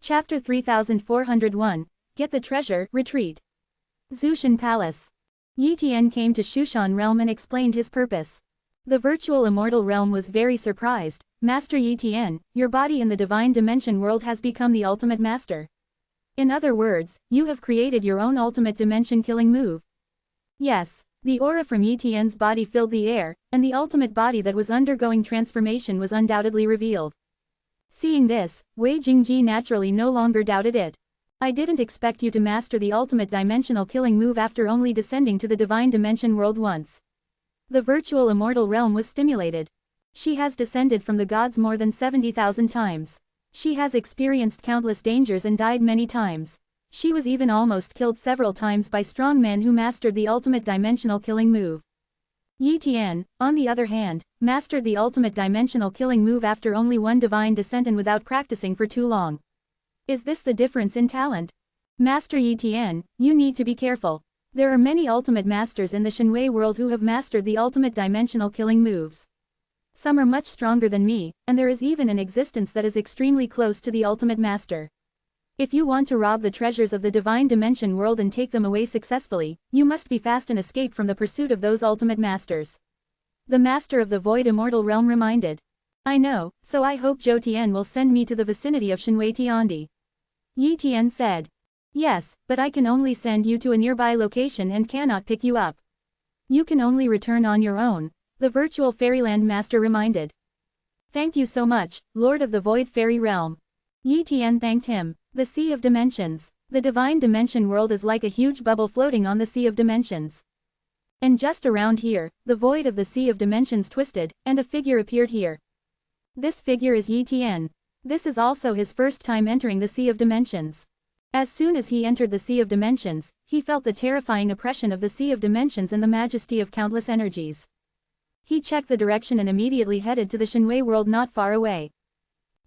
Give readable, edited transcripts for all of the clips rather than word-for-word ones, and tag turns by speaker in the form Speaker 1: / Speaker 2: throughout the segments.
Speaker 1: Chapter 3401, Get the Treasure, Retreat. Zushan Palace. Yi Tian came to Shushan Realm and explained his purpose. The virtual immortal realm was very surprised. Master Yi Tian, your body in the divine dimension world has become the ultimate master. In other words, you have created your own ultimate dimension killing move. Yes, the aura from Yi Tian's body filled the air, and the ultimate body that was undergoing transformation was undoubtedly revealed. Seeing this, Wei Jingji naturally no longer doubted it. I didn't expect you to master the ultimate dimensional killing move after only descending to the divine dimension world once. The virtual immortal realm was stimulated. She has descended from the gods more than 70,000 times. She has experienced countless dangers and died many times. She was even almost killed several times by strong men who mastered the ultimate dimensional killing move. Yi Tian, on the other hand, mastered the ultimate dimensional killing move after only one divine descent and without practicing for too long. Is this the difference in talent? Master Yi Tian, you need to be careful. There are many ultimate masters in the Shenwei world who have mastered the ultimate dimensional killing moves. Some are much stronger than me, and there is even an existence that is extremely close to the ultimate master. If you want to rob the treasures of the divine dimension world and take them away successfully, you must be fast and escape from the pursuit of those ultimate masters. The master of the void immortal realm reminded. I know, so I hope Zhou Tian will send me to the vicinity of Shenwei Tiandi. Yi Tian said. Yes, but I can only send you to a nearby location and cannot pick you up. You can only return on your own, the virtual fairyland master reminded. Thank you so much, Lord of the Void Fairy Realm. Yi Tian thanked him. The Sea of Dimensions. The divine dimension world is like a huge bubble floating on the Sea of Dimensions. And just around here, the void of the Sea of Dimensions twisted, and a figure appeared here. This figure is Yi Tian. This is also his first time entering the Sea of Dimensions. As soon as he entered the Sea of Dimensions, he felt the terrifying oppression of the Sea of Dimensions and the majesty of countless energies. He checked the direction and immediately headed to the Shenwei world not far away.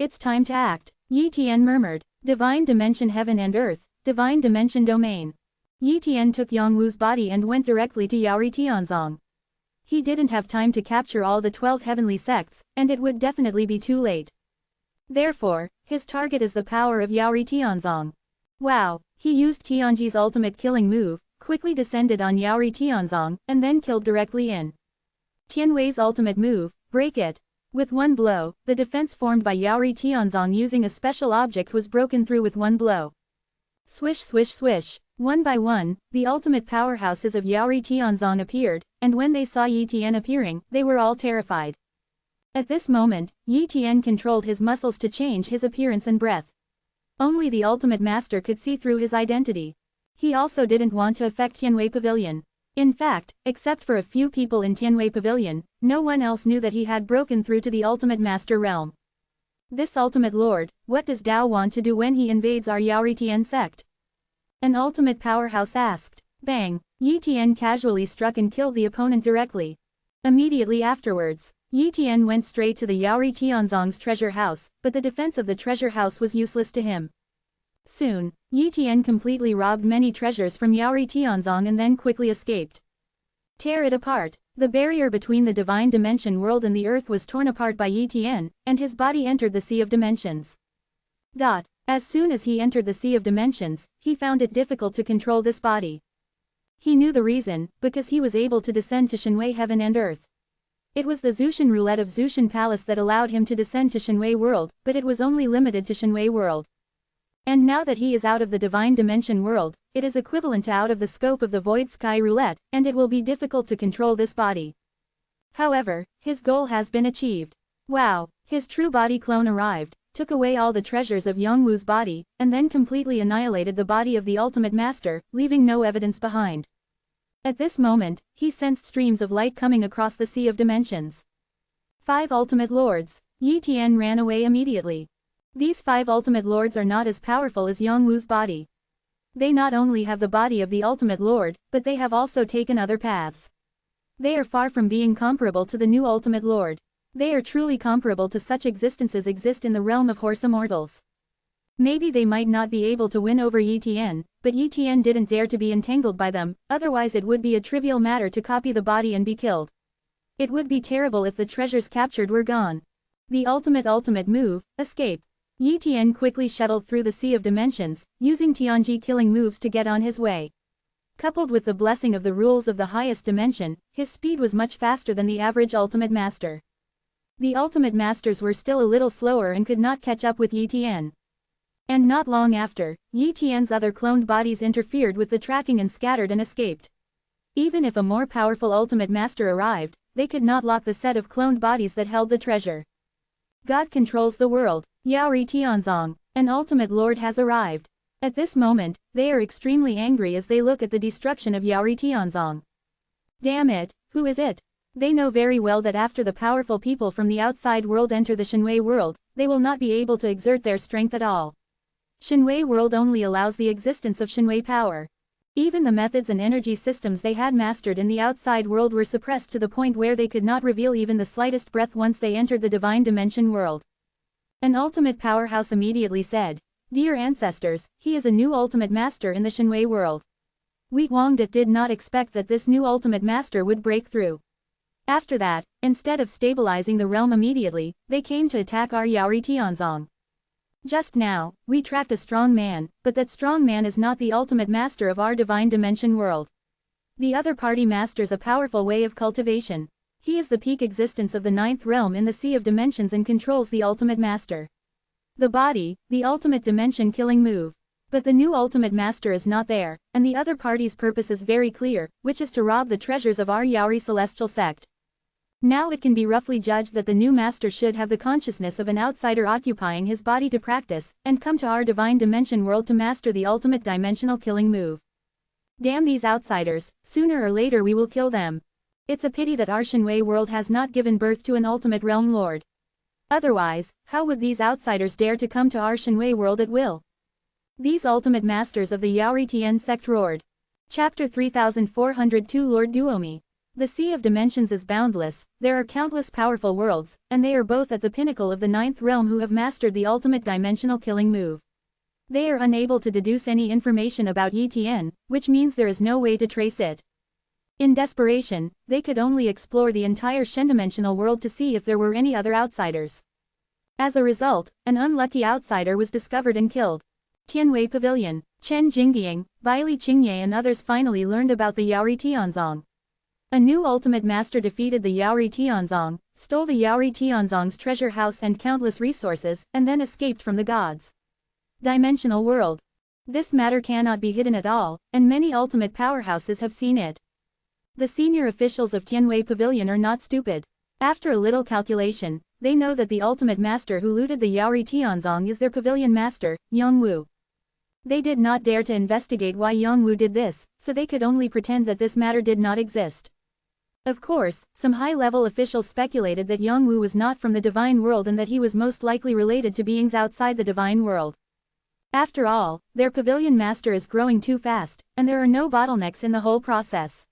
Speaker 1: It's time to act, Yi Tian murmured. Divine Dimension Heaven and Earth, Divine Dimension Domain. Yi Tian took Yongwu's body and went directly to Yaori Tianzong. He didn't have time to capture all the 12 heavenly sects, and it would definitely be too late. Therefore, his target is the power of Yaori Tianzong. Wow, he used Tianji's ultimate killing move, quickly descended on Yaori Tianzong, and then killed directly in. Tianwei's ultimate move, Break It. With one blow, the defense formed by Yaori Tianzong using a special object was broken through with one blow. Swish swish swish. One by one, the ultimate powerhouses of Yaori Tianzong appeared, and when they saw Yi Tian appearing, they were all terrified. At this moment, Yi Tian controlled his muscles to change his appearance and breath. Only the ultimate master could see through his identity. He also didn't want to affect Tianwei Pavilion. In fact, except for a few people in Tianwei Pavilion, no one else knew that he had broken through to the ultimate master realm. This ultimate lord, what does Dao want to do when he invades our Yaori Tian sect? An ultimate powerhouse asked. Bang! Yi Tian casually struck and killed the opponent directly. Immediately afterwards, Yi Tian went straight to the Yaori Tianzong's treasure house, but the defense of the treasure house was useless to him. Soon, Yi Tian completely robbed many treasures from Yaori Tianzong and then quickly escaped. Tear it apart. The barrier between the divine dimension world and the earth was torn apart by Yi Tian, and his body entered the Sea of Dimensions. As soon as he entered the Sea of Dimensions, he found it difficult to control this body. He knew the reason, because he was able to descend to Shenwei Heaven and Earth. It was the Zushan roulette of Zushan Palace that allowed him to descend to Shenwei World, but it was only limited to Shenwei World. And now that he is out of the divine dimension world, it is equivalent to out of the scope of the void sky roulette, and it will be difficult to control this body. However, his goal has been achieved. Wow, his true body clone arrived, took away all the treasures of Yongwu's body, and then completely annihilated the body of the ultimate master, leaving no evidence behind. At this moment, he sensed streams of light coming across the Sea of Dimensions. 5 ultimate lords. Yi Tian ran away immediately. These 5 ultimate lords are not as powerful as Yongwu's body. They not only have the body of the ultimate lord, but they have also taken other paths. They are far from being comparable to the new ultimate lord. They are truly comparable to such existences exist in the realm of horse immortals. Maybe they might not be able to win over Yi Tian, but Yi Tian didn't dare to be entangled by them, otherwise it would be a trivial matter to copy the body and be killed. It would be terrible if the treasures captured were gone. The ultimate move, escape. Yi Tian quickly shuttled through the sea of dimensions, using Tianji killing moves to get on his way. Coupled with the blessing of the rules of the highest dimension, his speed was much faster than the average Ultimate Master. The Ultimate Masters were still a little slower and could not catch up with Yi Tian. And not long after, Yi Tian's other cloned bodies interfered with the tracking and scattered and escaped. Even if a more powerful Ultimate Master arrived, they could not lock the set of cloned bodies that held the treasure. God controls the world. Yaori Tianzong, an Ultimate Lord has arrived. At this moment, they are extremely angry as they look at the destruction of Yaori Tianzong. Damn it, who is it? They know very well that after the powerful people from the outside world enter the Shinwei world, they will not be able to exert their strength at all. Shinwei world only allows the existence of Shinwei power. Even the methods and energy systems they had mastered in the outside world were suppressed to the point where they could not reveal even the slightest breath once they entered the divine dimension world. An ultimate powerhouse immediately said, "Dear ancestors, he is a new ultimate master in the Shinwei world." Wei Wangde did not expect that this new ultimate master would break through. After that, instead of stabilizing the realm immediately, they came to attack our Yaori Tianzong. Just now, we tracked a strong man, but that strong man is not the ultimate master of our divine dimension world. The other party masters a powerful way of cultivation. He is the peak existence of the ninth realm in the sea of dimensions and controls the ultimate master. The body, the ultimate dimension killing move. But the new ultimate master is not there, and the other party's purpose is very clear, which is to rob the treasures of our Yaori celestial sect. Now it can be roughly judged that the new master should have the consciousness of an outsider occupying his body to practice, and come to our divine dimension world to master the ultimate dimensional killing move. Damn these outsiders, sooner or later we will kill them. It's a pity that our Shinwei world has not given birth to an ultimate realm lord. Otherwise, how would these outsiders dare to come to our Shinwei world at will? These ultimate masters of the Yaori Tian sect roared. Chapter 3402 Lord Duomi. The sea of dimensions is boundless, there are countless powerful worlds, and they are both at the pinnacle of the ninth realm who have mastered the ultimate dimensional killing move. They are unable to deduce any information about Yi Tian, which means there is no way to trace it. In desperation, they could only explore the entire Shen-dimensional world to see if there were any other outsiders. As a result, an unlucky outsider was discovered and killed. Tianwei Pavilion, Chen Jinggying, Baili Qingye and others finally learned about the Yaori Tianzong. A new ultimate master defeated the Yaori Tianzong, stole the Yaori Tianzong's treasure house and countless resources, and then escaped from the gods' dimensional world. This matter cannot be hidden at all, and many ultimate powerhouses have seen it. The senior officials of Tianwei Pavilion are not stupid. After a little calculation, they know that the ultimate master who looted the Yaori Tianzong is their pavilion master, Yongwu. They did not dare to investigate why Yongwu did this, so they could only pretend that this matter did not exist. Of course, some high-level officials speculated that Yongwu was not from the divine world and that he was most likely related to beings outside the divine world. After all, their pavilion master is growing too fast, and there are no bottlenecks in the whole process.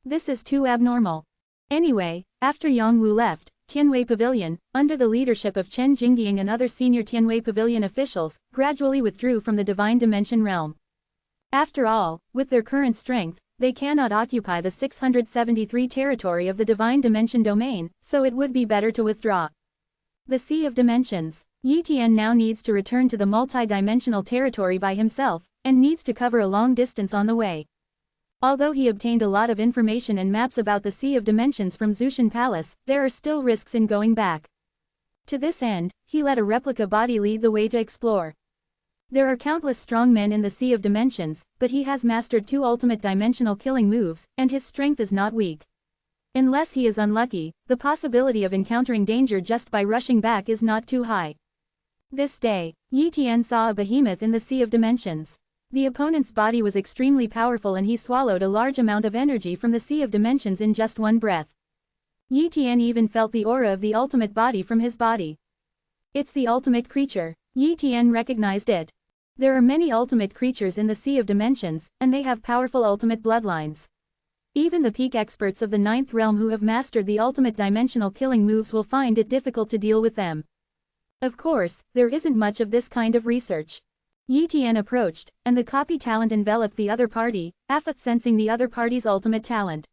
Speaker 1: This is too abnormal. Anyway, after Yongwu left, Tianwei Pavilion, under the leadership of Chen Jinggying and other senior Tianwei Pavilion officials, gradually withdrew from the divine dimension realm. After all, with their current strength, they cannot occupy the 673 territory of the divine dimension domain, so it would be better to withdraw. The Sea of Dimensions. Yi Tian now needs to return to the multi-dimensional territory by himself, and needs to cover a long distance on the way. Although he obtained a lot of information and maps about the Sea of Dimensions from Zushan Palace, there are still risks in going back. To this end, he let a replica body lead the way to explore. There are countless strong men in the Sea of Dimensions, but he has mastered 2 ultimate dimensional killing moves, and his strength is not weak. Unless he is unlucky, the possibility of encountering danger just by rushing back is not too high. This day, Yi Tian saw a behemoth in the Sea of Dimensions. The opponent's body was extremely powerful and he swallowed a large amount of energy from the Sea of Dimensions in just one breath. Yi Tian even felt the aura of the ultimate body from his body. It's the ultimate creature. Yi Tian recognized it. There are many ultimate creatures in the Sea of Dimensions, and they have powerful ultimate bloodlines. Even the peak experts of the 9th realm who have mastered the ultimate dimensional killing moves will find it difficult to deal with them. Of course, there isn't much of this kind of research. Yi Tian approached, and the copy talent enveloped the other party, Afat sensing the other party's ultimate talent.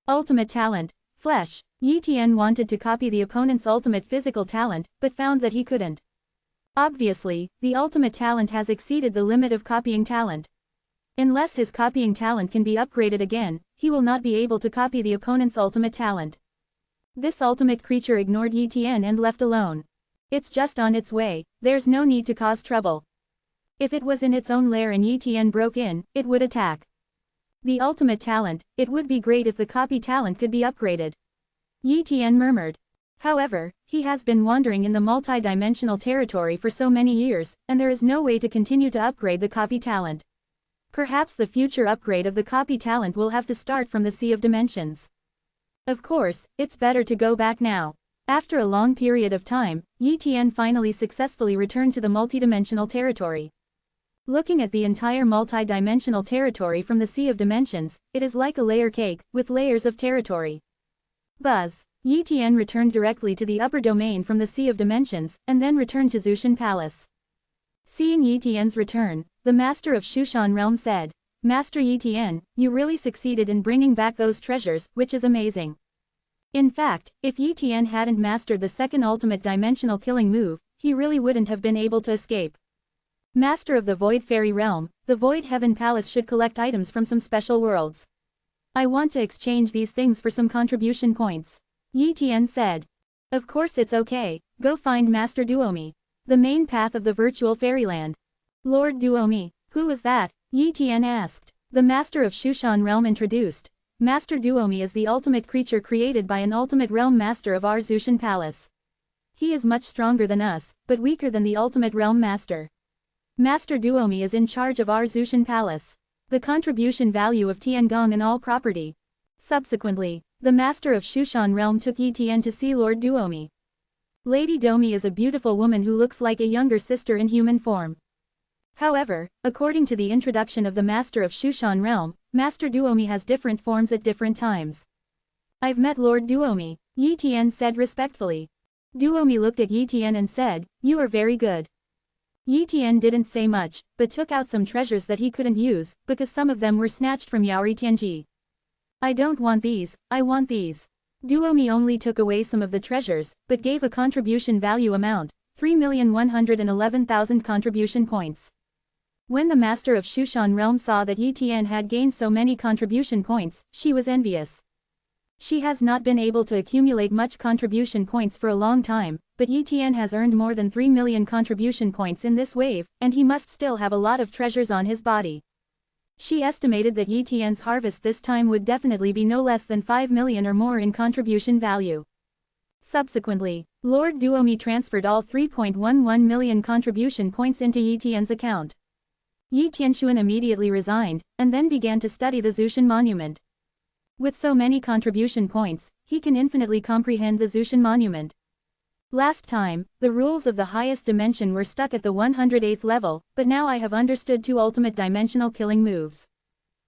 Speaker 1: Ultimate talent, flesh. Yi Tian wanted to copy the opponent's ultimate physical talent, but found that he couldn't. Obviously, the ultimate talent has exceeded the limit of copying talent. Unless his copying talent can be upgraded again, he will not be able to copy the opponent's ultimate talent. This ultimate creature ignored Yi Tian and left alone. It's just on its way, there's no need to cause trouble. If it was in its own lair and Yi Tian broke in, it would attack. The ultimate talent, it would be great if the copy talent could be upgraded. Yi Tian murmured. However, he has been wandering in the multi-dimensional territory for so many years, and there is no way to continue to upgrade the copy talent. Perhaps the future upgrade of the copy talent will have to start from the Sea of Dimensions. Of course, it's better to go back now. After a long period of time, Yi Tian finally successfully returned to the multidimensional territory. Looking at the entire multi-dimensional territory from the Sea of Dimensions, it is like a layer cake, with layers of territory. Buzz. Yi Tian returned directly to the upper domain from the Sea of Dimensions, and then returned to Zushan Palace. Seeing Yi Tian's return, the master of Shushan Realm said, "Master Yi Tian, you really succeeded in bringing back those treasures, which is amazing." In fact, if Yi Tian hadn't mastered the second ultimate dimensional killing move, he really wouldn't have been able to escape. Master of the Void Fairy Realm, the Void Heaven Palace should collect items from some special worlds. I want to exchange these things for some contribution points. Yi Tian said. Of course it's okay, go find Master Duomi. The main path of the virtual fairyland. Lord Duomi, who is that? Yi Tian asked. The master of Shushan Realm introduced. Master Duomi is the ultimate creature created by an ultimate realm master of our Zushan Palace. He is much stronger than us, but weaker than the ultimate realm master. Master Duomi is in charge of our Zushan Palace. The contribution value of Tiangong and all property. Subsequently, the master of Shushan Realm took Yi Tian to see Lord Duomi. Lady Domi is a beautiful woman who looks like a younger sister in human form. However, according to the introduction of the master of Shushan Realm, Master Duomi has different forms at different times. I've met Lord Duomi, Yi Tian said respectfully. Duomi looked at Yi Tian and said, you are very good. Yi Tian didn't say much, but took out some treasures that he couldn't use, because some of them were snatched from Yaori Tianji. I don't want these, I want these. Duomi only took away some of the treasures, but gave a contribution value amount, 3,111,000 contribution points. When the master of Shushan Realm saw that Yi Tian had gained so many contribution points, she was envious. She has not been able to accumulate much contribution points for a long time, but Yi Tian has earned more than 3 million contribution points in this wave, and he must still have a lot of treasures on his body. She estimated that Yi Tian's harvest this time would definitely be no less than 5 million or more in contribution value. Subsequently, Lord Duomi transferred all 3.11 million contribution points into Yi Tian's account. Yi Tianshuan immediately resigned, and then began to study the Zushan Monument. With so many contribution points, he can infinitely comprehend the Zushan Monument. Last time, the rules of the highest dimension were stuck at the 108th level, but now I have understood 2 ultimate dimensional killing moves.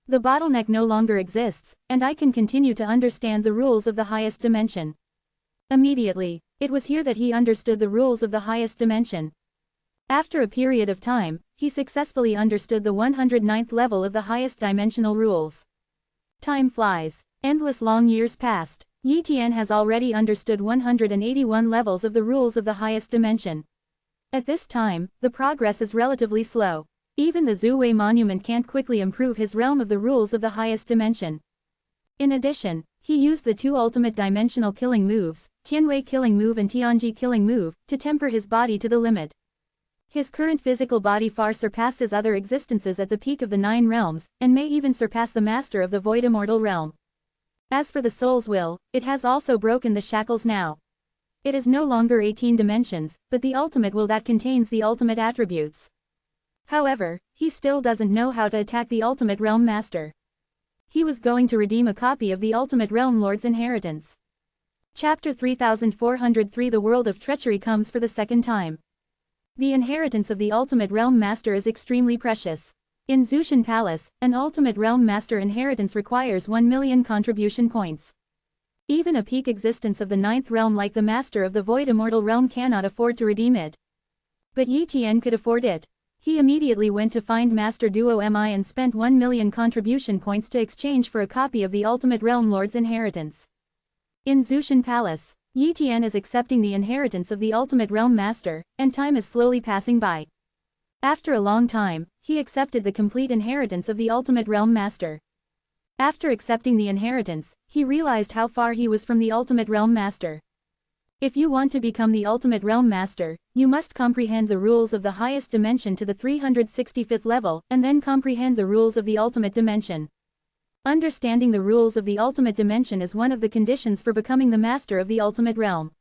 Speaker 1: The bottleneck no longer exists, and I can continue to understand the rules of the highest dimension. Immediately, it was here that he understood the rules of the highest dimension. After a period of time, he successfully understood the 109th level of the highest dimensional rules. Time flies. Endless long years passed. Yi Tian has already understood 181 levels of the rules of the highest dimension. At this time, the progress is relatively slow. Even the Zhuwei monument can't quickly improve his realm of the rules of the highest dimension. In addition, he used the 2 ultimate dimensional killing moves, Tianwei killing move and Tianji killing move, to temper his body to the limit. His current physical body far surpasses other existences at the peak of the 9 realms, and may even surpass the master of the Void Immortal Realm. As for the soul's will, it has also broken the shackles now. It is no longer 18 dimensions, but the ultimate will that contains the ultimate attributes. However, he still doesn't know how to attack the ultimate realm master. He was going to redeem a copy of the ultimate realm lord's inheritance. Chapter 3403 The World of Treachery comes for the second time. The inheritance of the ultimate realm master is extremely precious. In Zushan Palace, an ultimate realm master inheritance requires 1 million contribution points. Even a peak existence of the 9th realm like the master of the Void Immortal Realm cannot afford to redeem it. But Yi Tian could afford it. He immediately went to find Master Duo Mi and spent 1 million contribution points to exchange for a copy of the ultimate realm lord's inheritance. In Zushan Palace, Yi Tian is accepting the inheritance of the ultimate realm master, and time is slowly passing by. After a long time, he accepted the complete inheritance of the ultimate realm master. After accepting the inheritance, he realized how far he was from the ultimate realm master. If you want to become the ultimate realm master, you must comprehend the rules of the highest dimension to the 365th level, and then comprehend the rules of the ultimate dimension. Understanding the rules of the ultimate dimension is one of the conditions for becoming the master of the ultimate realm.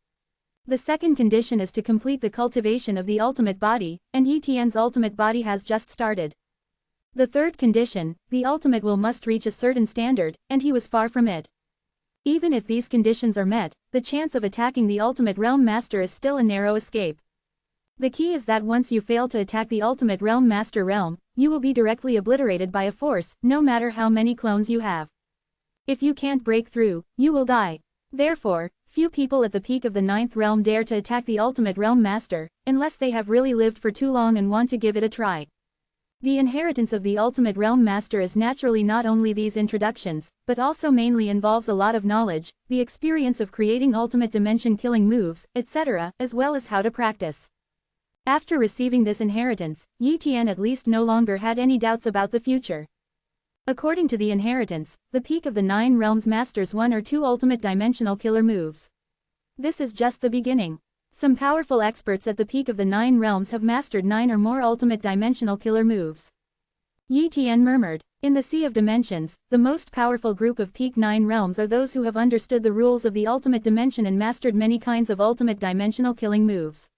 Speaker 1: The second condition is to complete the cultivation of the ultimate body, and Yi Tian's ultimate body has just started. The third condition, the ultimate will must reach a certain standard, and he was far from it. Even if these conditions are met, the chance of attacking the ultimate realm master is still a narrow escape. The key is that once you fail to attack the ultimate realm master realm, you will be directly obliterated by a force, no matter how many clones you have. If you can't break through, you will die. Therefore, few people at the peak of the 9th realm dare to attack the ultimate realm master, unless they have really lived for too long and want to give it a try. The inheritance of the ultimate realm master is naturally not only these introductions, but also mainly involves a lot of knowledge, the experience of creating ultimate dimension killing moves, etc., as well as how to practice. After receiving this inheritance, Yi Tian at least no longer had any doubts about the future. According to the inheritance, the peak of the 9 realms masters 1 or 2 ultimate dimensional killer moves. This is just the beginning. Some powerful experts at the peak of the 9 realms have mastered 9 or more ultimate dimensional killer moves. Yi Tian murmured. In the Sea of Dimensions, the most powerful group of peak 9 realms are those who have understood the rules of the ultimate dimension and mastered many kinds of ultimate dimensional killing moves.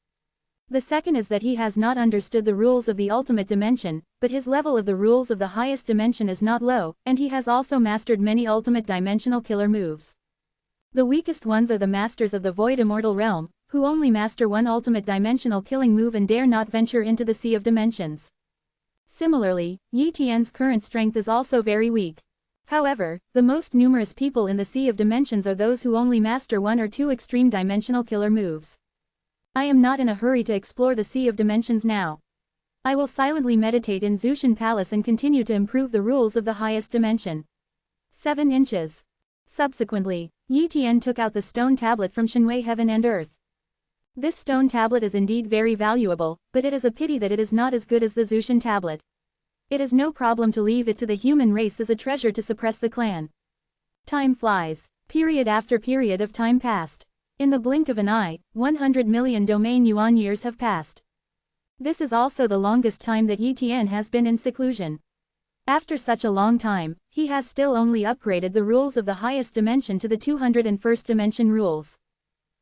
Speaker 1: The second is that he has not understood the rules of the ultimate dimension, but his level of the rules of the highest dimension is not low, and he has also mastered many ultimate dimensional killer moves. The weakest ones are the masters of the void immortal realm, who only master 1 ultimate dimensional killing move and dare not venture into the Sea of Dimensions. Similarly, Yi Tian's current strength is also very weak. However, the most numerous people in the Sea of Dimensions are those who only master 1 or 2 extreme dimensional killer moves. I am not in a hurry to explore the Sea of Dimensions now. I will silently meditate in Zushan Palace and continue to improve the rules of the highest dimension. 7 inches. Subsequently, Yi Tian took out the stone tablet from Shenwei Heaven and Earth. This stone tablet is indeed very valuable, but it is a pity that it is not as good as the Zushan tablet. It is no problem to leave it to the human race as a treasure to suppress the clan. Time flies. Period after period of time passed. In the blink of an eye, 100 million domain yuan years have passed. This is also the longest time that Yi Tian has been in seclusion. After such a long time, he has still only upgraded the rules of the highest dimension to the 201st dimension rules.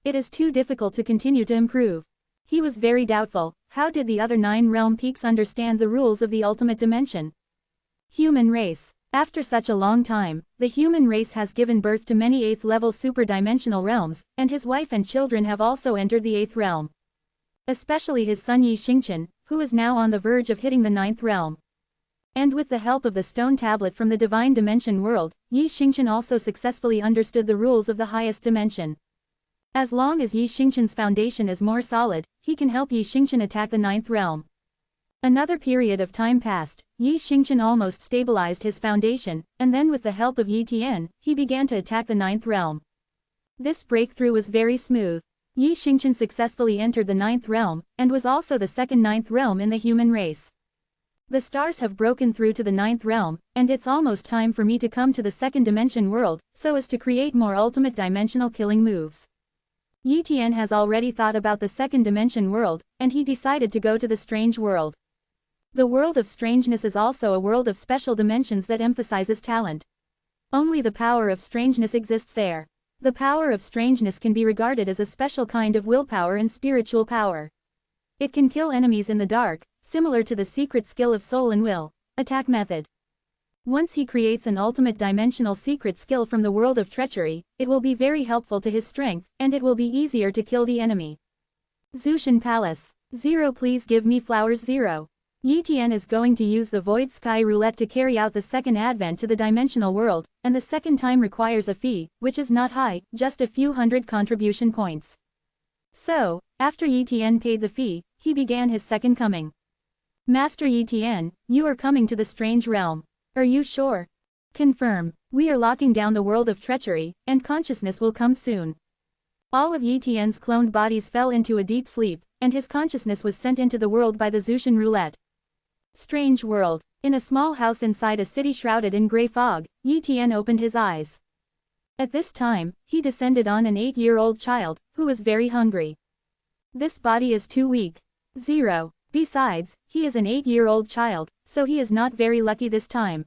Speaker 1: It is too difficult to continue to improve. He was very doubtful, how did the other 9 realm peaks understand the rules of the ultimate dimension? Human race. After such a long time, the human race has given birth to many 8th level super-dimensional realms, and his wife and children have also entered the 8th realm. Especially his son Yi Xingqian, who is now on the verge of hitting the 9th realm. And with the help of the stone tablet from the divine dimension world, Yi Xingqian also successfully understood the rules of the highest dimension. As long as Yi Xingqian's foundation is more solid, he can help Yi Xingqian attack the 9th realm. Another period of time passed, Yi Xingqian almost stabilized his foundation, and then with the help of Yi Tian, he began to attack the 9th realm. This breakthrough was very smooth. Yi Xingqian successfully entered the 9th realm, and was also the second 9th realm in the human race. The stars have broken through to the 9th realm, and it's almost time for me to come to the second dimension world, so as to create more ultimate dimensional killing moves. Yi Tian has already thought about the second dimension world, and he decided to go to the strange world. The world of strangeness is also a world of special dimensions that emphasizes talent. Only the power of strangeness exists there. The power of strangeness can be regarded as a special kind of willpower and spiritual power. It can kill enemies in the dark, similar to the secret skill of soul and will. Attack method. Once he creates an ultimate dimensional secret skill from the world of treachery, it will be very helpful to his strength, and it will be easier to kill the enemy. Zushan Palace. 0 Please give me flowers 0. Yi Tian is going to use the Void Sky Roulette to carry out the second advent to the dimensional world, and the second time requires a fee, which is not high, just a few hundred contribution points. So, after Yi Tian paid the fee, he began his second coming. Master Yi Tian, you are coming to the strange realm. Are you sure? Confirm. We are locking down the world of treachery, and consciousness will come soon. All of Yi Tian's cloned bodies fell into a deep sleep, and his consciousness was sent into the world by the Zushan roulette. Strange world. In a small house inside a city shrouded in grey fog, Yi Tian opened his eyes. At this time, he descended on an 8-year-old child, who was very hungry. This body is too weak. 0. Besides, he is an 8-year-old child, so he is not very lucky this time.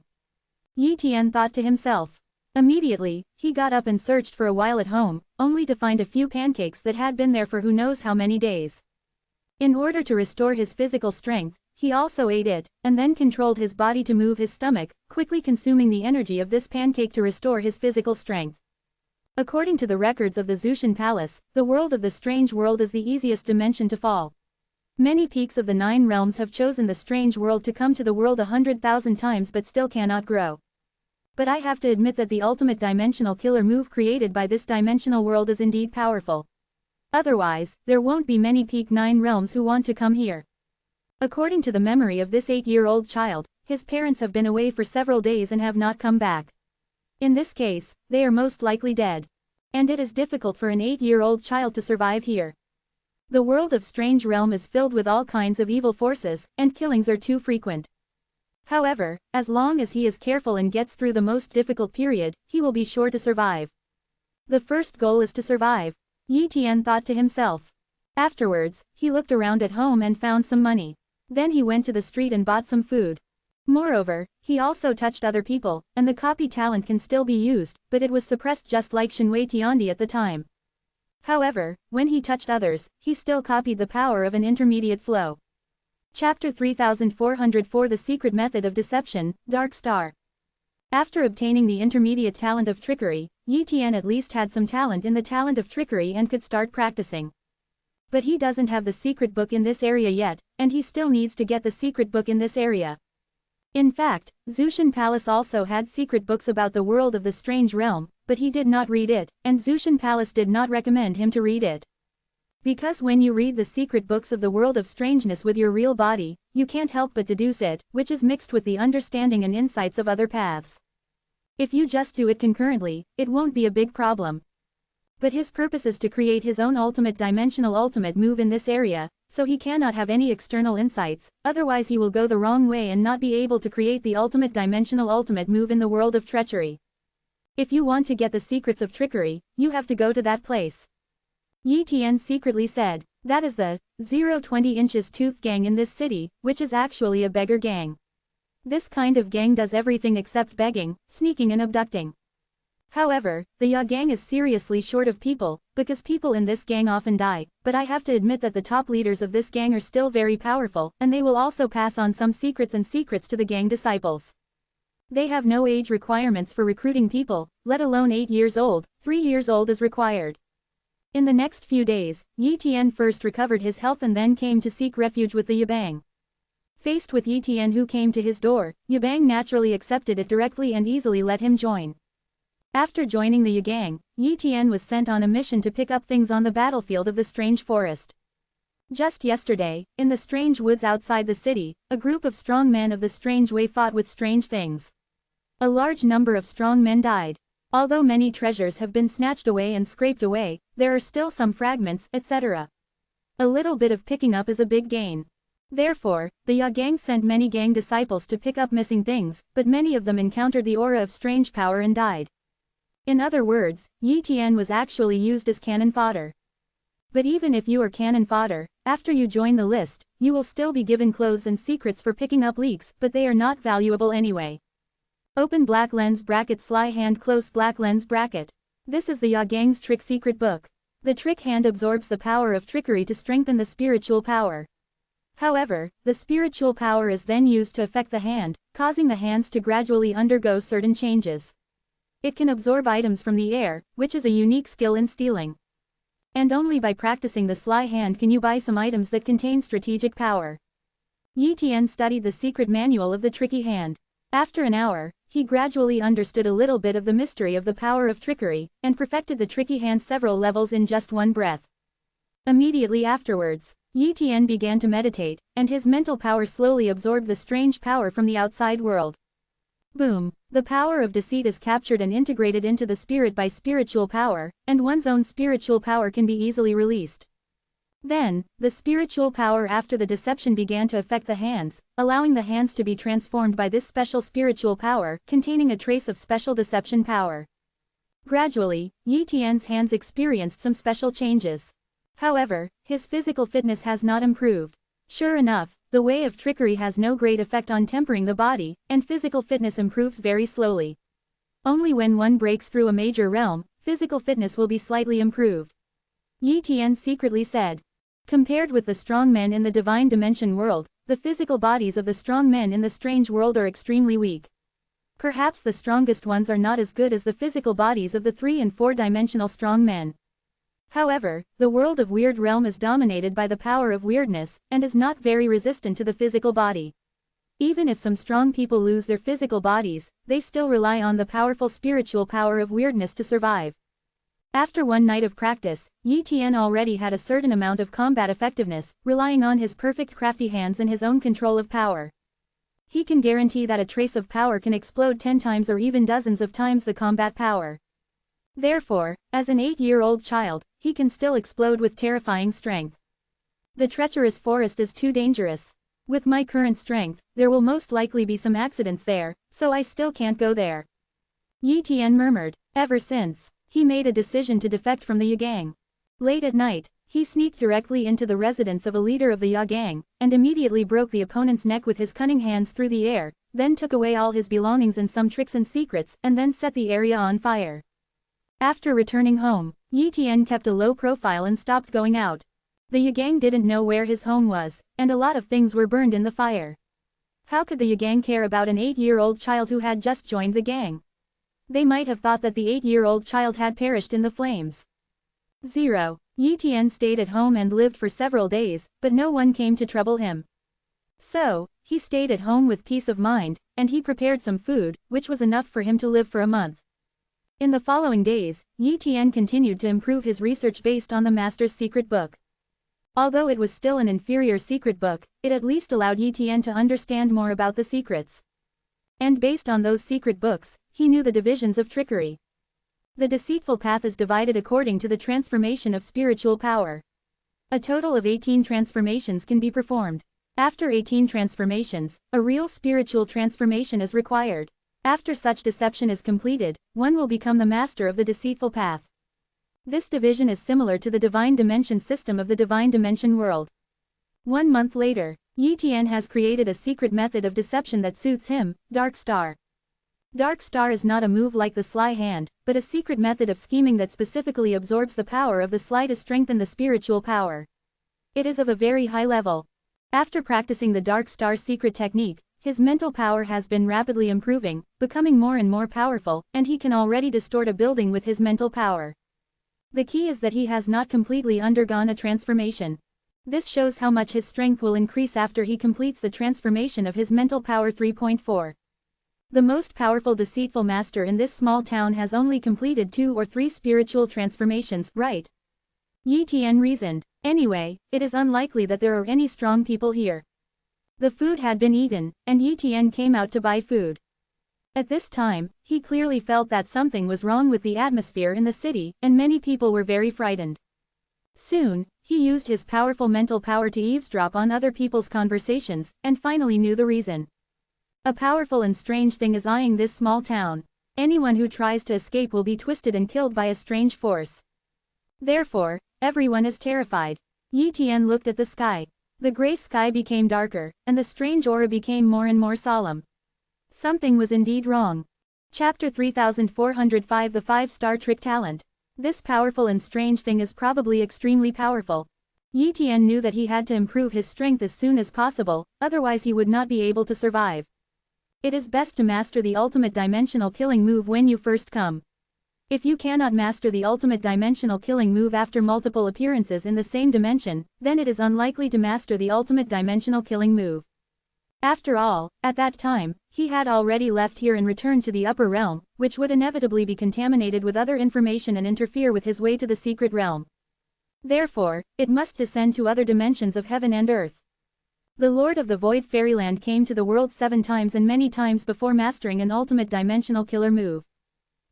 Speaker 1: Yi Tian thought to himself. Immediately, he got up and searched for a while at home, only to find a few pancakes that had been there for who knows how many days. In order to restore his physical strength, he also ate it, and then controlled his body to move his stomach, quickly consuming the energy of this pancake to restore his physical strength. According to the records of the Zushan Palace, the world of the strange world is the easiest dimension to fall. Many peaks of the 9 realms have chosen the strange world to come to the world 100,000 times but still cannot grow. But I have to admit that the ultimate dimensional killer move created by this dimensional world is indeed powerful. Otherwise, there won't be many peak 9 realms who want to come here. According to the memory of this 8-year-old child, his parents have been away for several days and have not come back. In this case, they are most likely dead. And it is difficult for an 8-year-old child to survive here. The world of Strange Realm is filled with all kinds of evil forces, and killings are too frequent. However, as long as he is careful and gets through the most difficult period, he will be sure to survive. The first goal is to survive, Yi Tian thought to himself. Afterwards, he looked around at home and found some money. Then he went to the street and bought some food. Moreover, he also touched other people, and the copy talent can still be used, but it was suppressed just like Shinwei Tiandi at the time. However, when he touched others, he still copied the power of an intermediate flow. Chapter 3404 The Secret Method of Deception, Dark Star. After obtaining the intermediate talent of trickery, Yi Tian at least had some talent in the talent of trickery and could start practicing. But he doesn't have the secret book in this area yet, and he still needs to get the secret book in this area. In fact, Zushan Palace also had secret books about the world of the strange realm, but he did not read it, and Zushan Palace did not recommend him to read it. Because when you read the secret books of the world of strangeness with your real body, you can't help but deduce it, which is mixed with the understanding and insights of other paths. If you just do it concurrently, it won't be a big problem. But his purpose is to create his own ultimate dimensional ultimate move in this area, so he cannot have any external insights, otherwise he will go the wrong way and not be able to create the ultimate dimensional ultimate move in the world of treachery. If you want to get the secrets of trickery, you have to go to that place. Yi Tian secretly said, that is the 020 inches tooth gang in this city, which is actually a beggar gang. This kind of gang does everything except begging, sneaking and abducting. However, the Ya gang is seriously short of people, because people in this gang often die, but I have to admit that the top leaders of this gang are still very powerful, and they will also pass on some secrets to the gang disciples. They have no age requirements for recruiting people, let alone 8 years old, 3 years old is required. In the next few days, Yi Tian first recovered his health and then came to seek refuge with the Yabang. Faced with Yi Tian who came to his door, Yabang naturally accepted it directly and easily let him join. After joining the Yagang, Yi Tian was sent on a mission to pick up things on the battlefield of the strange forest. Just yesterday, in the strange woods outside the city, a group of strong men of the strange way fought with strange things. A large number of strong men died. Although many treasures have been snatched away and scraped away, there are still some fragments, etc. A little bit of picking up is a big gain. Therefore, the Ya gang sent many gang disciples to pick up missing things, but many of them encountered the aura of strange power and died. In other words, Yi Tian was actually used as cannon fodder. But even if you are cannon fodder, after you join the list, you will still be given clothes and secrets for picking up leaks, but they are not valuable anyway. Open black lens bracket sly hand close black lens bracket. This is the Ya gang's trick secret book. The trick hand absorbs the power of trickery to strengthen the spiritual power. However, the spiritual power is then used to affect the hand, causing the hands to gradually undergo certain changes. It can absorb items from the air, which is a unique skill in stealing. And only by practicing the sly hand can you buy some items that contain strategic power. Yi Tian studied the secret manual of the tricky hand. After an hour, he gradually understood a little bit of the mystery of the power of trickery, and perfected the tricky hand several levels in just one breath. Immediately afterwards, Yi Tian began to meditate, and his mental power slowly absorbed the strange power from the outside world. Boom. The power of deceit is captured and integrated into the spirit by spiritual power, and one's own spiritual power can be easily released. Then, the spiritual power after the deception began to affect the hands, allowing the hands to be transformed by this special spiritual power, containing a trace of special deception power. Gradually, Yi Tian's hands experienced some special changes. However, his physical fitness has not improved. Sure enough, the way of trickery has no great effect on tempering the body, and physical fitness improves very slowly. Only when one breaks through a major realm, physical fitness will be slightly improved. Yi Tian secretly said. Compared with the strong men in the divine dimension world, the physical bodies of the strong men in the strange world are extremely weak. Perhaps the strongest ones are not as good as the physical bodies of the 3- and 4-dimensional strong men. However, the world of weird realm is dominated by the power of weirdness, and is not very resistant to the physical body. Even if some strong people lose their physical bodies, they still rely on the powerful spiritual power of weirdness to survive. After one night of practice, Yi Tian already had a certain amount of combat effectiveness, relying on his perfect crafty hands and his own control of power. He can guarantee that a trace of power can explode 10 times or even dozens of times the combat power. Therefore, as an 8-year-old child, he can still explode with terrifying strength. The treacherous forest is too dangerous. With my current strength, there will most likely be some accidents there, so I still can't go there. Yi Tian murmured. Ever since, he made a decision to defect from the Yagang. Late at night, he sneaked directly into the residence of a leader of the Yagang, and immediately broke the opponent's neck with his cunning hands through the air, then took away all his belongings and some tricks and secrets, and then set the area on fire. After returning home, Yi Tian kept a low profile and stopped going out. The Yagang didn't know where his home was, and a lot of things were burned in the fire. How could the Yagang care about an 8-year-old child who had just joined the gang? They might have thought that the 8-year-old child had perished in the flames. 0. Yi Tian stayed at home and lived for several days, but no one came to trouble him. So, he stayed at home with peace of mind, and he prepared some food, which was enough for him to live for a month. In the following days, Yi Tian continued to improve his research based on the master's secret book. Although it was still an inferior secret book, it at least allowed Yi Tian to understand more about the secrets. And based on those secret books, he knew the divisions of trickery. The deceitful path is divided according to the transformation of spiritual power. A total of 18 transformations can be performed. After 18 transformations, a real spiritual transformation is required. After such deception is completed, one will become the master of the deceitful path. This division is similar to the divine dimension system of the divine dimension world. 1 month later, Yi Tian has created a secret method of deception that suits him, Dark Star. Dark Star is not a move like the sly hand, but a secret method of scheming that specifically absorbs the power of the sly to strengthen the spiritual power. It is of a very high level. After practicing the Dark Star secret technique, his mental power has been rapidly improving, becoming more and more powerful, and he can already distort a building with his mental power. The key is that he has not completely undergone a transformation. This shows how much his strength will increase after he completes the transformation of his mental power 3.4. The most powerful deceitful master in this small town has only completed 2 or 3 spiritual transformations, right? Yi Tian reasoned. Anyway, it is unlikely that there are any strong people here. The food had been eaten, and Yi Tian came out to buy food. At this time, he clearly felt that something was wrong with the atmosphere in the city, and many people were very frightened. Soon, he used his powerful mental power to eavesdrop on other people's conversations, and finally knew the reason. A powerful and strange thing is eyeing this small town. Anyone who tries to escape will be twisted and killed by a strange force. Therefore, everyone is terrified. Yi Tian looked at the sky. The gray sky became darker, and the strange aura became more and more solemn. Something was indeed wrong. Chapter 3405 The 5-Star Trick Talent. This powerful and strange thing is probably extremely powerful. Yi Tian knew that he had to improve his strength as soon as possible, otherwise he would not be able to survive. It is best to master the ultimate dimensional killing move when you first come. If you cannot master the ultimate dimensional killing move after multiple appearances in the same dimension, then it is unlikely to master the ultimate dimensional killing move. After all, at that time, he had already left here and returned to the upper realm, which would inevitably be contaminated with other information and interfere with his way to the secret realm. Therefore, it must descend to other dimensions of heaven and earth. The Lord of the Void Fairyland came to the world 7 times and many times before mastering an ultimate dimensional killer move.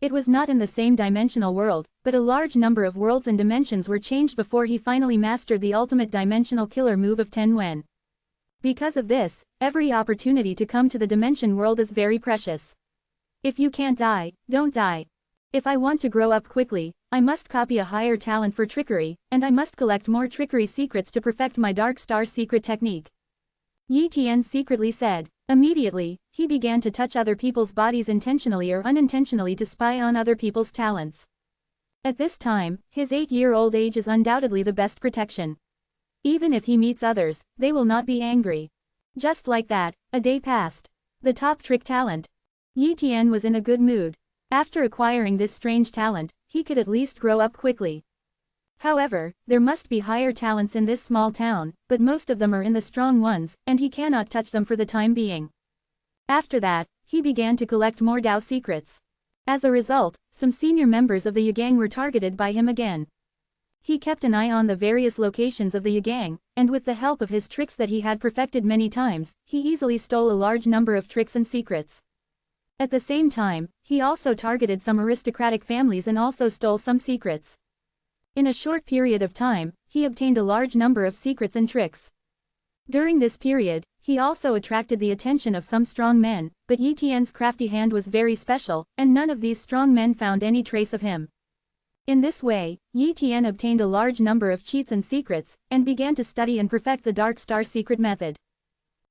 Speaker 1: It was not in the same dimensional world, but a large number of worlds and dimensions were changed before he finally mastered the ultimate dimensional killer move of Ten Wen. Because of this, every opportunity to come to the dimension world is very precious. If you can't die, don't die. If I want to grow up quickly, I must copy a higher talent for trickery, and I must collect more trickery secrets to perfect my Dark Star secret technique. Yi Tian secretly said. Immediately, he began to touch other people's bodies intentionally or unintentionally to spy on other people's talents. At this time, his 8-year-old age is undoubtedly the best protection. Even if he meets others, they will not be angry. Just like that, a day passed. The top trick talent. Yi Tian was in a good mood. After acquiring this strange talent, he could at least grow up quickly. However, there must be higher talents in this small town, but most of them are in the strong ones, and he cannot touch them for the time being. After that, he began to collect more Dao secrets. As a result, some senior members of the Yagang were targeted by him again. He kept an eye on the various locations of the Yagang, and with the help of his tricks that he had perfected many times, he easily stole a large number of tricks and secrets. At the same time, he also targeted some aristocratic families and also stole some secrets. In a short period of time, he obtained a large number of secrets and tricks. During this period, he also attracted the attention of some strong men, but Yi Tian's crafty hand was very special, and none of these strong men found any trace of him. In this way, Yi Tian obtained a large number of cheats and secrets, and began to study and perfect the Dark Star secret method.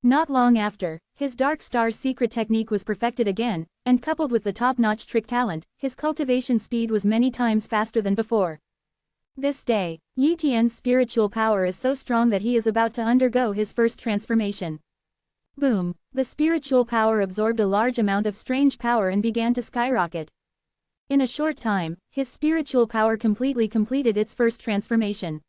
Speaker 1: Not long after, his Dark Star secret technique was perfected again, and coupled with the top-notch trick talent, his cultivation speed was many times faster than before. This day, Yi Tian's spiritual power is so strong that he is about to undergo his first transformation. Boom! The spiritual power absorbed a large amount of strange power and began to skyrocket. In a short time, his spiritual power completely completed its first transformation.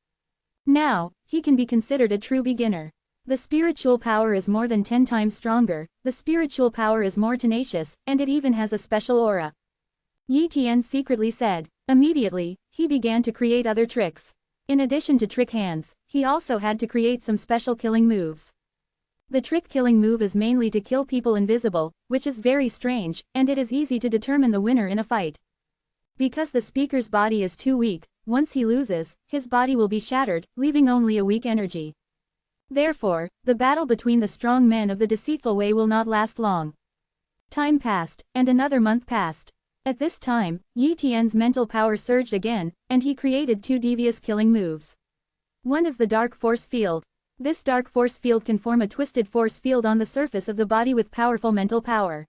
Speaker 1: Now, he can be considered a true beginner. The spiritual power is more than 10 times stronger, the spiritual power is more tenacious, and it even has a special aura. Yi Tian secretly said. Immediately, he began to create other tricks. In addition to trick hands, he also had to create some special killing moves. The trick killing move is mainly to kill people invisible, which is very strange, and it is easy to determine the winner in a fight. Because the speaker's body is too weak, once he loses, his body will be shattered, leaving only a weak energy. Therefore, the battle between the strong men of the deceitful way will not last long. Time passed, and another month passed. At this time, Yi Tian's mental power surged again, and he created 2 devious killing moves. One is the Dark Force Field. This Dark Force Field can form a twisted force field on the surface of the body with powerful mental power.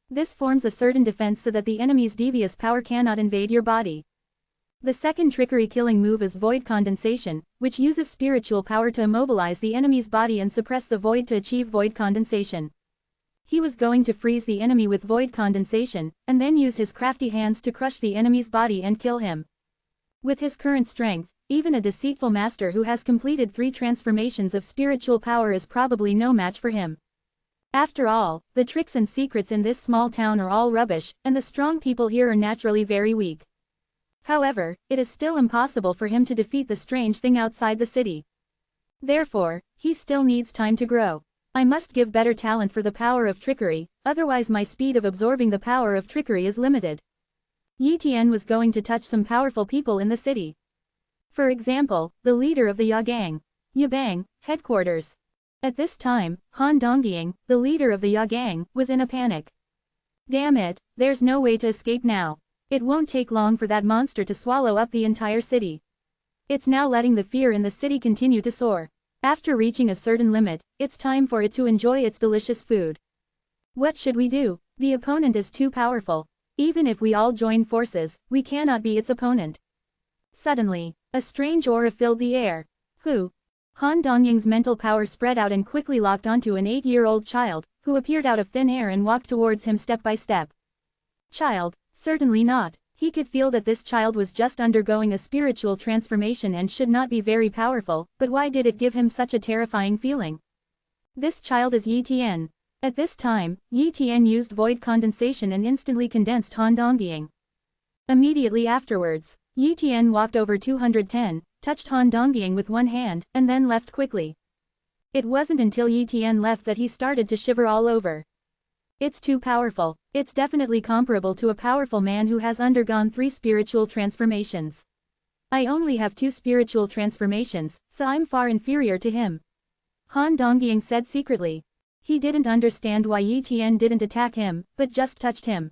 Speaker 1: This forms a certain defense so that the enemy's devious power cannot invade your body. The second trickery killing move is Void Condensation, which uses spiritual power to immobilize the enemy's body and suppress the void to achieve void condensation. He was going to freeze the enemy with void condensation, and then use his crafty hands to crush the enemy's body and kill him. With his current strength, even a deceitful master who has completed 3 transformations of spiritual power is probably no match for him. After all, the tricks and secrets in this small town are all rubbish, and the strong people here are naturally very weak. However, it is still impossible for him to defeat the strange thing outside the city. Therefore, he still needs time to grow. I must give better talent for the power of trickery, otherwise my speed of absorbing the power of trickery is limited. Yi Tian was going to touch some powerful people in the city. For example, the leader of the Yagang, Yabang, headquarters. At this time, Han Dongying, the leader of the Yagang, was in a panic. Damn it, there's no way to escape now. It won't take long for that monster to swallow up the entire city. It's now letting the fear in the city continue to soar. After reaching a certain limit, it's time for it to enjoy its delicious food. What should we do? The opponent is too powerful. Even if we all join forces, we cannot be its opponent. Suddenly, a strange aura filled the air. Who? Han Dongying's mental power spread out and quickly locked onto an 8-year-old child, who appeared out of thin air and walked towards him step by step. Child? Certainly not. He could feel that this child was just undergoing a spiritual transformation and should not be very powerful, but why did it give him such a terrifying feeling? This child is Yi Tian. At this time, Yi Tian used void condensation and instantly condensed Han Dongying. Immediately afterwards, Yi Tian walked over 210, touched Han Dongying with one hand, and then left quickly. It wasn't until Yi Tian left that he started to shiver all over. It's too powerful. It's definitely comparable to a powerful man who has undergone 3 spiritual transformations. I only have 2 spiritual transformations, so I'm far inferior to him. Han Dongying said secretly. He didn't understand why Yi Tian didn't attack him, but just touched him.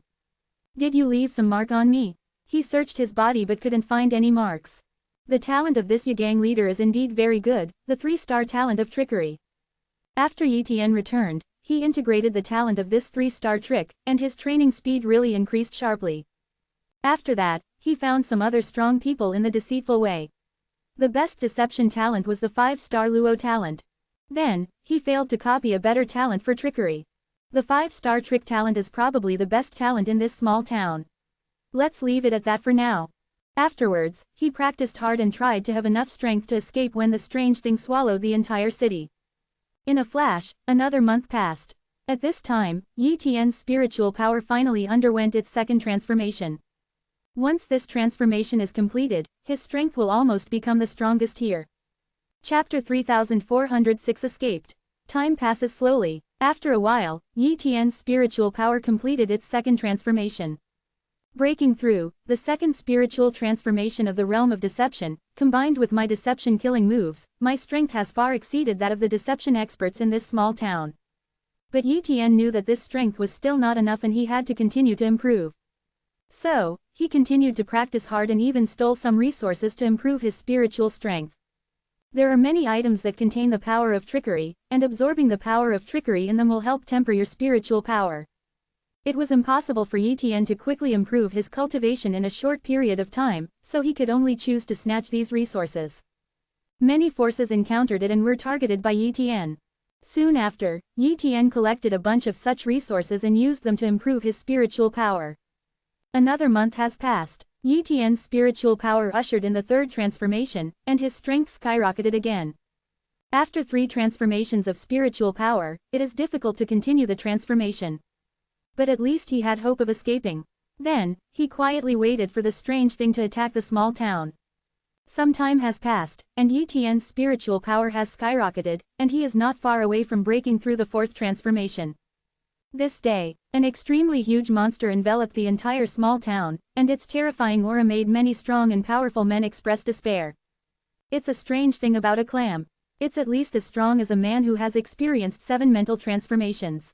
Speaker 1: Did you leave some mark on me? He searched his body but couldn't find any marks. The talent of this Yagang leader is indeed very good, the 3-star talent of trickery. After Yi Tian returned, he integrated the talent of this 3-star trick, and his training speed really increased sharply. After that, he found some other strong people in the deceitful way. The best deception talent was the 5-star Luo talent. Then, he failed to copy a better talent for trickery. The 5-star trick talent is probably the best talent in this small town. Let's leave it at that for now. Afterwards, he practiced hard and tried to have enough strength to escape when the strange thing swallowed the entire city. In a flash, another month passed. At this time, Yi Tian's spiritual power finally underwent its 2nd transformation. Once this transformation is completed, his strength will almost become the strongest here. Chapter 3406 Escaped. Time passes slowly. After a while, Yi Tian's spiritual power completed its 2nd transformation. Breaking through, the 2nd spiritual transformation of the realm of deception, combined with my deception-killing moves, my strength has far exceeded that of the deception experts in this small town. But Yi Tian knew that this strength was still not enough and he had to continue to improve. So, he continued to practice hard and even stole some resources to improve his spiritual strength. There are many items that contain the power of trickery, and absorbing the power of trickery in them will help temper your spiritual power. It was impossible for Yi Tian to quickly improve his cultivation in a short period of time, so he could only choose to snatch these resources. Many forces encountered it and were targeted by Yi Tian. Soon after, Yi Tian collected a bunch of such resources and used them to improve his spiritual power. Another month has passed. Yi Tian's spiritual power ushered in the 3rd transformation, and his strength skyrocketed again. After 3 transformations of spiritual power, it is difficult to continue the transformation. But at least he had hope of escaping. Then, he quietly waited for the strange thing to attack the small town. Some time has passed, and Yi Tian's spiritual power has skyrocketed, and he is not far away from breaking through the 4th transformation. This day, an extremely huge monster enveloped the entire small town, and its terrifying aura made many strong and powerful men express despair. It's a strange thing about a clam. It's at least as strong as a man who has experienced 7 mental transformations.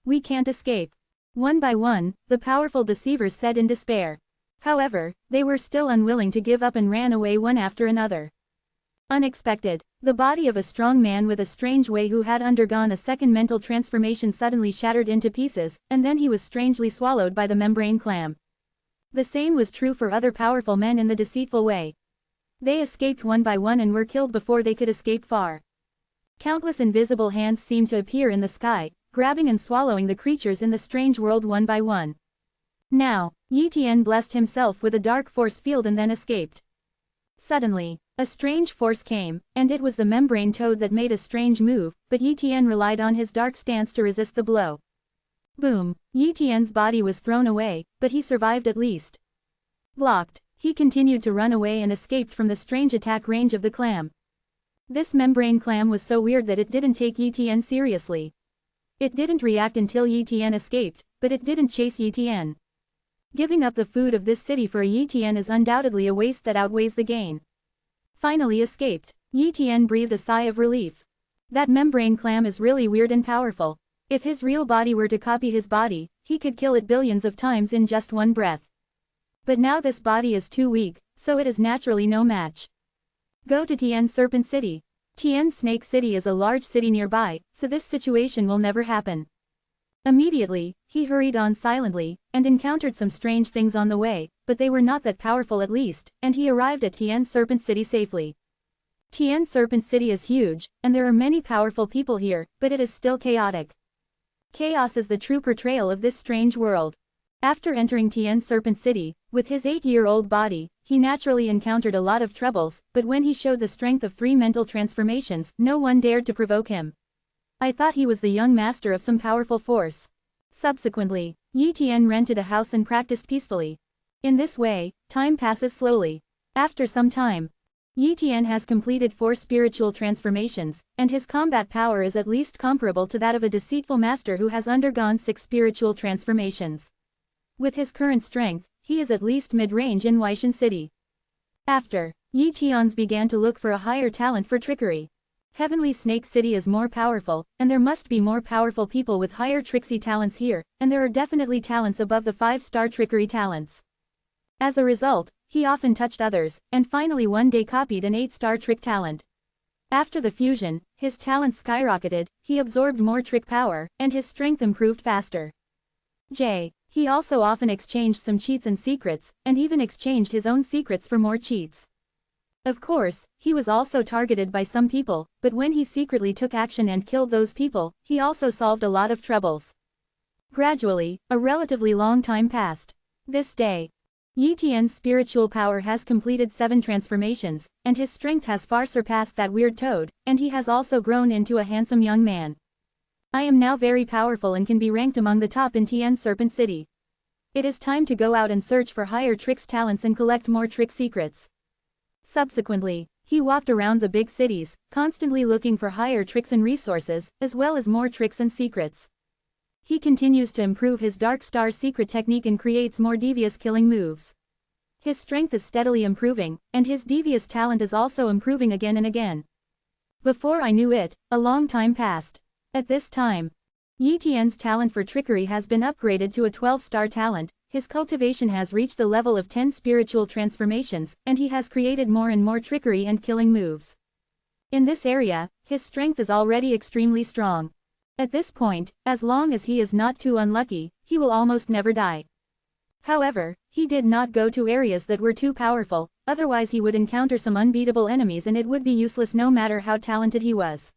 Speaker 1: We can't escape. One by one, the powerful deceivers said in despair. However, they were still unwilling to give up and ran away one after another. Unexpected, the body of a strong man with a strange way who had undergone a 2nd mental transformation suddenly shattered into pieces, and then he was strangely swallowed by the membrane clam. The same was true for other powerful men in the deceitful way. They escaped one by one and were killed before they could escape far. Countless invisible hands seemed to appear in the sky, grabbing and swallowing the creatures in the strange world one by one. Now, Yi Tian blessed himself with a dark force field and then escaped. Suddenly, a strange force came, and it was the membrane toad that made a strange move, but Yi Tian relied on his dark stance to resist the blow. Boom! Yi Tian's body was thrown away, but he survived at least. Blocked, he continued to run away and escaped from the strange attack range of the clam. This membrane clam was so weird that it didn't take Yi Tian seriously. It didn't react until Yi Tian escaped, but it didn't chase Yi Tian. Giving up the food of this city for Yi Tian is undoubtedly a waste that outweighs the gain. Finally escaped, Yi Tian breathed a sigh of relief. That membrane clam is really weird and powerful. If his real body were to copy his body, he could kill it billions of times in just one breath. But now this body is too weak, so it is naturally no match. Go to Tian Serpent City. Tian Snake City is a large city nearby, so this situation will never happen. Immediately, he hurried on silently, and encountered some strange things on the way, but they were not that powerful at least, and he arrived at Tian Serpent City safely. Tian Serpent City is huge, and there are many powerful people here, but it is still chaotic. Chaos is the true portrayal of this strange world. After entering Tian Serpent City, with his 8-year-old body, he naturally encountered a lot of troubles, but when he showed the strength of 3 mental transformations, no one dared to provoke him. I thought he was the young master of some powerful force. Subsequently, Yi Tian rented a house and practiced peacefully. In this way, time passes slowly. After some time, Yi Tian has completed 4 spiritual transformations, and his combat power is at least comparable to that of a deceitful master who has undergone 6 spiritual transformations. With his current strength, he is at least mid-range in Weishan City. After, Yi Tian's began to look for a higher talent for trickery. Heavenly Snake City is more powerful, and there must be more powerful people with higher tricksy talents here, and there are definitely talents above the 5-star trickery talents. As a result, he often touched others, and finally one day copied an 8-star trick talent. After the fusion, his talents skyrocketed, he absorbed more trick power, and his strength improved faster. He also often exchanged some cheats and secrets, and even exchanged his own secrets for more cheats. Of course, he was also targeted by some people, but when he secretly took action and killed those people, he also solved a lot of troubles. Gradually, a relatively long time passed. This day, Yi Tian's spiritual power has completed 7 transformations, and his strength has far surpassed that weird toad, and he has also grown into a handsome young man. I am now very powerful and can be ranked among the top in Tian Serpent City. It is time to go out and search for higher tricks talents and collect more trick secrets. Subsequently, he walked around the big cities, constantly looking for higher tricks and resources, as well as more tricks and secrets. He continues to improve his Dark Star secret technique and creates more devious killing moves. His strength is steadily improving, and his devious talent is also improving again and again. Before I knew it, a long time passed. At this time, Yi Tian's talent for trickery has been upgraded to a 12-star talent, his cultivation has reached the level of 10 spiritual transformations, and he has created more and more trickery and killing moves. In this area, his strength is already extremely strong. At this point, as long as he is not too unlucky, he will almost never die. However, he did not go to areas that were too powerful, otherwise he would encounter some unbeatable enemies and it would be useless no matter how talented he was.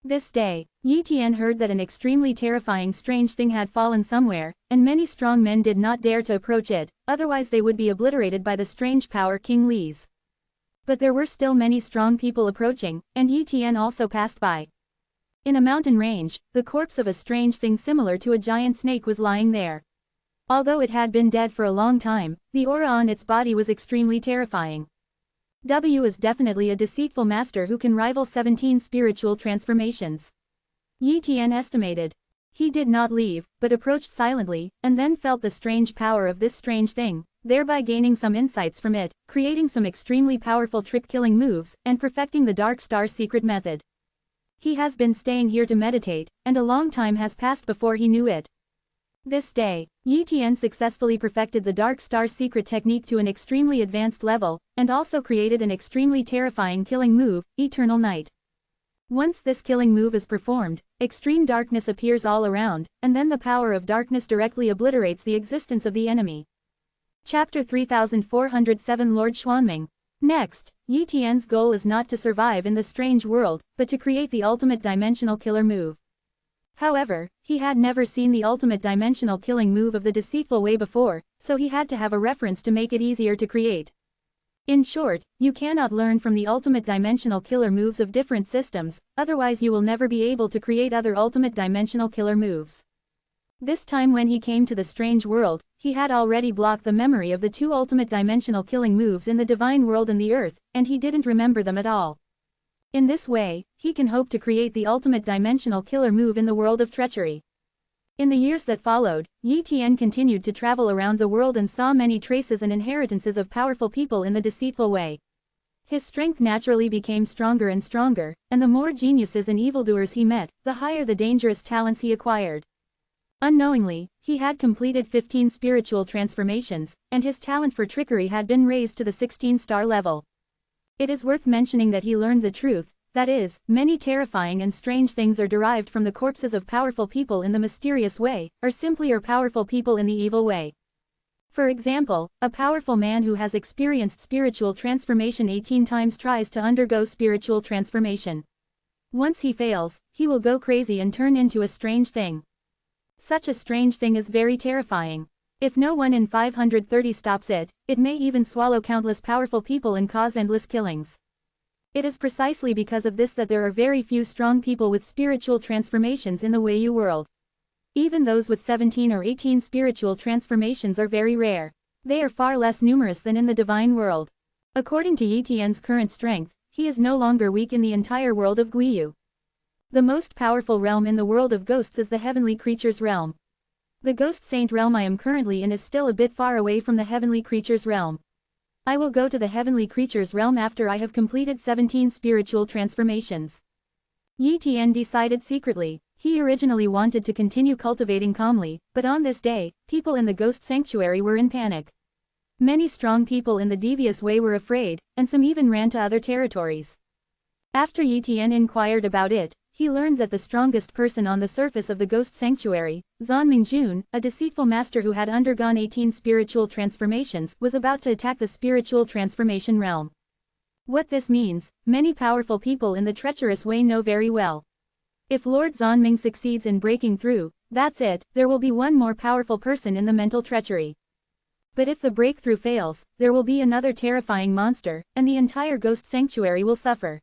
Speaker 1: This day, Yi Tian heard that an extremely terrifying strange thing had fallen somewhere, and many strong men did not dare to approach it, otherwise they would be obliterated by the strange power King Li's. But there were still many strong people approaching, and Yi Tian also passed by. In a mountain range, the corpse of a strange thing similar to a giant snake was lying there. Although it had been dead for a long time, the aura on its body was extremely terrifying. W is definitely a deceitful master who can rival 17 spiritual transformations. Yi Tian estimated. He did not leave, but approached silently, and then felt the strange power of this strange thing, thereby gaining some insights from it, creating some extremely powerful trick-killing moves, and perfecting the Dark Star secret method. He has been staying here to meditate, and a long time has passed before he knew it. This day, Yi Tian successfully perfected the Dark Star secret technique to an extremely advanced level, and also created an extremely terrifying killing move, Eternal Night. Once this killing move is performed, extreme darkness appears all around, and then the power of darkness directly obliterates the existence of the enemy. Chapter 3407 Lord Xuanming. Next, Yi Tian's goal is not to survive in the strange world, but to create the ultimate dimensional killer move. However, he had never seen the ultimate dimensional killing move of the deceitful way before, so he had to have a reference to make it easier to create. In short, you cannot learn from the ultimate dimensional killer moves of different systems, otherwise you will never be able to create other ultimate dimensional killer moves. This time when he came to the strange world, he had already blocked the memory of the 2 ultimate dimensional killing moves in the divine world and the earth, and he didn't remember them at all. In this way, he can hope to create the ultimate dimensional killer move in the world of treachery. In the years that followed, Yi Tian continued to travel around the world and saw many traces and inheritances of powerful people in the deceitful way. His strength naturally became stronger and stronger, and the more geniuses and evildoers he met, the higher the dangerous talents he acquired. Unknowingly, he had completed 15 spiritual transformations, and his talent for trickery had been raised to the 16-star level. It is worth mentioning that he learned the truth, that is, many terrifying and strange things are derived from the corpses of powerful people in the mysterious way, or simply are powerful people in the evil way. For example, a powerful man who has experienced spiritual transformation 18 times tries to undergo spiritual transformation. Once he fails, he will go crazy and turn into a strange thing. Such a strange thing is very terrifying. If no one in 530 stops it, it may even swallow countless powerful people and cause endless killings. It is precisely because of this that there are very few strong people with spiritual transformations in the Weiyu world. Even those with 17 or 18 spiritual transformations are very rare. They are far less numerous than in the divine world. According to Yi Tian's current strength, he is no longer weak in the entire world of Guiyu. The most powerful realm in the world of ghosts is the heavenly creatures realm. The ghost saint realm I am currently in is still a bit far away from the heavenly creatures realm. I will go to the heavenly creatures realm after I have completed 17 spiritual transformations. Yi Tian decided secretly. He originally wanted to continue cultivating calmly, but on this day, people in the ghost sanctuary were in panic. Many strong people in the devious way were afraid, and some even ran to other territories. After Yi Tian inquired about it, he learned that the strongest person on the surface of the ghost sanctuary, Zanming Jun, a deceitful master who had undergone 18 spiritual transformations, was about to attack the spiritual transformation realm. What this means, many powerful people in the treacherous way know very well. If Lord Zanming succeeds in breaking through, that's it, there will be one more powerful person in the mental treachery. But if the breakthrough fails, there will be another terrifying monster, and the entire ghost sanctuary will suffer.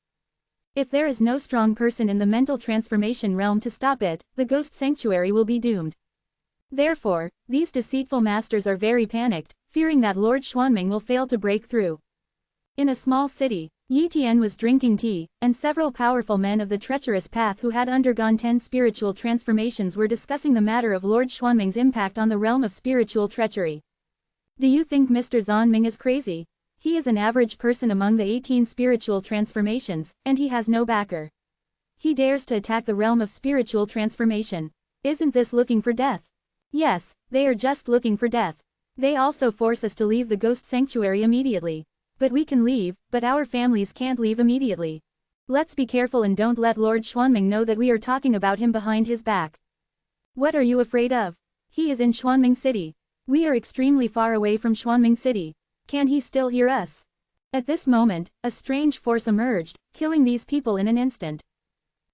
Speaker 1: If there is no strong person in the mental transformation realm to stop it, the ghost sanctuary will be doomed. Therefore, these deceitful masters are very panicked, fearing that Lord Xuanming will fail to break through. In a small city, Yi Tian was drinking tea, and several powerful men of the treacherous path who had undergone 10 spiritual transformations were discussing the matter of Lord Xuanming's impact on the realm of spiritual treachery. Do you think Mr. Zanming is crazy? He is an average person among the 18 spiritual transformations, and he has no backer. He dares to attack the realm of spiritual transformation. Isn't this looking for death? Yes, they are just looking for death. They also force us to leave the ghost sanctuary immediately. But we can leave, but our families can't leave immediately. Let's be careful and don't let Lord Xuanming know that we are talking about him behind his back. What are you afraid of? He is in Xuanming City. We are extremely far away from Xuanming City. Can he still hear us? At this moment, a strange force emerged, killing these people in an instant.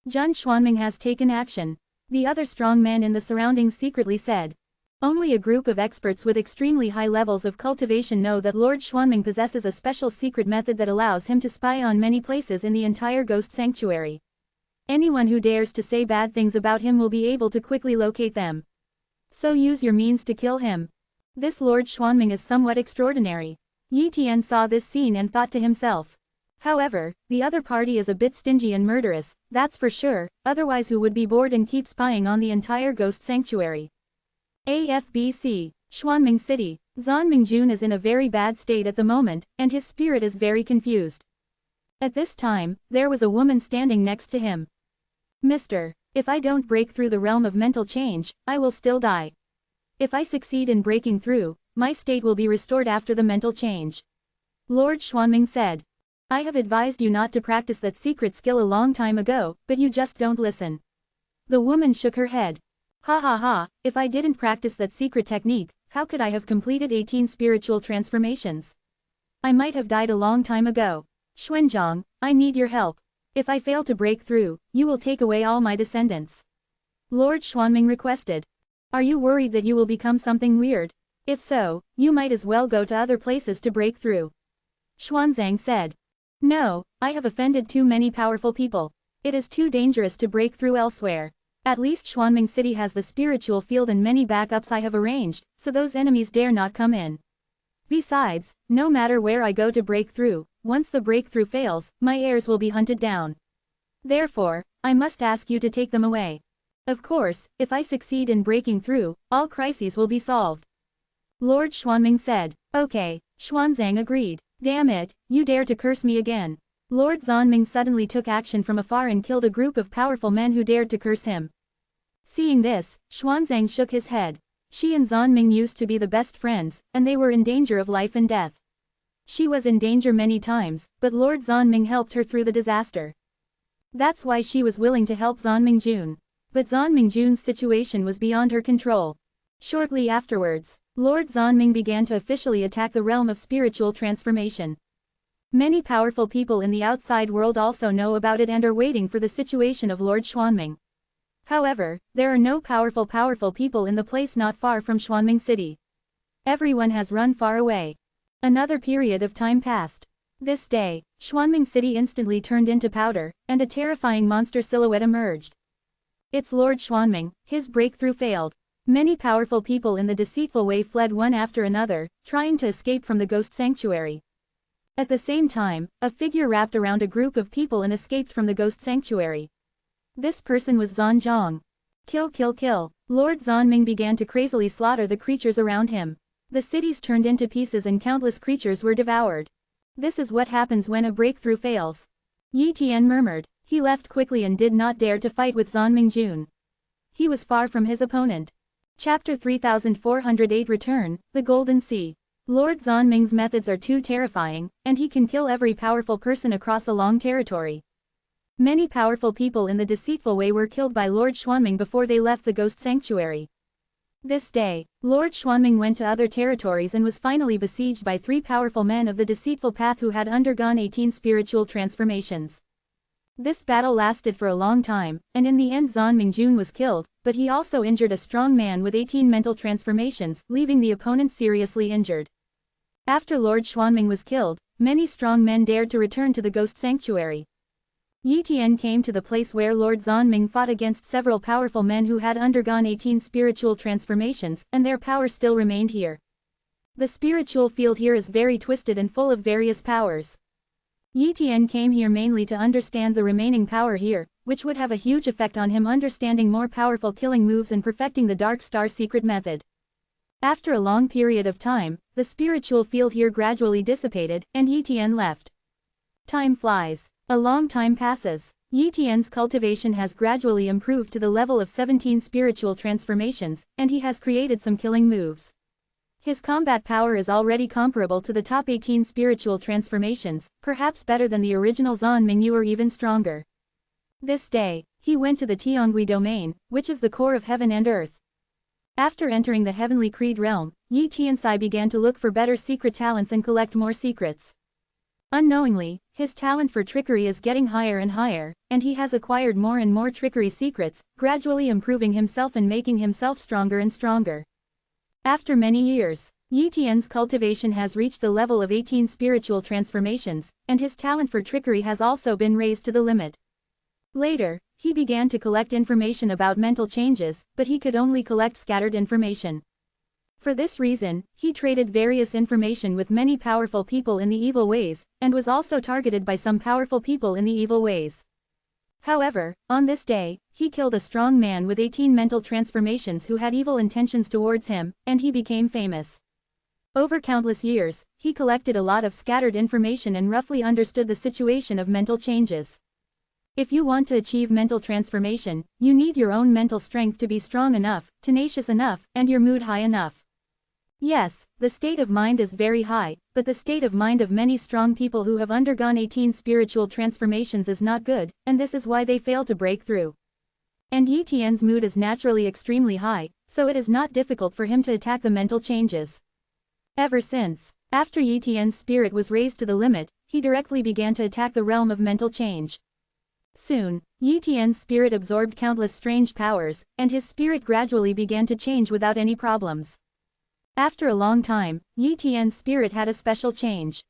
Speaker 1: Zhun Xuanming has taken action. The other strong men in the surroundings secretly said. Only a group of experts with extremely high levels of cultivation know that Lord Xuanming possesses a special secret method that allows him to spy on many places in the entire ghost sanctuary. Anyone who dares to say bad things about him will be able to quickly locate them. So use your means to kill him. This Lord Xuanming is somewhat extraordinary. Yi Tian saw this scene and thought to himself. However, the other party is a bit stingy and murderous, that's for sure, otherwise who would be bored and keep spying on the entire ghost sanctuary? AFBC, Xuanming City. Zanming Jun is in a very bad state at the moment, and his spirit is very confused. At this time, there was a woman standing next to him. Mister, if I don't break through the realm of mental change, I will still die. If I succeed in breaking through, my state will be restored after the mental change. Lord Xuanming said. I have advised you not to practice that secret skill a long time ago, but you just don't listen. The woman shook her head. Ha ha ha, if I didn't practice that secret technique, how could I have completed 18 spiritual transformations? I might have died a long time ago. Xuanzhang, I need your help. If I fail to break through, you will take away all my descendants. Lord Xuanming requested. Are you worried that you will become something weird? If so, you might as well go to other places to break through. Xuanzang said. No, I have offended too many powerful people. It is too dangerous to break through elsewhere. At least Xuanming City has the spiritual field and many backups I have arranged, so those enemies dare not come in. Besides, no matter where I go to break through, once the breakthrough fails, my heirs will be hunted down. Therefore, I must ask you to take them away. Of course, if I succeed in breaking through, all crises will be solved. Lord Xuanming said. Okay, Xuanzang agreed. Damn it, you dare to curse me again. Lord Zanming suddenly took action from afar and killed a group of powerful men who dared to curse him. Seeing this, Xuanzang shook his head. She and Zanming used to be the best friends, and they were in danger of life and death. She was in danger many times, but Lord Zanming helped her through the disaster. That's why she was willing to help Zanming Jun. But Zanming Jun's situation was beyond her control. Shortly afterwards, Lord Zanming began to officially attack the realm of spiritual transformation. Many powerful people in the outside world also know about it and are waiting for the situation of Lord Xuanming. However, there are no powerful people in the place not far from Xuanming City. Everyone has run far away. Another period of time passed. This day, Xuanming City instantly turned into powder, and a terrifying monster silhouette emerged. It's Lord Xuanming, his breakthrough failed. Many powerful people in the deceitful way fled one after another, trying to escape from the ghost sanctuary. At the same time, a figure wrapped around a group of people and escaped from the ghost sanctuary. This person was Zan Zhang. Kill, kill, kill. Lord Zanming began to crazily slaughter the creatures around him. The cities turned into pieces and countless creatures were devoured. This is what happens when a breakthrough fails. Yi Tian murmured. He left quickly and did not dare to fight with Zanming Jun. He was far from his opponent. Chapter 3408 Return, the Golden Sea. Lord Zanming's methods are too terrifying, and he can kill every powerful person across a long territory. Many powerful people in the deceitful way were killed by Lord Xuanming before they left the ghost sanctuary. This day, Lord Xuanming went to other territories and was finally besieged by 3 powerful men of the deceitful path who had undergone 18 spiritual transformations. This battle lasted for a long time, and in the end Zanming Jun was killed, but he also injured a strong man with 18 mental transformations, leaving the opponent seriously injured. After Lord Xuanming was killed, many strong men dared to return to the ghost sanctuary. Yi Tian came to the place where Lord Zanming fought against several powerful men who had undergone 18 spiritual transformations, and their power still remained here. The spiritual field here is very twisted and full of various powers. Yi Tian came here mainly to understand the remaining power here, which would have a huge effect on him understanding more powerful killing moves and perfecting the Dark Star secret method. After a long period of time, the spiritual field here gradually dissipated, and Yi Tian left. Time flies. A long time passes. Yi Tian's cultivation has gradually improved to the level of 17 spiritual transformations, and he has created some killing moves. His combat power is already comparable to the top 18 spiritual transformations, perhaps better than the original Zanming Yu or even stronger. This day, he went to the Tiangui domain, which is the core of heaven and earth. After entering the heavenly creed realm, Yi Tiansai began to look for better secret talents and collect more secrets. Unknowingly, his talent for trickery is getting higher and higher, and he has acquired more and more trickery secrets, gradually improving himself and making himself stronger and stronger. After many years, Yi Tian's cultivation has reached the level of 18 spiritual transformations, and his talent for trickery has also been raised to the limit. Later, he began to collect information about mental changes, but he could only collect scattered information. For this reason, he traded various information with many powerful people in the evil ways, and was also targeted by some powerful people in the evil ways. However, on this day, he killed a strong man with 18 mental transformations who had evil intentions towards him, and he became famous. Over countless years, he collected a lot of scattered information and roughly understood the situation of mental changes. If you want to achieve mental transformation, you need your own mental strength to be strong enough, tenacious enough, and your mood high enough. Yes, the state of mind is very high, but the state of mind of many strong people who have undergone 18 spiritual transformations is not good, and this is why they fail to break through. And Yi Tian's mood is naturally extremely high, so it is not difficult for him to attack the mental changes. Ever since, after Yi Tian's spirit was raised to the limit, he directly began to attack the realm of mental change. Soon, Yi Tian's spirit absorbed countless strange powers, and his spirit gradually began to change without any problems. After a long time, Yi Tian's spirit had a special change.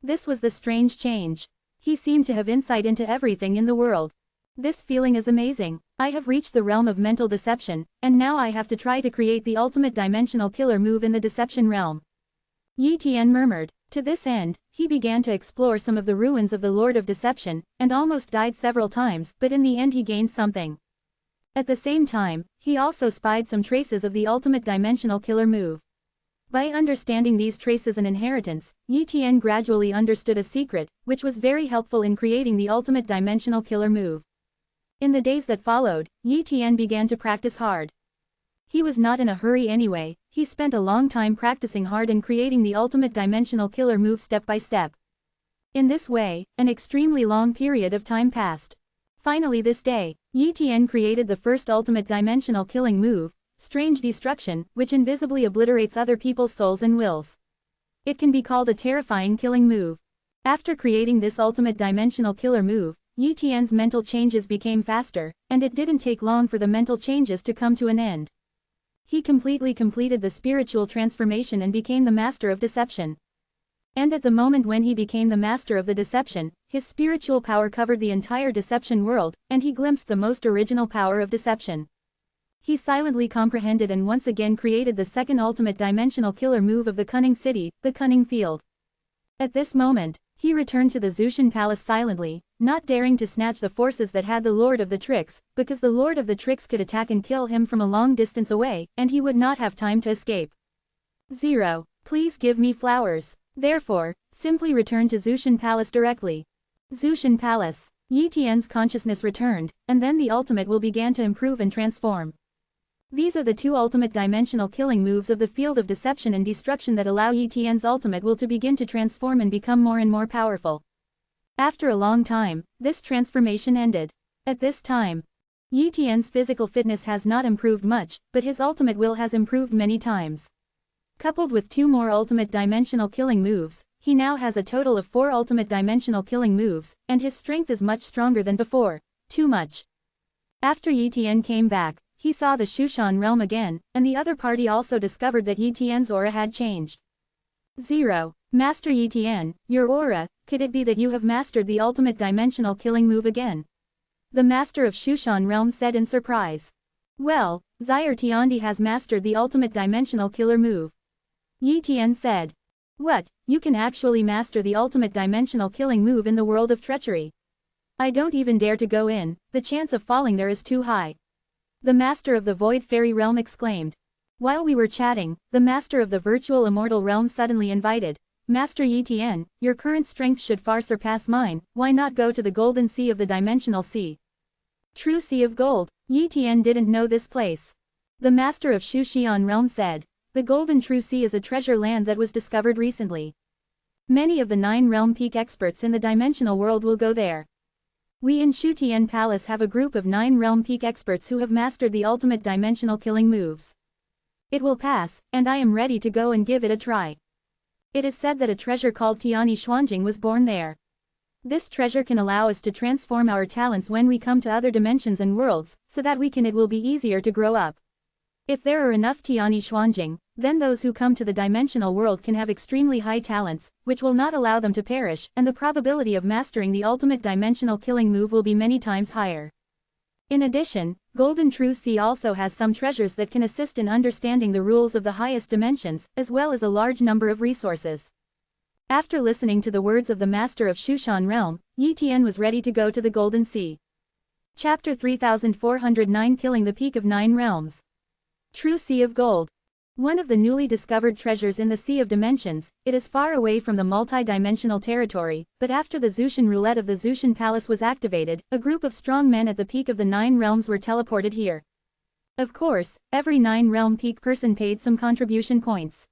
Speaker 1: This was the strange change. He seemed to have insight into everything in the world. This feeling is amazing. I have reached the realm of mental deception, and now I have to try to create the ultimate dimensional killer move in the deception realm. Yi Tian murmured. To this end, he began to explore some of the ruins of the Lord of Deception, and almost died several times, but in the end he gained something. At the same time, he also spied some traces of the ultimate dimensional killer move. By understanding these traces and inheritance, Yi Tian gradually understood a secret, which was very helpful in creating the ultimate dimensional killer move. In the days that followed, Yi Tian began to practice hard. He was not in a hurry anyway, he spent a long time practicing hard and creating the ultimate dimensional killer move step by step. In this way, an extremely long period of time passed. Finally this day, Yi Tian created the first ultimate dimensional killing move, Strange Destruction, which invisibly obliterates other people's souls and wills. It can be called a terrifying killing move. After creating this ultimate dimensional killer move, Yi Tian's mental changes became faster, and it didn't take long for the mental changes to come to an end. He completely completed the spiritual transformation and became the master of deception. And at the moment when he became the master of the deception, his spiritual power covered the entire deception world, and he glimpsed the most original power of deception. He silently comprehended and once again created the second ultimate dimensional killer move of the cunning city, the cunning field. At this moment, he returned to the Zushan palace silently, not daring to snatch the forces that had the Lord of the Tricks, because the Lord of the Tricks could attack and kill him from a long distance away, and he would not have time to escape. 0. Please give me flowers. Therefore, simply return to Zushan palace directly. Zushan palace. Yi Tian's consciousness returned, and then the ultimate will began to improve and transform. These are the two ultimate dimensional killing moves of the field of deception and destruction that allow Yi Tian's ultimate will to begin to transform and become more and more powerful. After a long time, this transformation ended. At this time, Yi Tian's physical fitness has not improved much, but his ultimate will has improved many times. Coupled with 2 more ultimate dimensional killing moves, he now has a total of 4 ultimate dimensional killing moves, and his strength is much stronger than before. Too much. After Yi Tian came back, he saw the Shushan realm again, and the other party also discovered that Yi Tian's aura had changed. 0. Master Yi Tian, your aura, could it be that you have mastered the ultimate dimensional killing move again? The master of Shushan realm said in surprise. Well, Zaire Tiandi has mastered the ultimate dimensional killer move. Yi Tian said. What, you can actually master the ultimate dimensional killing move in the world of treachery? I don't even dare to go in, the chance of falling there is too high. The master of the Void Fairy realm exclaimed. While we were chatting, the master of the virtual immortal realm suddenly invited, Master Yi Tian, your current strength should far surpass mine, why not go to the Golden Sea of the Dimensional Sea? True Sea of Gold, Yi Tian didn't know this place. The master of Shushan realm said, the Golden True Sea is a treasure land that was discovered recently. Many of the 9 realm peak experts in the dimensional world will go there. We in Shutian Palace have a group of 9 realm peak experts who have mastered the ultimate dimensional killing moves. It will pass, and I am ready to go and give it a try. It is said that a treasure called Tiani Xuanjing was born there. This treasure can allow us to transform our talents when we come to other dimensions and worlds, so that it will be easier to grow up. If there are enough Tiani Xuanjing, then those who come to the dimensional world can have extremely high talents, which will not allow them to perish, and the probability of mastering the ultimate dimensional killing move will be many times higher. In addition, Golden True Sea also has some treasures that can assist in understanding the rules of the highest dimensions, as well as a large number of resources. After listening to the words of the master of Shushan realm, Yi Tian was ready to go to the Golden Sea. Chapter 3409 Killing the Peak of 9 Realms. True Sea of Gold. One of the newly discovered treasures in the Sea of Dimensions, it is far away from the multi-dimensional territory, but after the Zushan roulette of the Zushan Palace was activated, a group of strong men at the peak of the 9 realms were teleported here. Of course, every 9 realm peak person paid some contribution points.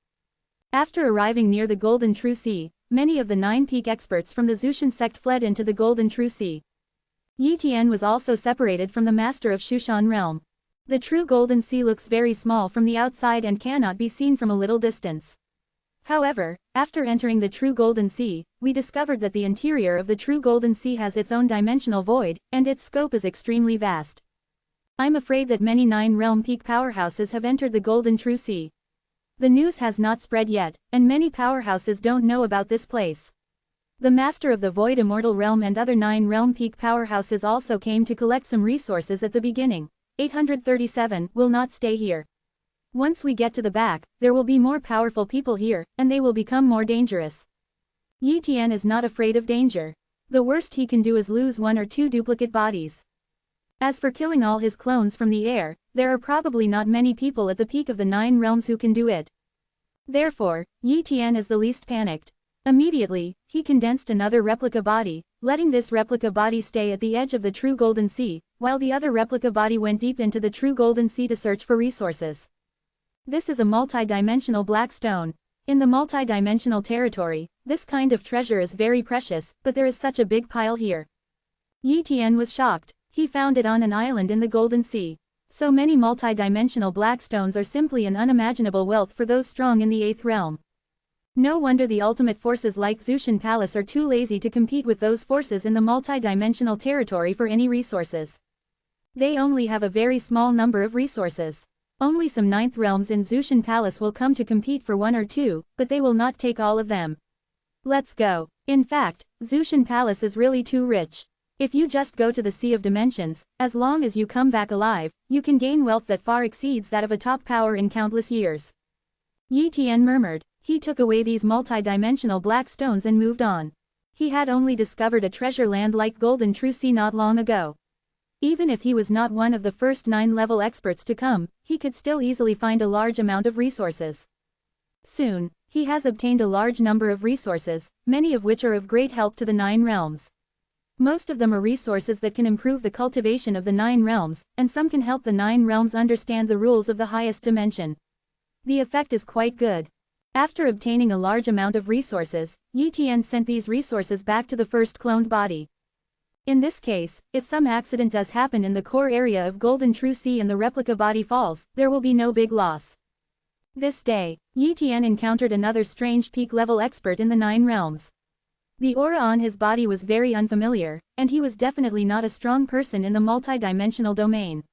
Speaker 1: After arriving near the Golden True Sea, many of the 9 peak experts from the Zushan sect fled into the Golden True Sea. Yi Tian was also separated from the master of Shushan realm. The true Golden Sea looks very small from the outside and cannot be seen from a little distance. However, after entering the true Golden Sea, we discovered that the interior of the true Golden Sea has its own dimensional void, and its scope is extremely vast. I'm afraid that many 9 realm peak powerhouses have entered the Golden True Sea. The news has not spread yet, and many powerhouses don't know about this place. The master of the Void Immortal Realm and other 9 realm peak powerhouses also came to collect some resources at the beginning. 837 will not stay here. Once we get to the back, there will be more powerful people here, and they will become more dangerous. Yi Tian is not afraid of danger. The worst he can do is lose 1 or 2 duplicate bodies. As for killing all his clones from the air, there are probably not many people at the peak of the 9 realms who can do it. Therefore, Yi Tian is the least panicked. Immediately, he condensed another replica body, letting this replica body stay at the edge of the true Golden Sea, while the other replica body went deep into the true Golden Sea to search for resources. This is a multi-dimensional black stone. In the multi-dimensional territory, this kind of treasure is very precious, but there is such a big pile here. Yi Tian was shocked. He found it on an island in the Golden Sea. So many multi-dimensional black stones are simply an unimaginable wealth for those strong in the 8th realm. No wonder the ultimate forces like Zushan Palace are too lazy to compete with those forces in the multi-dimensional territory for any resources. They only have a very small number of resources. Only some 9th realms in Zushan Palace will come to compete for 1 or 2, but they will not take all of them. Let's go. In fact, Zushan Palace is really too rich. If you just go to the Sea of Dimensions, as long as you come back alive, you can gain wealth that far exceeds that of a top power in countless years. Yi Tian murmured. He took away these multi-dimensional black stones and moved on. He had only discovered a treasure land like Golden True Sea not long ago. Even if he was not one of the first 9-level experts to come, he could still easily find a large amount of resources. Soon, he has obtained a large number of resources, many of which are of great help to the 9 realms. Most of them are resources that can improve the cultivation of the 9 realms, and some can help the 9 realms understand the rules of the highest dimension. The effect is quite good. After obtaining a large amount of resources, Yi Tian sent these resources back to the first cloned body. In this case, if some accident does happen in the core area of Golden True Sea and the replica body falls, there will be no big loss. This day, Yi Tian encountered another strange peak-level expert in the 9 realms. The aura on his body was very unfamiliar, and he was definitely not a strong person in the multi-dimensional domain.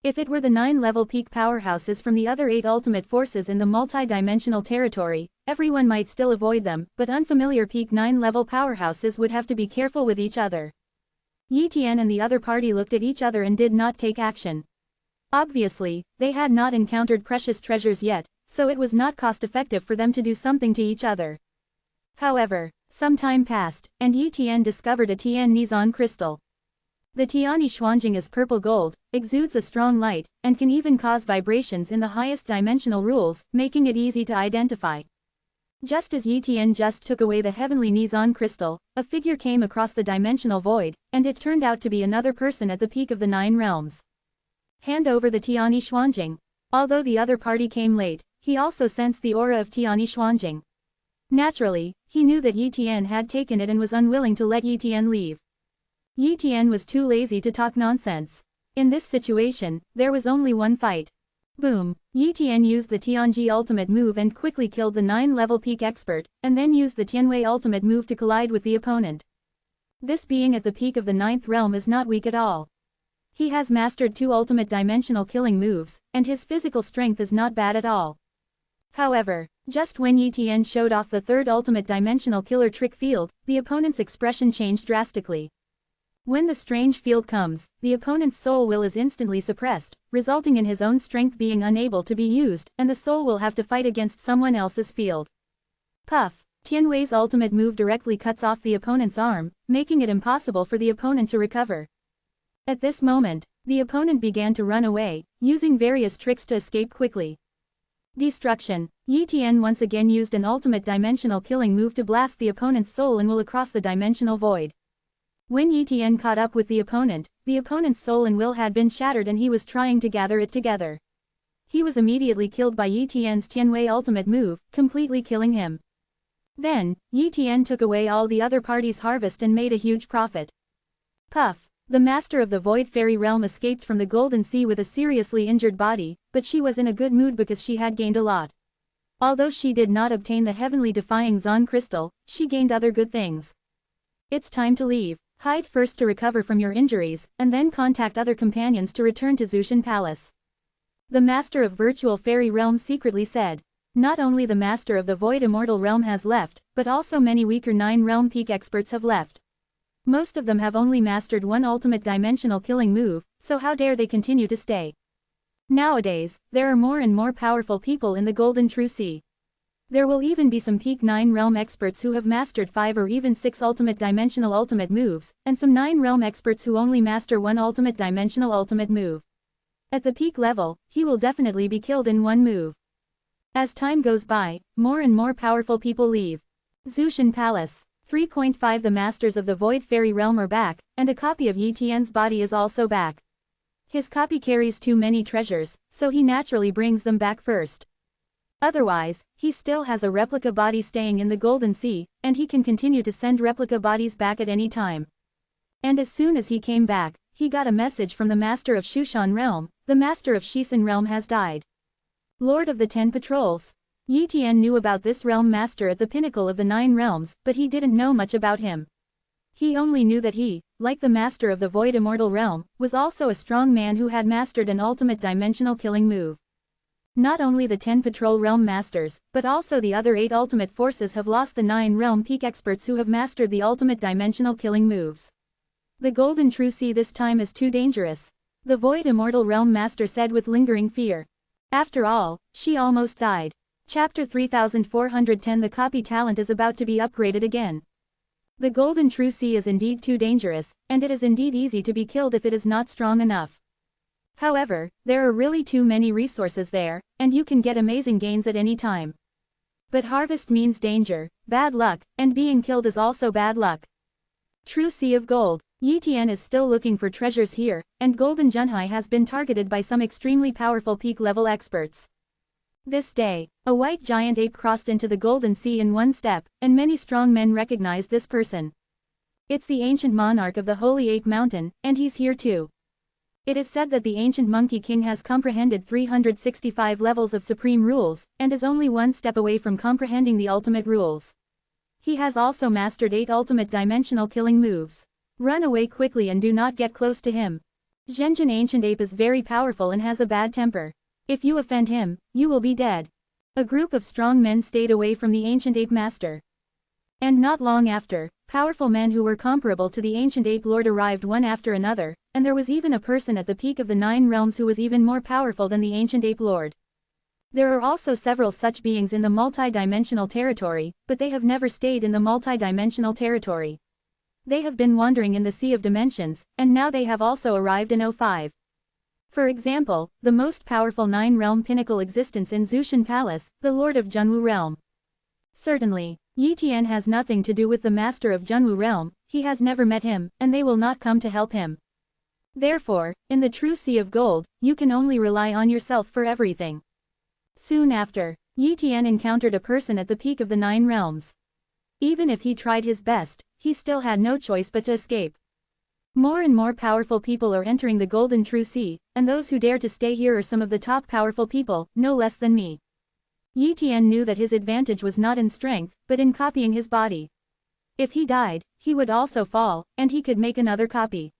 Speaker 1: If it were the 9-level peak powerhouses from the other 8 ultimate forces in the multi-dimensional territory, everyone might still avoid them, but unfamiliar peak 9-level powerhouses would have to be careful with each other. Yi Tian and the other party looked at each other and did not take action. Obviously, they had not encountered precious treasures yet, so it was not cost-effective for them to do something to each other. However, some time passed, and Yi Tian discovered a Tian Nizan crystal. The Tiani Xuanjing is purple gold, exudes a strong light, and can even cause vibrations in the highest dimensional rules, making it easy to identify. Just as Yi Tian just took away the heavenly Nizan crystal, a figure came across the dimensional void, and it turned out to be another person at the peak of the 9 realms. Hand over the Tiani Xuanjing. Although the other party came late, he also sensed the aura of Tiani Xuanjing. Naturally, he knew that Yi Tian had taken it and was unwilling to let Yi Tian leave. Yi Tian was too lazy to talk nonsense. In this situation, there was only one fight. Boom! Yi Tian used the Tianji ultimate move and quickly killed the 9-level peak expert, and then used the Tianwei ultimate move to collide with the opponent. This being at the peak of the 9th realm is not weak at all. He has mastered 2 ultimate dimensional killing moves, and his physical strength is not bad at all. However, just when Yi Tian showed off the 3rd ultimate dimensional killer trick field, the opponent's expression changed drastically. When the strange field comes, the opponent's soul will is instantly suppressed, resulting in his own strength being unable to be used, and the soul will have to fight against someone else's field. Puff! Tianwei's ultimate move directly cuts off the opponent's arm, making it impossible for the opponent to recover. At this moment, the opponent began to run away, using various tricks to escape quickly. Destruction! Yi Tian once again used an ultimate dimensional killing move to blast the opponent's soul and will across the dimensional void. When Yi Tian caught up with the opponent's soul and will had been shattered and he was trying to gather it together. He was immediately killed by Yi Tian's Tianwei ultimate move, completely killing him. Then, Yi Tian took away all the other party's harvest and made a huge profit. Puff! The master of the Void Fairy realm escaped from the Golden Sea with a seriously injured body, but she was in a good mood because she had gained a lot. Although she did not obtain the heavenly defying Zan crystal, she gained other good things. It's time to leave. Hide first to recover from your injuries, and then contact other companions to return to Zushan Palace. The master of Virtual Fairy Realm secretly said. Not only the master of the Void Immortal Realm has left, but also many weaker 9-realm peak experts have left. Most of them have only mastered 1 ultimate dimensional killing move, so how dare they continue to stay? Nowadays, there are more and more powerful people in the Golden True Sea. There will even be some peak 9-realm experts who have mastered 5 or even 6 ultimate dimensional ultimate moves, and some 9-realm experts who only master 1 ultimate dimensional ultimate move. At the peak level, he will definitely be killed in 1 move. As time goes by, more and more powerful people leave. Zushan Palace. 3.5 The masters of the Void Fairy Realm are back, and a copy of Yi Tian's body is also back. His copy carries too many treasures, so he naturally brings them back first. Otherwise, he still has a replica body staying in the Golden Sea, and he can continue to send replica bodies back at any time. And as soon as he came back, he got a message from the master of Shushan Realm. The master of Shisan Realm has died. Lord of the 10 Patrols. Yi Tian knew about this realm master at the pinnacle of the 9 realms, but he didn't know much about him. He only knew that he, like the master of the Void Immortal Realm, was also a strong man who had mastered an ultimate dimensional killing move. Not only the 10 Patrol Realm Masters, but also the other 8 Ultimate Forces have lost the 9 Realm Peak Experts who have mastered the ultimate dimensional killing moves. The Golden True Sea this time is too dangerous. The Void Immortal Realm Master said with lingering fear. After all, she almost died. Chapter 3410. The copy talent is about to be upgraded again. The golden true sea is indeed too dangerous, and it is indeed easy to be killed if it is not strong enough. However, there are really too many resources there, and you can get amazing gains at any time. But harvest means danger, bad luck, and being killed is also bad luck. True Sea of Gold. Yi Tian is still looking for treasures here, and Golden Junhai has been targeted by some extremely powerful peak-level experts. This day, a white giant ape crossed into the Golden Sea in one step, and many strong men recognized this person. It's the ancient monarch of the Holy Ape Mountain, and he's here too. It is said that the ancient Monkey King has comprehended 365 levels of supreme rules, and is only one step away from comprehending the ultimate rules. He has also mastered 8 ultimate dimensional killing moves. Run away quickly and do not get close to him. Zhenjin Ancient Ape is very powerful and has a bad temper. If you offend him, you will be dead. A group of strong men stayed away from the Ancient Ape Master. And not long after, powerful men who were comparable to the Ancient Ape Lord arrived one after another, and there was even a person at the peak of the 9 realms who was even more powerful than the Ancient Ape Lord. There are also several such beings in the multi-dimensional territory, but they have never stayed in the multi-dimensional territory. They have been wandering in the Sea of Dimensions, and now they have also arrived in O5. For example, the most powerful 9-realm pinnacle existence in Zushan Palace, the Lord of Junwu Realm. Certainly, Yi Tian has nothing to do with the Master of Junwu Realm, he has never met him, and they will not come to help him. Therefore, in the true Sea of Gold, you can only rely on yourself for everything. Soon after, Yi Tian encountered a person at the peak of the 9 realms. Even if he tried his best, he still had no choice but to escape. More and more powerful people are entering the Golden True Sea, and those who dare to stay here are some of the top powerful people, no less than me. Yi Tian knew that his advantage was not in strength, but in copying his body. If he died, he would also fall, and he could make another copy.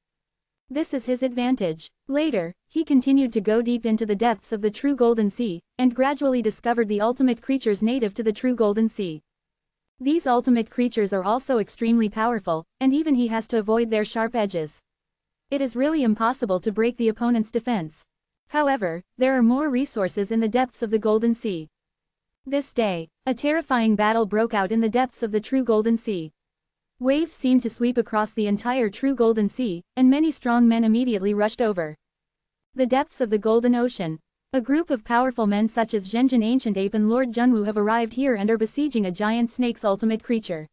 Speaker 1: This is his advantage. Later, he continued to go deep into the depths of the true Golden Sea, and gradually discovered the ultimate creatures native to the true Golden Sea. These ultimate creatures are also extremely powerful, and even he has to avoid their sharp edges. It is really impossible to break the opponent's defense. However, there are more resources in the depths of the Golden Sea. This day, a terrifying battle broke out in the depths of the true Golden Sea. Waves seemed to sweep across the entire true Golden Sea, and many strong men immediately rushed over. The depths of the Golden Ocean. A group of powerful men such as Zhenjin Ancient Ape and Lord Junwu have arrived here and are besieging a giant snake's ultimate creature.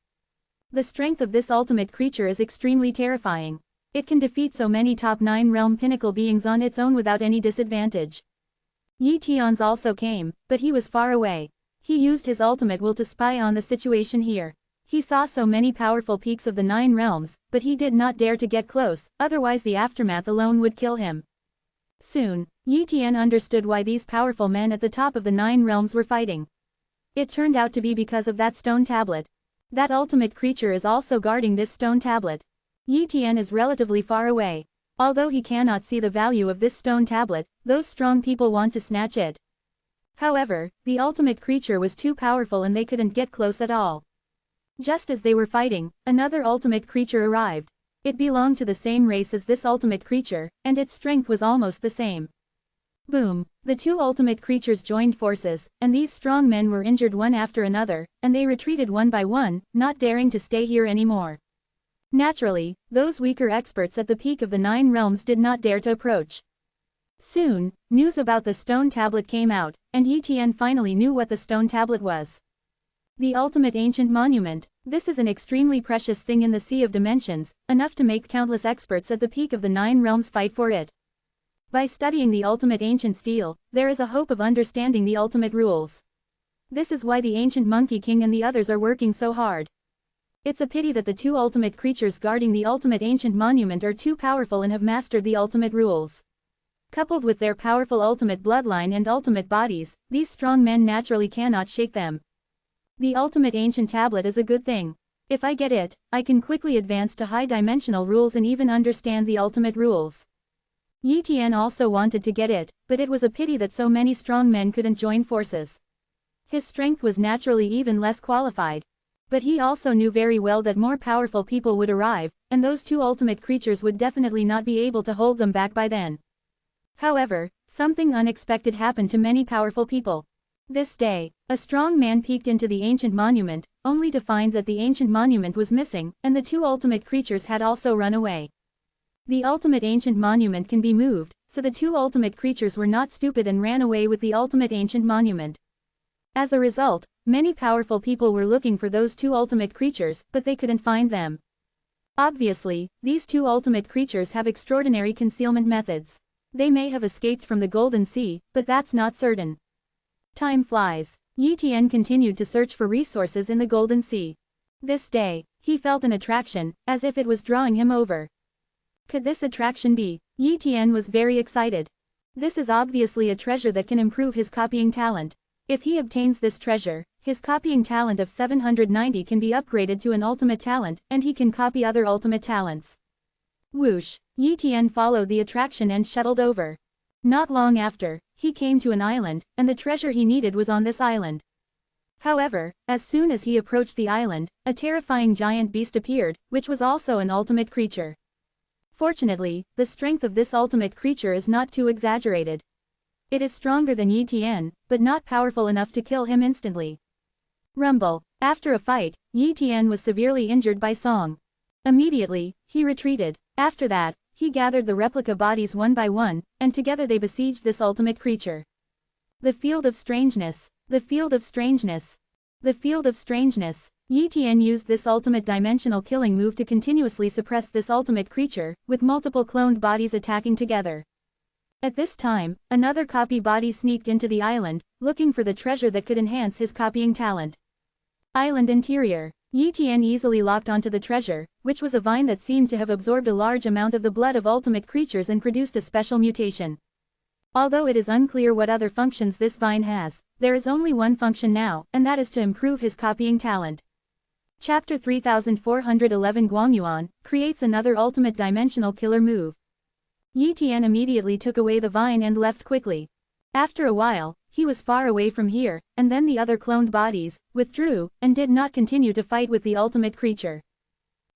Speaker 1: The strength of this ultimate creature is extremely terrifying. It can defeat so many top 9 realm pinnacle beings on its own without any disadvantage. Yi Tian's also came, but he was far away. He used his ultimate will to spy on the situation here. He saw so many powerful peaks of the 9 realms, but he did not dare to get close, otherwise the aftermath alone would kill him. Soon, Yi Tian understood why these powerful men at the top of the 9 realms were fighting. It turned out to be because of that stone tablet. That ultimate creature is also guarding this stone tablet. Yi Tian is relatively far away. Although he cannot see the value of this stone tablet, those strong people want to snatch it. However, the ultimate creature was too powerful and they couldn't get close at all. Just as they were fighting, another ultimate creature arrived. It belonged to the same race as this ultimate creature, and its strength was almost the same. Boom! The two ultimate creatures joined forces, and these strong men were injured one after another, and they retreated one by one, not daring to stay here anymore. Naturally, those weaker experts at the peak of the 9 realms did not dare to approach. Soon, news about the stone tablet came out, and Yi Tian finally knew what the stone tablet was. The ultimate ancient monument. This is an extremely precious thing in the Sea of Dimensions, enough to make countless experts at the peak of the 9 realms fight for it. By studying the ultimate ancient steel, there is a hope of understanding the ultimate rules. This is why the ancient Monkey King and the others are working so hard. It's a pity that the two ultimate creatures guarding the ultimate ancient monument are too powerful and have mastered the ultimate rules. Coupled with their powerful ultimate bloodline and ultimate bodies, these strong men naturally cannot shake them. The ultimate ancient tablet is a good thing. If I get it, I can quickly advance to high-dimensional rules and even understand the ultimate rules. Yi Tian also wanted to get it, but it was a pity that so many strong men couldn't join forces. His strength was naturally even less qualified. But he also knew very well that more powerful people would arrive, and those two ultimate creatures would definitely not be able to hold them back by then. However, something unexpected happened to many powerful people. This day, a strong man peeked into the ancient monument, only to find that the ancient monument was missing, and the two ultimate creatures had also run away. The ultimate ancient monument can be moved, so the two ultimate creatures were not stupid and ran away with the ultimate ancient monument. As a result, many powerful people were looking for those two ultimate creatures, but they couldn't find them. Obviously, these two ultimate creatures have extraordinary concealment methods. They may have escaped from the Golden Sea, but that's not certain. Time flies. Yi Tian continued to search for resources in the Golden Sea. This day, he felt an attraction, as if it was drawing him over. Could this attraction be? Yi Tian was very excited. This is obviously a treasure that can improve his copying talent. If he obtains this treasure, his copying talent of 790 can be upgraded to an ultimate talent, and he can copy other ultimate talents. Whoosh! Yi Tian followed the attraction and shuttled over. Not long after, he came to an island, and the treasure he needed was on this island. However, as soon as he approached the island, a terrifying giant beast appeared, which was also an ultimate creature. Fortunately, the strength of this ultimate creature is not too exaggerated. It is stronger than Yi Tian, but not powerful enough to kill him instantly. Rumble. After a fight, Yi Tian was severely injured by Song. Immediately, he retreated. After that, he gathered the replica bodies one by one, and together they besieged this ultimate creature. The Field of Strangeness. The Field of Strangeness. The Field of Strangeness. Yi Tian used this ultimate dimensional killing move to continuously suppress this ultimate creature, with multiple cloned bodies attacking together. At this time, another copy body sneaked into the island, looking for the treasure that could enhance his copying talent. Island interior. Yi Tian easily locked onto the treasure, which was a vine that seemed to have absorbed a large amount of the blood of ultimate creatures and produced a special mutation. Although it is unclear what other functions this vine has, there is only one function now, and that is to improve his copying talent. Chapter 3411 Guangyuan creates another ultimate dimensional killer move. Yi Tian immediately took away the vine and left quickly. After a while, he was far away from here, and then the other cloned bodies withdrew and did not continue to fight with the ultimate creature.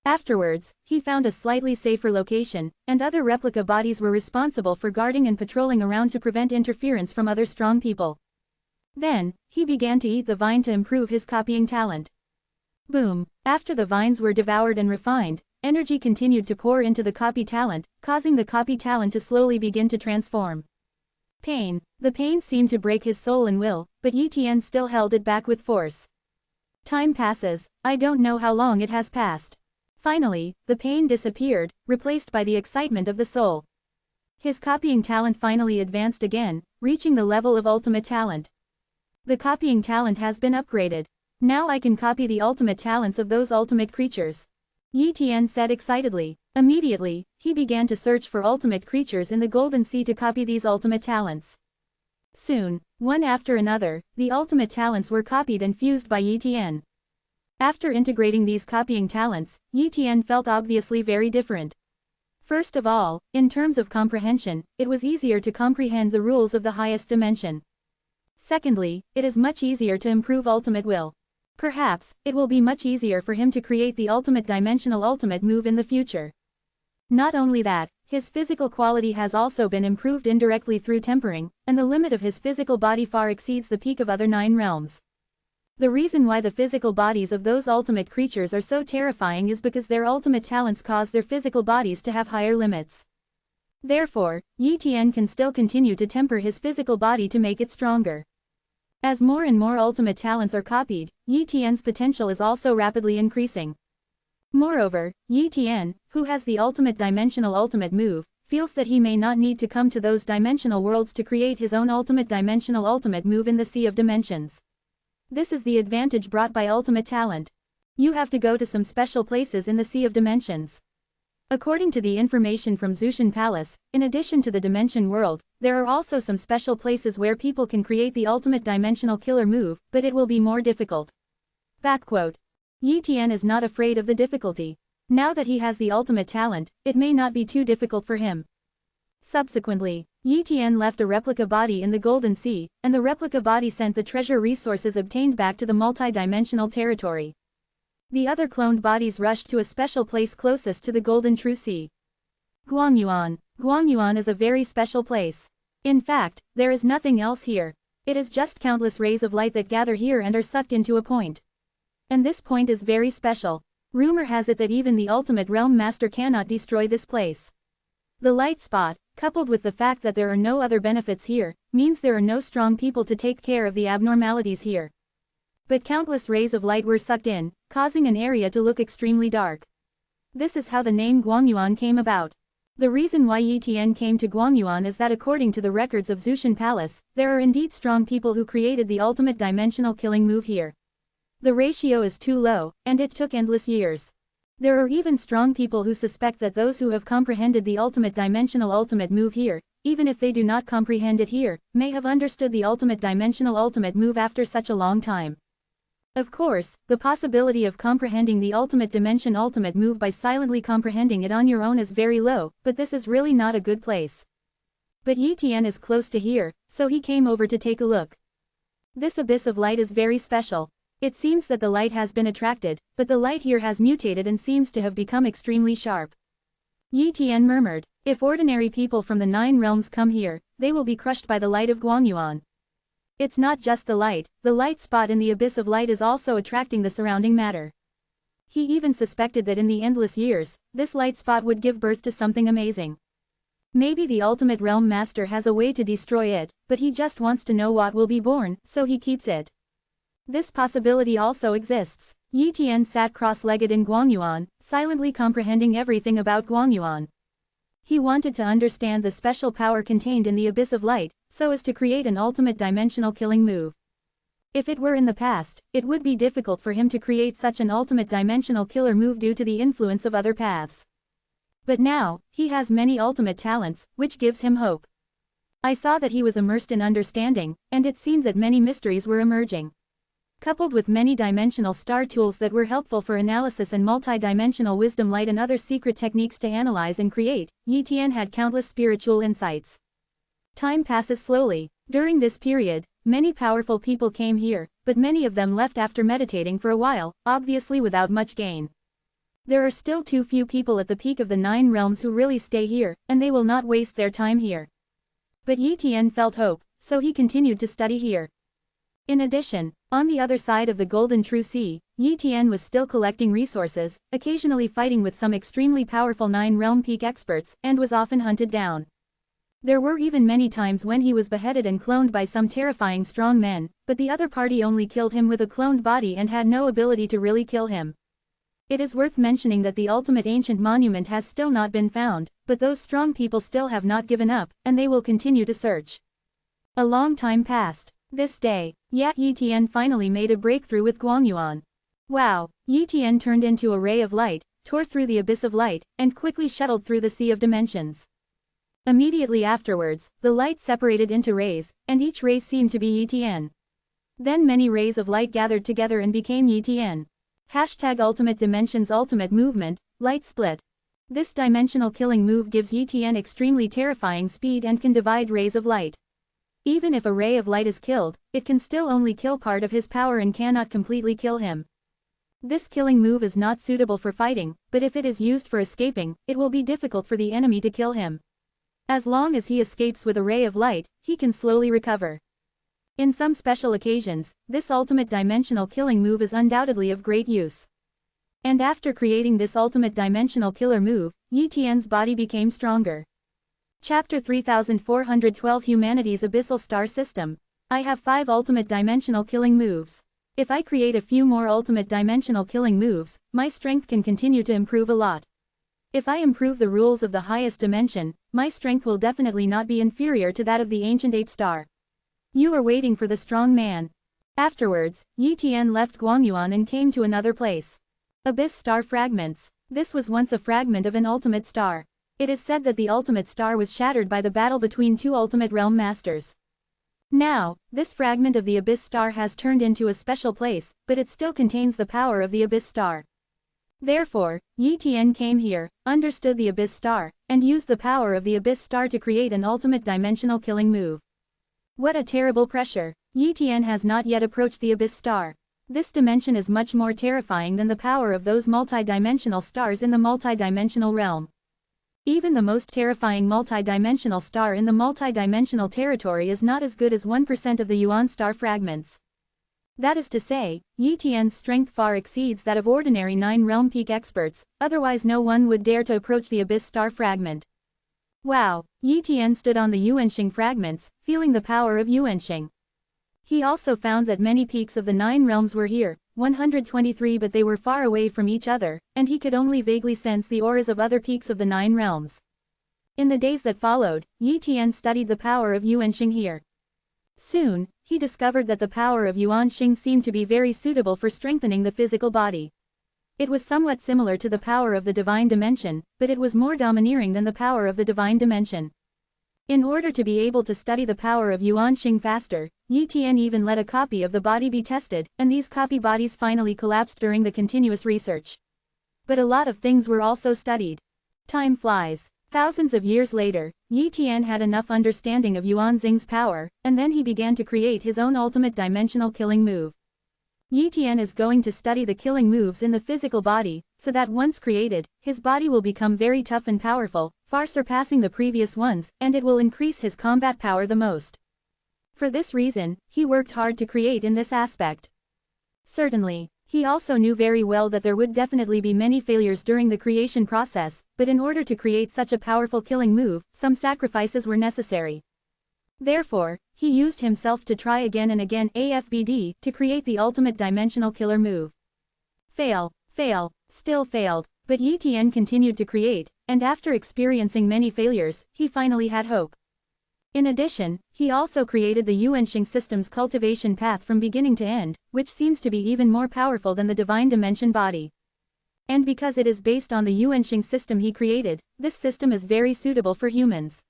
Speaker 1: Afterwards, he found a slightly safer location, and other replica bodies were responsible for guarding and patrolling around to prevent interference from other strong people. Then, he began to eat the vine to improve his copying talent. Boom! After the vines were devoured and refined, energy continued to pour into the copy talent, causing the copy talent to slowly begin to transform. Pain. The pain seemed to break his soul and will, but Yi Tian still held it back with force. Time passes. I don't know how long it has passed. Finally, the pain disappeared, replaced by the excitement of the soul. His copying talent finally advanced again, reaching the level of ultimate talent. The copying talent has been upgraded. Now I can copy the ultimate talents of those ultimate creatures. Yi Tian said excitedly. Immediately, he began to search for ultimate creatures in the Golden Sea to copy these ultimate talents. Soon, one after another, the ultimate talents were copied and fused by Yi Tian. After integrating these copying talents, Yi Tian felt obviously very different. First of all, in terms of comprehension, it was easier to comprehend the rules of the highest dimension. Secondly, it is much easier to improve ultimate will. Perhaps, it will be much easier for him to create the ultimate dimensional ultimate move in the future. Not only that, his physical quality has also been improved indirectly through tempering, and the limit of his physical body far exceeds the peak of other 9 realms. The reason why the physical bodies of those ultimate creatures are so terrifying is because their ultimate talents cause their physical bodies to have higher limits. Therefore, Yi Tian can still continue to temper his physical body to make it stronger. As more and more ultimate talents are copied, Yi Tian's potential is also rapidly increasing. Moreover, Yi Tian, who has the ultimate dimensional ultimate move, feels that he may not need to come to those dimensional worlds to create his own ultimate dimensional ultimate move in the Sea of Dimensions. This is the advantage brought by ultimate talent. You have to go to some special places in the Sea of Dimensions. According to the information from Zushan Palace, in addition to the Dimension World, there are also some special places where people can create the ultimate dimensional killer move, but it will be more difficult. Backquote. Yi Tian is not afraid of the difficulty. Now that he has the ultimate talent, it may not be too difficult for him. Subsequently, Yi Tian left a replica body in the Golden Sea, and the replica body sent the treasure resources obtained back to the multi-dimensional territory. The other cloned bodies rushed to a special place closest to the Golden True Sea. Guangyuan. Guangyuan is a very special place. In fact, there is nothing else here. It is just countless rays of light that gather here and are sucked into a point. And this point is very special. Rumor has it that even the ultimate realm master cannot destroy this place. The light spot, coupled with the fact that there are no other benefits here, means there are no strong people to take care of the abnormalities here. But countless rays of light were sucked in, causing an area to look extremely dark. This is how the name Guangyuan came about. The reason why Yi Tian came to Guangyuan is that according to the records of Zushan Palace, there are indeed strong people who created the ultimate dimensional killing move here. The ratio is too low, and it took endless years. There are even strong people who suspect that those who have comprehended the ultimate dimensional ultimate move here, even if they do not comprehend it here, may have understood the ultimate dimensional ultimate move after such a long time. Of course, the possibility of comprehending the ultimate dimension ultimate move by silently comprehending it on your own is very low, but this is really not a good place. But Yi Tian is close to here, so he came over to take a look. This abyss of light is very special. It seems that the light has been attracted, but the light here has mutated and seems to have become extremely sharp. Yi Tian murmured, if ordinary people from the 9 realms come here, they will be crushed by the light of Guangyuan. It's not just the light spot in the abyss of light is also attracting the surrounding matter. He even suspected that in the endless years, this light spot would give birth to something amazing. Maybe the ultimate realm master has a way to destroy it, but he just wants to know what will be born, so he keeps it. This possibility also exists. Yi Tian sat cross-legged in Guangyuan, silently comprehending everything about Guangyuan. He wanted to understand the special power contained in the abyss of light, so as to create an ultimate dimensional killing move. If it were in the past, it would be difficult for him to create such an ultimate dimensional killer move due to the influence of other paths. But now, he has many ultimate talents, which gives him hope. I saw that he was immersed in understanding, and it seemed that many mysteries were emerging. Coupled with many dimensional star tools that were helpful for analysis and multi-dimensional wisdom light and other secret techniques to analyze and create, Yi Tian had countless spiritual insights. Time passes slowly. During this period, many powerful people came here, but many of them left after meditating for a while, obviously without much gain. There are still too few people at the peak of the 9 realms who really stay here, and they will not waste their time here. But Yi Tian felt hope, so he continued to study here. In addition, on the other side of the Golden True Sea, Yi Tian was still collecting resources, occasionally fighting with some extremely powerful 9-realm peak experts, and was often hunted down. There were even many times when he was beheaded and cloned by some terrifying strong men, but the other party only killed him with a cloned body and had no ability to really kill him. It is worth mentioning that the ultimate ancient monument has still not been found, but those strong people still have not given up, and they will continue to search. A long time passed. This day, Yi Tian finally made a breakthrough with Guangyuan. Wow! Yi Tian turned into a ray of light, tore through the abyss of light, and quickly shuttled through the sea of dimensions. Immediately afterwards, the light separated into rays, and each ray seemed to be Yi Tian. Then many rays of light gathered together and became Yi Tian. #Ultimate Dimensions Ultimate Movement, Light Split. This dimensional killing move gives Yi Tian extremely terrifying speed and can divide rays of light. Even if a ray of light is killed, it can still only kill part of his power and cannot completely kill him. This killing move is not suitable for fighting, but if it is used for escaping, it will be difficult for the enemy to kill him. As long as he escapes with a ray of light, he can slowly recover. In some special occasions, this ultimate dimensional killing move is undoubtedly of great use. And after creating this ultimate dimensional killer move, Yi Tian's body became stronger. Chapter 3412 Humanity's Abyssal Star System. I have 5 ultimate dimensional killing moves. If I create a few more ultimate dimensional killing moves, my strength can continue to improve a lot. If I improve the rules of the highest dimension, my strength will definitely not be inferior to that of the ancient ape star. You are waiting for the strong man. Afterwards, Yi Tian left Guangyuan and came to another place. Abyss Star Fragments. This was once a fragment of an ultimate star. It is said that the ultimate star was shattered by the battle between 2 ultimate realm masters. Now, this fragment of the Abyss Star has turned into a special place, but it still contains the power of the Abyss Star. Therefore, Yi Tian came here, understood the Abyss Star, and used the power of the Abyss Star to create an ultimate dimensional killing move. What a terrible pressure! Yi Tian has not yet approached the Abyss Star. This dimension is much more terrifying than the power of those multi-dimensional stars in the multi-dimensional realm. Even the most terrifying multi-dimensional star in the multi-dimensional territory is not as good as 1% of the Yuan star fragments. That is to say, Yi Tian's strength far exceeds that of ordinary 9-realm peak experts, otherwise no one would dare to approach the abyss star fragment. Wow! Yi Tian stood on the Yuanxing fragments, feeling the power of Yuanxing. He also found that many peaks of the 9 realms were here, 123, but they were far away from each other, and he could only vaguely sense the auras of other peaks of the 9 realms. In the days that followed, Yi Tian studied the power of Yuanxing here. Soon, he discovered that the power of Yuanxing seemed to be very suitable for strengthening the physical body. It was somewhat similar to the power of the divine dimension, but it was more domineering than the power of the divine dimension. In order to be able to study the power of Yuanxing faster, Yi Tian even let a copy of the body be tested, and these copy bodies finally collapsed during the continuous research. But a lot of things were also studied. Time flies. Thousands of years later, Yi Tian had enough understanding of Yuanxing's power, and then he began to create his own ultimate dimensional killing move. Yi Tian is going to study the killing moves in the physical body, so that once created, his body will become very tough and powerful, far surpassing the previous ones, and it will increase his combat power the most. For this reason, he worked hard to create in this aspect. Certainly, he also knew very well that there would definitely be many failures during the creation process, but in order to create such a powerful killing move, some sacrifices were necessary. Therefore, he used himself to try again and again AFBD to create the ultimate dimensional killer move. Fail, still failed, but Yi Tian continued to create, and after experiencing many failures, he finally had hope. In addition, he also created the Yuanxing system's cultivation path from beginning to end, which seems to be even more powerful than the divine dimension body. And because it is based on the Yuanxing system he created, this system is very suitable for humans.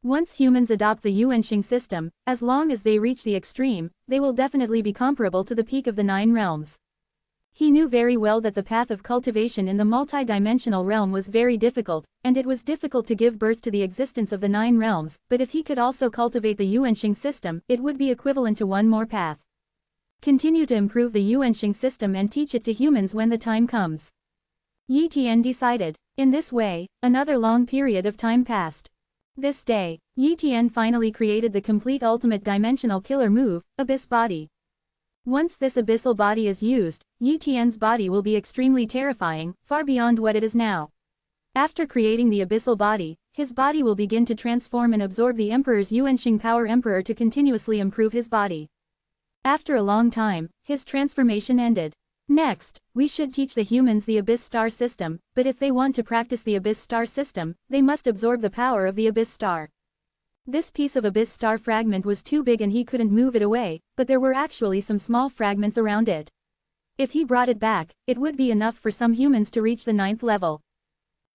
Speaker 1: Once humans adopt the Yuanxing system, as long as they reach the extreme, they will definitely be comparable to the peak of the 9 realms. He knew very well that the path of cultivation in the multi-dimensional realm was very difficult, and it was difficult to give birth to the existence of the 9 realms, but if he could also cultivate the Yuanxing system, it would be equivalent to one more path. Continue to improve the Yuanxing system and teach it to humans when the time comes. Yi Tian decided. In this way, another long period of time passed. This day, Yi Tian finally created the complete ultimate dimensional killer move, Abyss Body. Once this abyssal body is used, Yi Tian's body will be extremely terrifying, far beyond what it is now. After creating the abyssal body, his body will begin to transform and absorb the Emperor's Yuanxing power Emperor to continuously improve his body. After a long time, his transformation ended. Next, we should teach the humans the Abyss Star system, but if they want to practice the Abyss Star system, they must absorb the power of the Abyss Star. This piece of Abyss Star fragment was too big and he couldn't move it away, but there were actually some small fragments around it. If he brought it back, it would be enough for some humans to reach the 9th level.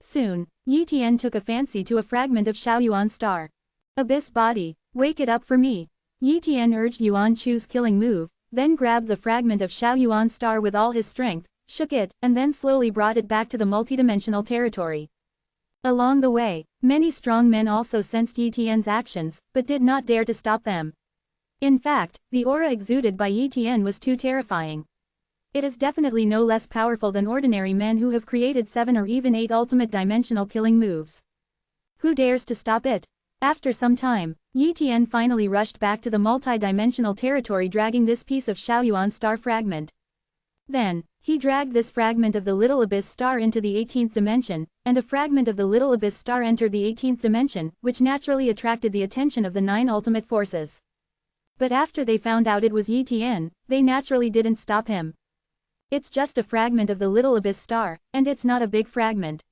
Speaker 1: Soon, Yi Tian took a fancy to a fragment of Shaoyuan Star. Abyss Body, wake it up for me. Yi Tian urged Yuan Chu's killing move, then grabbed the fragment of Shaoyuan Star with all his strength, shook it, and then slowly brought it back to the multidimensional territory. Along the way, many strong men also sensed Yi Tian's actions, but did not dare to stop them. In fact, the aura exuded by Yi Tian was too terrifying. It is definitely no less powerful than ordinary men who have created 7 or even 8 ultimate dimensional killing moves. Who dares to stop it? After some time, Yi Tian finally rushed back to the multi-dimensional territory dragging this piece of Shaoyuan Star fragment. Then, he dragged this fragment of the Little Abyss Star into the 18th dimension, and a fragment of the Little Abyss Star entered the 18th dimension, which naturally attracted the attention of the 9 ultimate forces. But after they found out it was Yi Tian, they naturally didn't stop him. It's just a fragment of the Little Abyss Star, and it's not a big fragment.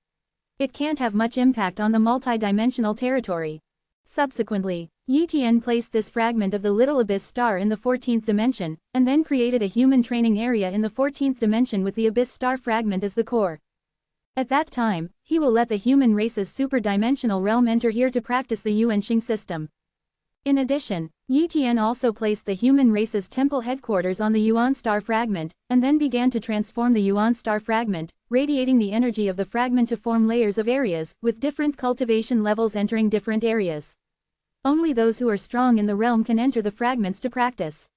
Speaker 1: It can't have much impact on the multi-dimensional territory. Subsequently, Yi Tian placed this fragment of the Little Abyss Star in the 14th dimension, and then created a human training area in the 14th dimension with the Abyss Star fragment as the core. At that time, he will let the human race's super-dimensional realm enter here to practice the Yuanxing system. In addition, Yi Tian also placed the human race's temple headquarters on the Yuan Star fragment, and then began to transform the Yuan Star fragment, radiating the energy of the fragment to form layers of areas, with different cultivation levels entering different areas. Only those who are strong in the realm can enter the fragments to practice.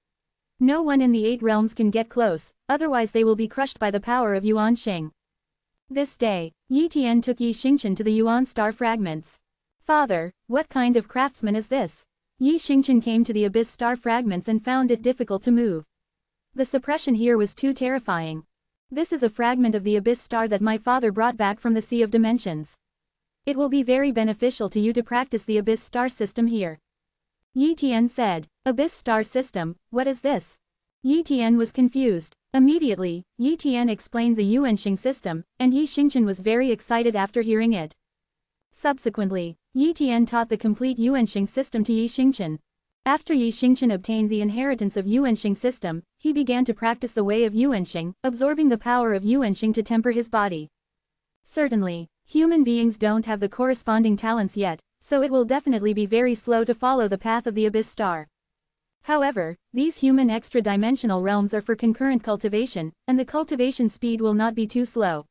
Speaker 1: No one in the 8 realms can get close, otherwise they will be crushed by the power of Yuanxing. This day, Yi Tian took Yi Xingchen to the Yuan star fragments. Father, what kind of craftsman is this? Yi Xingchen came to the abyss star fragments and found it difficult to move. The suppression here was too terrifying. This is a fragment of the abyss star that my father brought back from the Sea of Dimensions. It will be very beneficial to you to practice the abyss star system here. Yi Tian said. Abyss star system, what is this? Yi Tian was confused. Immediately, Yi Tian explained the Yuanxing system, and Yi Xingchen was very excited after hearing it. Subsequently, Yi Tian taught the complete Yuanxing system to Yi Xingchen. After Yi Xingchen obtained the inheritance of Yuanxing system, he began to practice the way of Yuanxing, absorbing the power of Yuanxing to temper his body. Certainly, human beings don't have the corresponding talents yet, so it will definitely be very slow to follow the path of the abyss star. However, these human extra-dimensional realms are for concurrent cultivation, and the cultivation speed will not be too slow.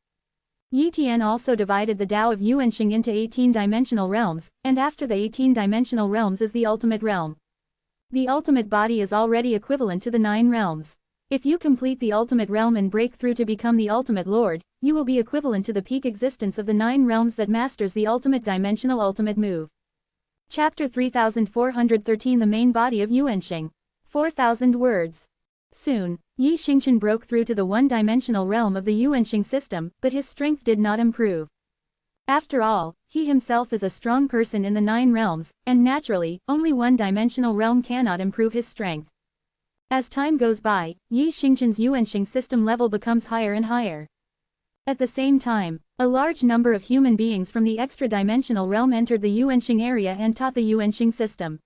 Speaker 1: Yi Tian also divided the Tao of Yuanxing into 18-dimensional realms, and after the 18-dimensional realms is the ultimate realm. The ultimate body is already equivalent to the 9 realms. If you complete the ultimate realm and break through to become the ultimate lord, you will be equivalent to the peak existence of the 9 realms that masters the ultimate dimensional ultimate move. Chapter 3413 The main body of Yuanxing. 4,000 words. Soon, Yi Xingchen broke through to the one-dimensional realm of the Yuanxing system, but his strength did not improve. After all, he himself is a strong person in the 9 realms, and naturally, only one-dimensional realm cannot improve his strength. As time goes by, Yi Xingchen's Yuanxing system level becomes higher and higher. At the same time, a large number of human beings from the extra-dimensional realm entered the Yuanxing area and taught the Yuanxing system.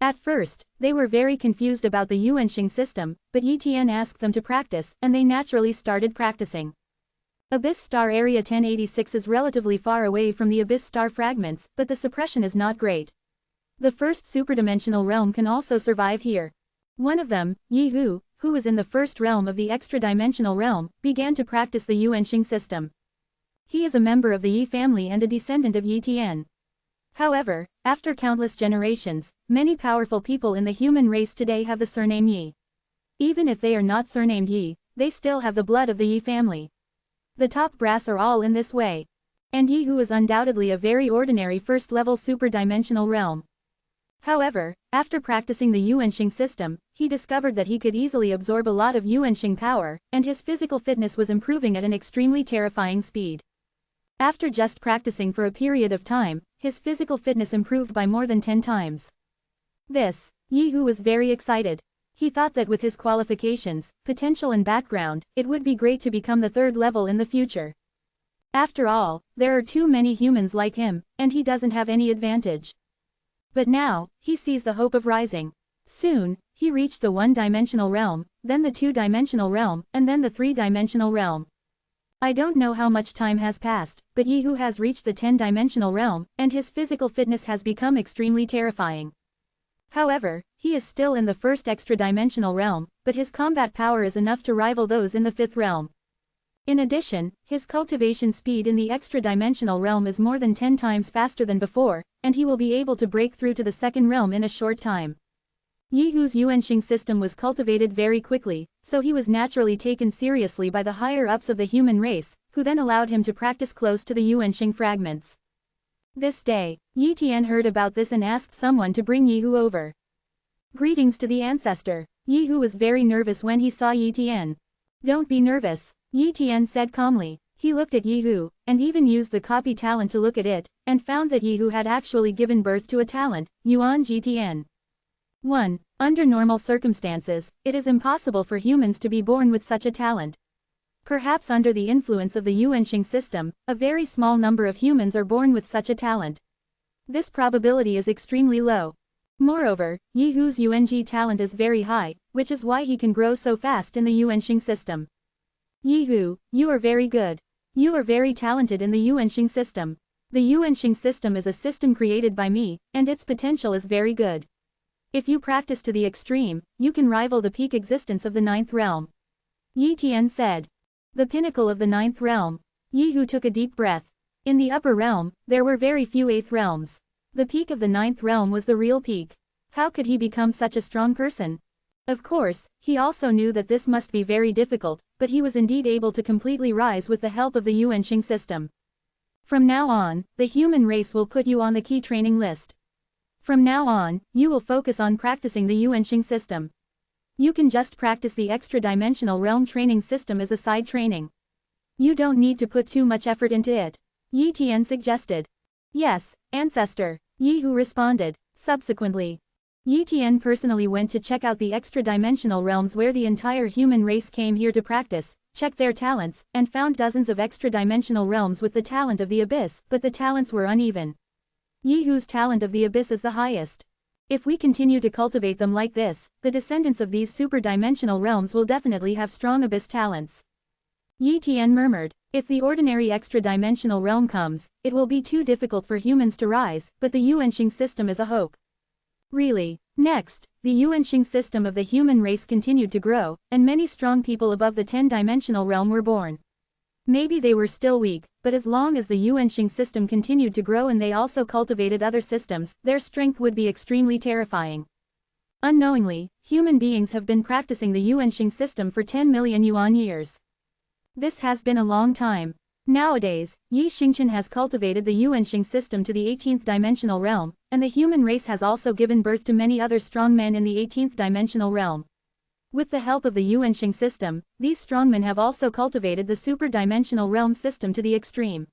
Speaker 1: At first, they were very confused about the Yuanxing system, but Yi Tian asked them to practice, and they naturally started practicing. Abyss Star Area 1086 is relatively far away from the Abyss Star fragments, but the suppression is not great. The first superdimensional realm can also survive here. One of them, Yi Hu, who was in the first realm of the extra-dimensional realm, began to practice the Yuanxing system. He is a member of the Yi family and a descendant of Yi Tian. However, after countless generations, many powerful people in the human race today have the surname Yi. Even if they are not surnamed Yi, they still have the blood of the Yi family. The top brass are all in this way. And Yi Hu is undoubtedly a very ordinary first-level super-dimensional realm. However, after practicing the Yuanxing system, he discovered that he could easily absorb a lot of Yuanxing power, and his physical fitness was improving at an extremely terrifying speed. After just practicing for a period of time, his physical fitness improved by more than 10 times. Yi Hu was very excited. He thought that with his qualifications, potential and background, it would be great to become the 3rd level in the future. After all, there are too many humans like him, and he doesn't have any advantage. But now, he sees the hope of rising. Soon, he reached the 1-dimensional realm, then the 2-dimensional realm, and then the 3-dimensional realm. I don't know how much time has passed, but Yi Hu has reached the 10-dimensional realm, and his physical fitness has become extremely terrifying. However, he is still in the first extra-dimensional realm, but his combat power is enough to rival those in the 5th realm. In addition, his cultivation speed in the extra-dimensional realm is more than 10 times faster than before, and he will be able to break through to the 2nd realm in a short time. Yi Hu's Yuanxing system was cultivated very quickly, so he was naturally taken seriously by the higher-ups of the human race, who then allowed him to practice close to the Yuanxing fragments. This day, Yi Tian heard about this and asked someone to bring Yi Hu over. Greetings to the ancestor. Yi Hu was very nervous when he saw Yi Tian. Don't be nervous, Yi Tian said calmly. He looked at Yi Hu, and even used the copy talent to look at it, and found that Yi Hu had actually given birth to a talent, Yuan Ji Tian. 1. Under normal circumstances, it is impossible for humans to be born with such a talent. Perhaps under the influence of the Yuanxing system, a very small number of humans are born with such a talent. This probability is extremely low. Moreover, Yi Hu's Yuanji talent is very high, which is why he can grow so fast in the Yuanxing system. Yi Hu, you are very good. You are very talented in the Yuanxing system. The Yuanxing system is a system created by me, and its potential is very good. If you practice to the extreme, you can rival the peak existence of the 9th realm. Yi Tian said. The pinnacle of the 9th realm. Yi Hu took a deep breath. In the upper realm, there were very few 8th realms. The peak of the 9th realm was the real peak. How could he become such a strong person? Of course, he also knew that this must be very difficult, but he was indeed able to completely rise with the help of the Yuanxing system. From now on, the human race will put you on the key training list. From now on, you will focus on practicing the Yuanxing system. You can just practice the extra-dimensional realm training system as a side training. You don't need to put too much effort into it, Yi Tian suggested. Yes, Ancestor, Yi Hu responded. Subsequently, Yi Tian personally went to check out the extra-dimensional realms where the entire human race came here to practice, check their talents, and found dozens of extra-dimensional realms with the talent of the abyss, but the talents were uneven. Yi Hu's talent of the abyss is the highest. If we continue to cultivate them like this, the descendants of these super-dimensional realms will definitely have strong abyss talents. Yi Tian murmured, if the ordinary extra-dimensional realm comes, it will be too difficult for humans to rise, but the Yuanxing system is a hope. Really. Next, the Yuanxing system of the human race continued to grow, and many strong people above the 10-dimensional realm were born. Maybe they were still weak, but as long as the Yuanxing system continued to grow and they also cultivated other systems, their strength would be extremely terrifying. Unknowingly, human beings have been practicing the Yuanxing system for 10 million yuan years. This has been a long time. Nowadays, Yi Xingchen has cultivated the Yuanxing system to the 18th dimensional realm, and the human race has also given birth to many other strong men in the 18th dimensional realm. With the help of the Yuanxing system, these strong men have also cultivated the super-dimensional realm system to the extreme.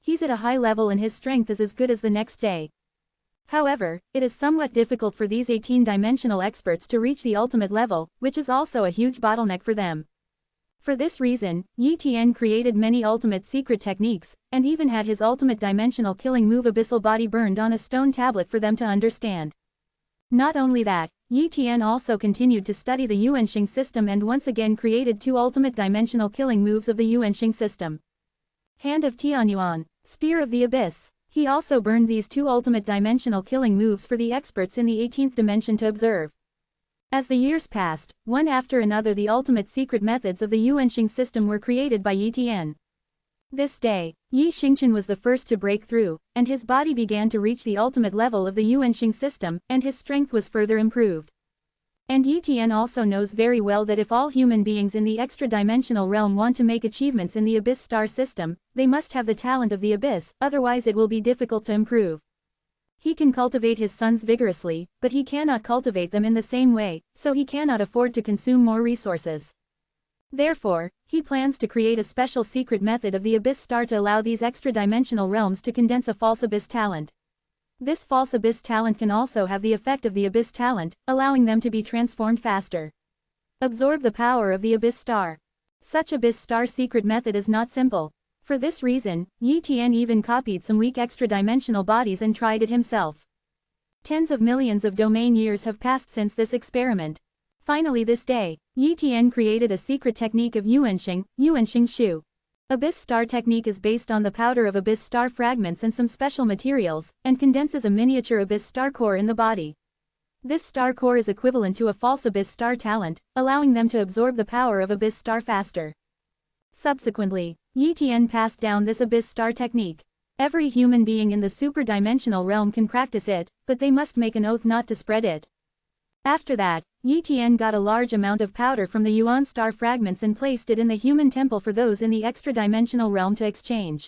Speaker 1: He's at a high level and his strength is as good as the next day. However, it is somewhat difficult for these 18-dimensional experts to reach the ultimate level, which is also a huge bottleneck for them. For this reason, Yi Tian created many ultimate secret techniques, and even had his ultimate dimensional killing move Abyssal Body burned on a stone tablet for them to understand. Not only that, Yi Tian also continued to study the Yuanxing system and once again created 2 ultimate dimensional killing moves of the Yuanxing system. Hand of Tianyuan, Spear of the Abyss. He also burned these 2 ultimate dimensional killing moves for the experts in the 18th dimension to observe. As the years passed, one after another the ultimate secret methods of the Yuanxing system were created by Yi Tian. This day, Yi Xingchen was the first to break through, and his body began to reach the ultimate level of the Yuanxing system, and his strength was further improved. And Yi Tian also knows very well that if all human beings in the extra-dimensional realm want to make achievements in the Abyss star system, they must have the talent of the Abyss, otherwise it will be difficult to improve. He can cultivate his sons vigorously, but he cannot cultivate them in the same way, so he cannot afford to consume more resources. Therefore, he plans to create a special secret method of the Abyss Star to allow these extra-dimensional realms to condense a false Abyss talent. This false Abyss talent can also have the effect of the Abyss talent, allowing them to be transformed faster. Absorb the power of the Abyss Star. Such Abyss Star secret method is not simple. For this reason, Yi Tian even copied some weak extra-dimensional bodies and tried it himself. Tens of millions of domain years have passed since this experiment. Finally this day, Yi Tian created a secret technique of Yuanxing Shu. Abyss Star technique is based on the powder of Abyss Star fragments and some special materials, and condenses a miniature Abyss Star core in the body. This star core is equivalent to a false Abyss Star talent, allowing them to absorb the power of Abyss Star faster. Subsequently, Yi Tian passed down this Abyss Star technique. Every human being in the super-dimensional realm can practice it, but they must make an oath not to spread it. After that, Yi Tian got a large amount of powder from the Yuan star fragments and placed it in the human temple for those in the extra-dimensional realm to exchange.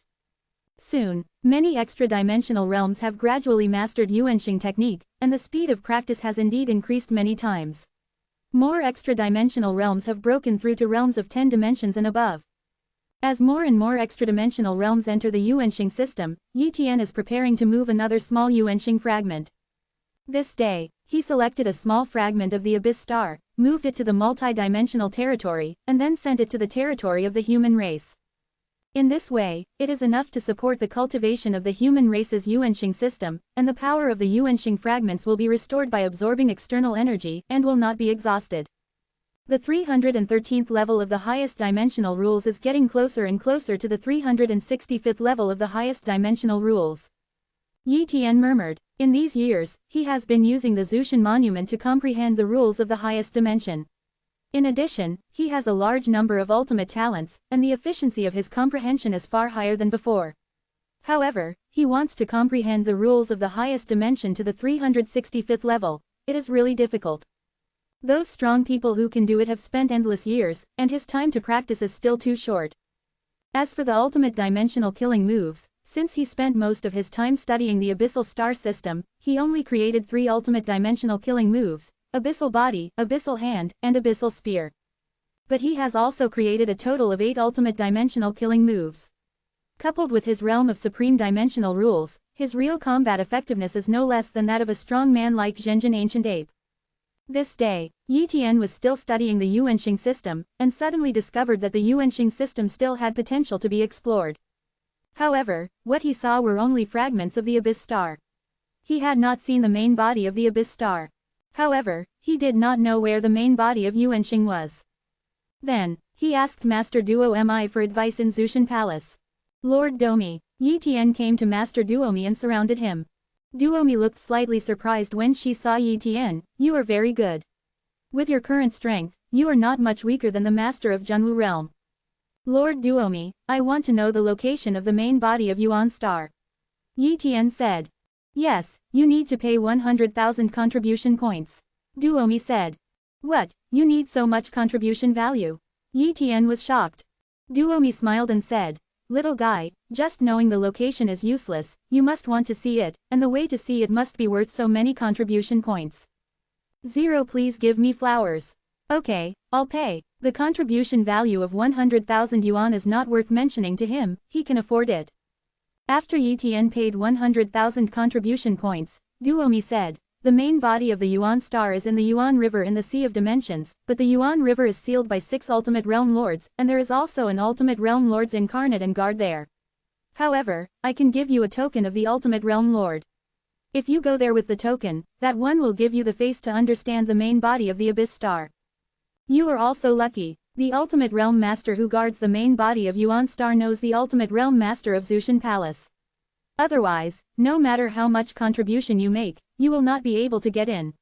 Speaker 1: Soon, many extra-dimensional realms have gradually mastered Yuanxing technique, and the speed of practice has indeed increased many times. More extra-dimensional realms have broken through to realms of 10 dimensions and above. As more and more extra-dimensional realms enter the Yuanxing system, Yi Tian is preparing to move another small Yuanxing fragment. This day, he selected a small fragment of the Abyss Star, moved it to the multi-dimensional territory, and then sent it to the territory of the human race. In this way, it is enough to support the cultivation of the human race's Yuanxing system, and the power of the Yuanxing fragments will be restored by absorbing external energy and will not be exhausted. The 313th level of the highest dimensional rules is getting closer and closer to the 365th level of the highest dimensional rules. Yi Tian murmured. In these years, he has been using the Zhuxian monument to comprehend the rules of the highest dimension. In addition, he has a large number of ultimate talents, and the efficiency of his comprehension is far higher than before. However, he wants to comprehend the rules of the highest dimension to the 365th level. It is really difficult. Those strong people who can do it have spent endless years, and his time to practice is still too short. As for the ultimate dimensional killing moves, since he spent most of his time studying the abyssal star system, he only created 3 ultimate dimensional killing moves: abyssal body, abyssal hand, and abyssal spear. But he has also created a total of 8 ultimate dimensional killing moves. Coupled with his realm of supreme dimensional rules, his real combat effectiveness is no less than that of a strong man like Zhenjin Ancient Ape. This day, Yi Tian was still studying the Yuanxing system, and suddenly discovered that the Yuanxing system still had potential to be explored. However, what he saw were only fragments of the Abyss Star. He had not seen the main body of the Abyss Star. However, he did not know where the main body of Yuanxing was. Then, he asked Master Duomi for advice in Zushan Palace. Lord Domi. Yi Tian came to Master Duomi and surrounded him. Duomi looked slightly surprised when she saw Yi Tian. You are very good. With your current strength, you are not much weaker than the master of Junwu realm. Lord Duomi, I want to know the location of the main body of Yuan Star. Yi Tian said. Yes, you need to pay 100,000 contribution points. Duomi said. What, you need so much contribution value? Yi Tian was shocked. Duomi smiled and said. Little guy, just knowing the location is useless, you must want to see it, and the way to see it must be worth so many contribution points. 0 Please give me flowers. Okay, I'll pay. The contribution value of 100,000 yuan is not worth mentioning to him, he can afford it. After Yi Tian paid 100,000 contribution points, Duomi said, the main body of the Yuan Star is in the Yuan River in the Sea of Dimensions, but the Yuan River is sealed by 6 Ultimate Realm Lords, and there is also an Ultimate Realm Lord's incarnate and guard there. However, I can give you a token of the Ultimate Realm Lord. If you go there with the token, that one will give you the face to understand the main body of the Abyss Star. You are also lucky. The Ultimate Realm Master who guards the main body of Yuan Star knows the Ultimate Realm Master of Zushan Palace. Otherwise, no matter how much contribution you make, you will not be able to get in.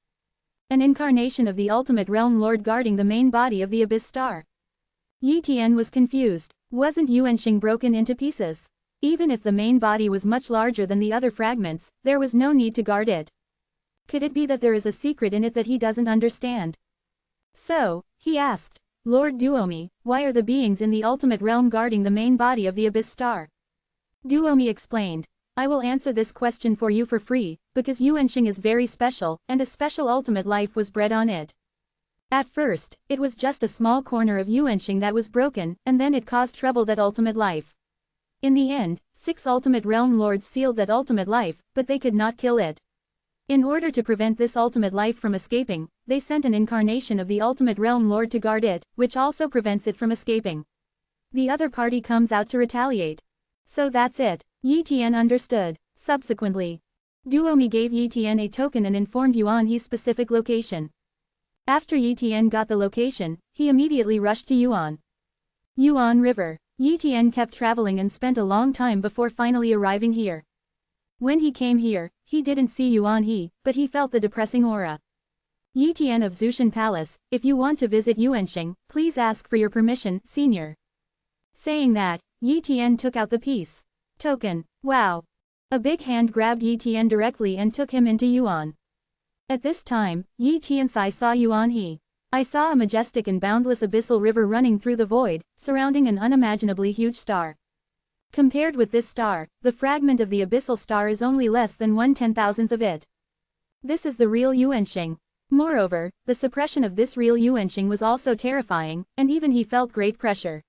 Speaker 1: An incarnation of the Ultimate Realm Lord guarding the main body of the Abyss Star. Yi Tian was confused. Wasn't Yuanxing broken into pieces? Even if the main body was much larger than the other fragments, there was no need to guard it. Could it be that there is a secret in it that he doesn't understand? So, he asked, Lord Duomi, why are the beings in the Ultimate Realm guarding the main body of the Abyss Star? Duomi explained. I will answer this question for you for free, because Yuanxing is very special, and a special ultimate life was bred on it. At first, it was just a small corner of Yuanxing that was broken, and then it caused trouble that ultimate life. In the end, 6 Ultimate Realm Lords sealed that ultimate life, but they could not kill it. In order to prevent this ultimate life from escaping, they sent an incarnation of the Ultimate Realm Lord to guard it, which also prevents it from escaping. The other party comes out to retaliate. So that's it. Yi Tian understood. Subsequently, Duomi gave Yi Tian a token and informed Yuan his specific location. After Yi Tian got the location, he immediately rushed to Yuan River. Yi Tian kept traveling and spent a long time before finally arriving here. When he came here, he didn't see Yuan He, but he felt the depressing aura. Yi Tian of Zushan Palace, if you want to visit Yuanxing, please ask for your permission, senior. Saying that, Yi Tian took out the piece. Token. Wow. A big hand grabbed Yi Tian directly and took him into Yuan. At this time, Yi Tian's saw Yuan He. I saw a majestic and boundless abyssal river running through the void, surrounding an unimaginably huge star. Compared with this star, the fragment of the abyssal star is only less than 1/10,000th of it. This is the real Yuanxing. Moreover, the suppression of this real Yuanxing was also terrifying, and even he felt great pressure.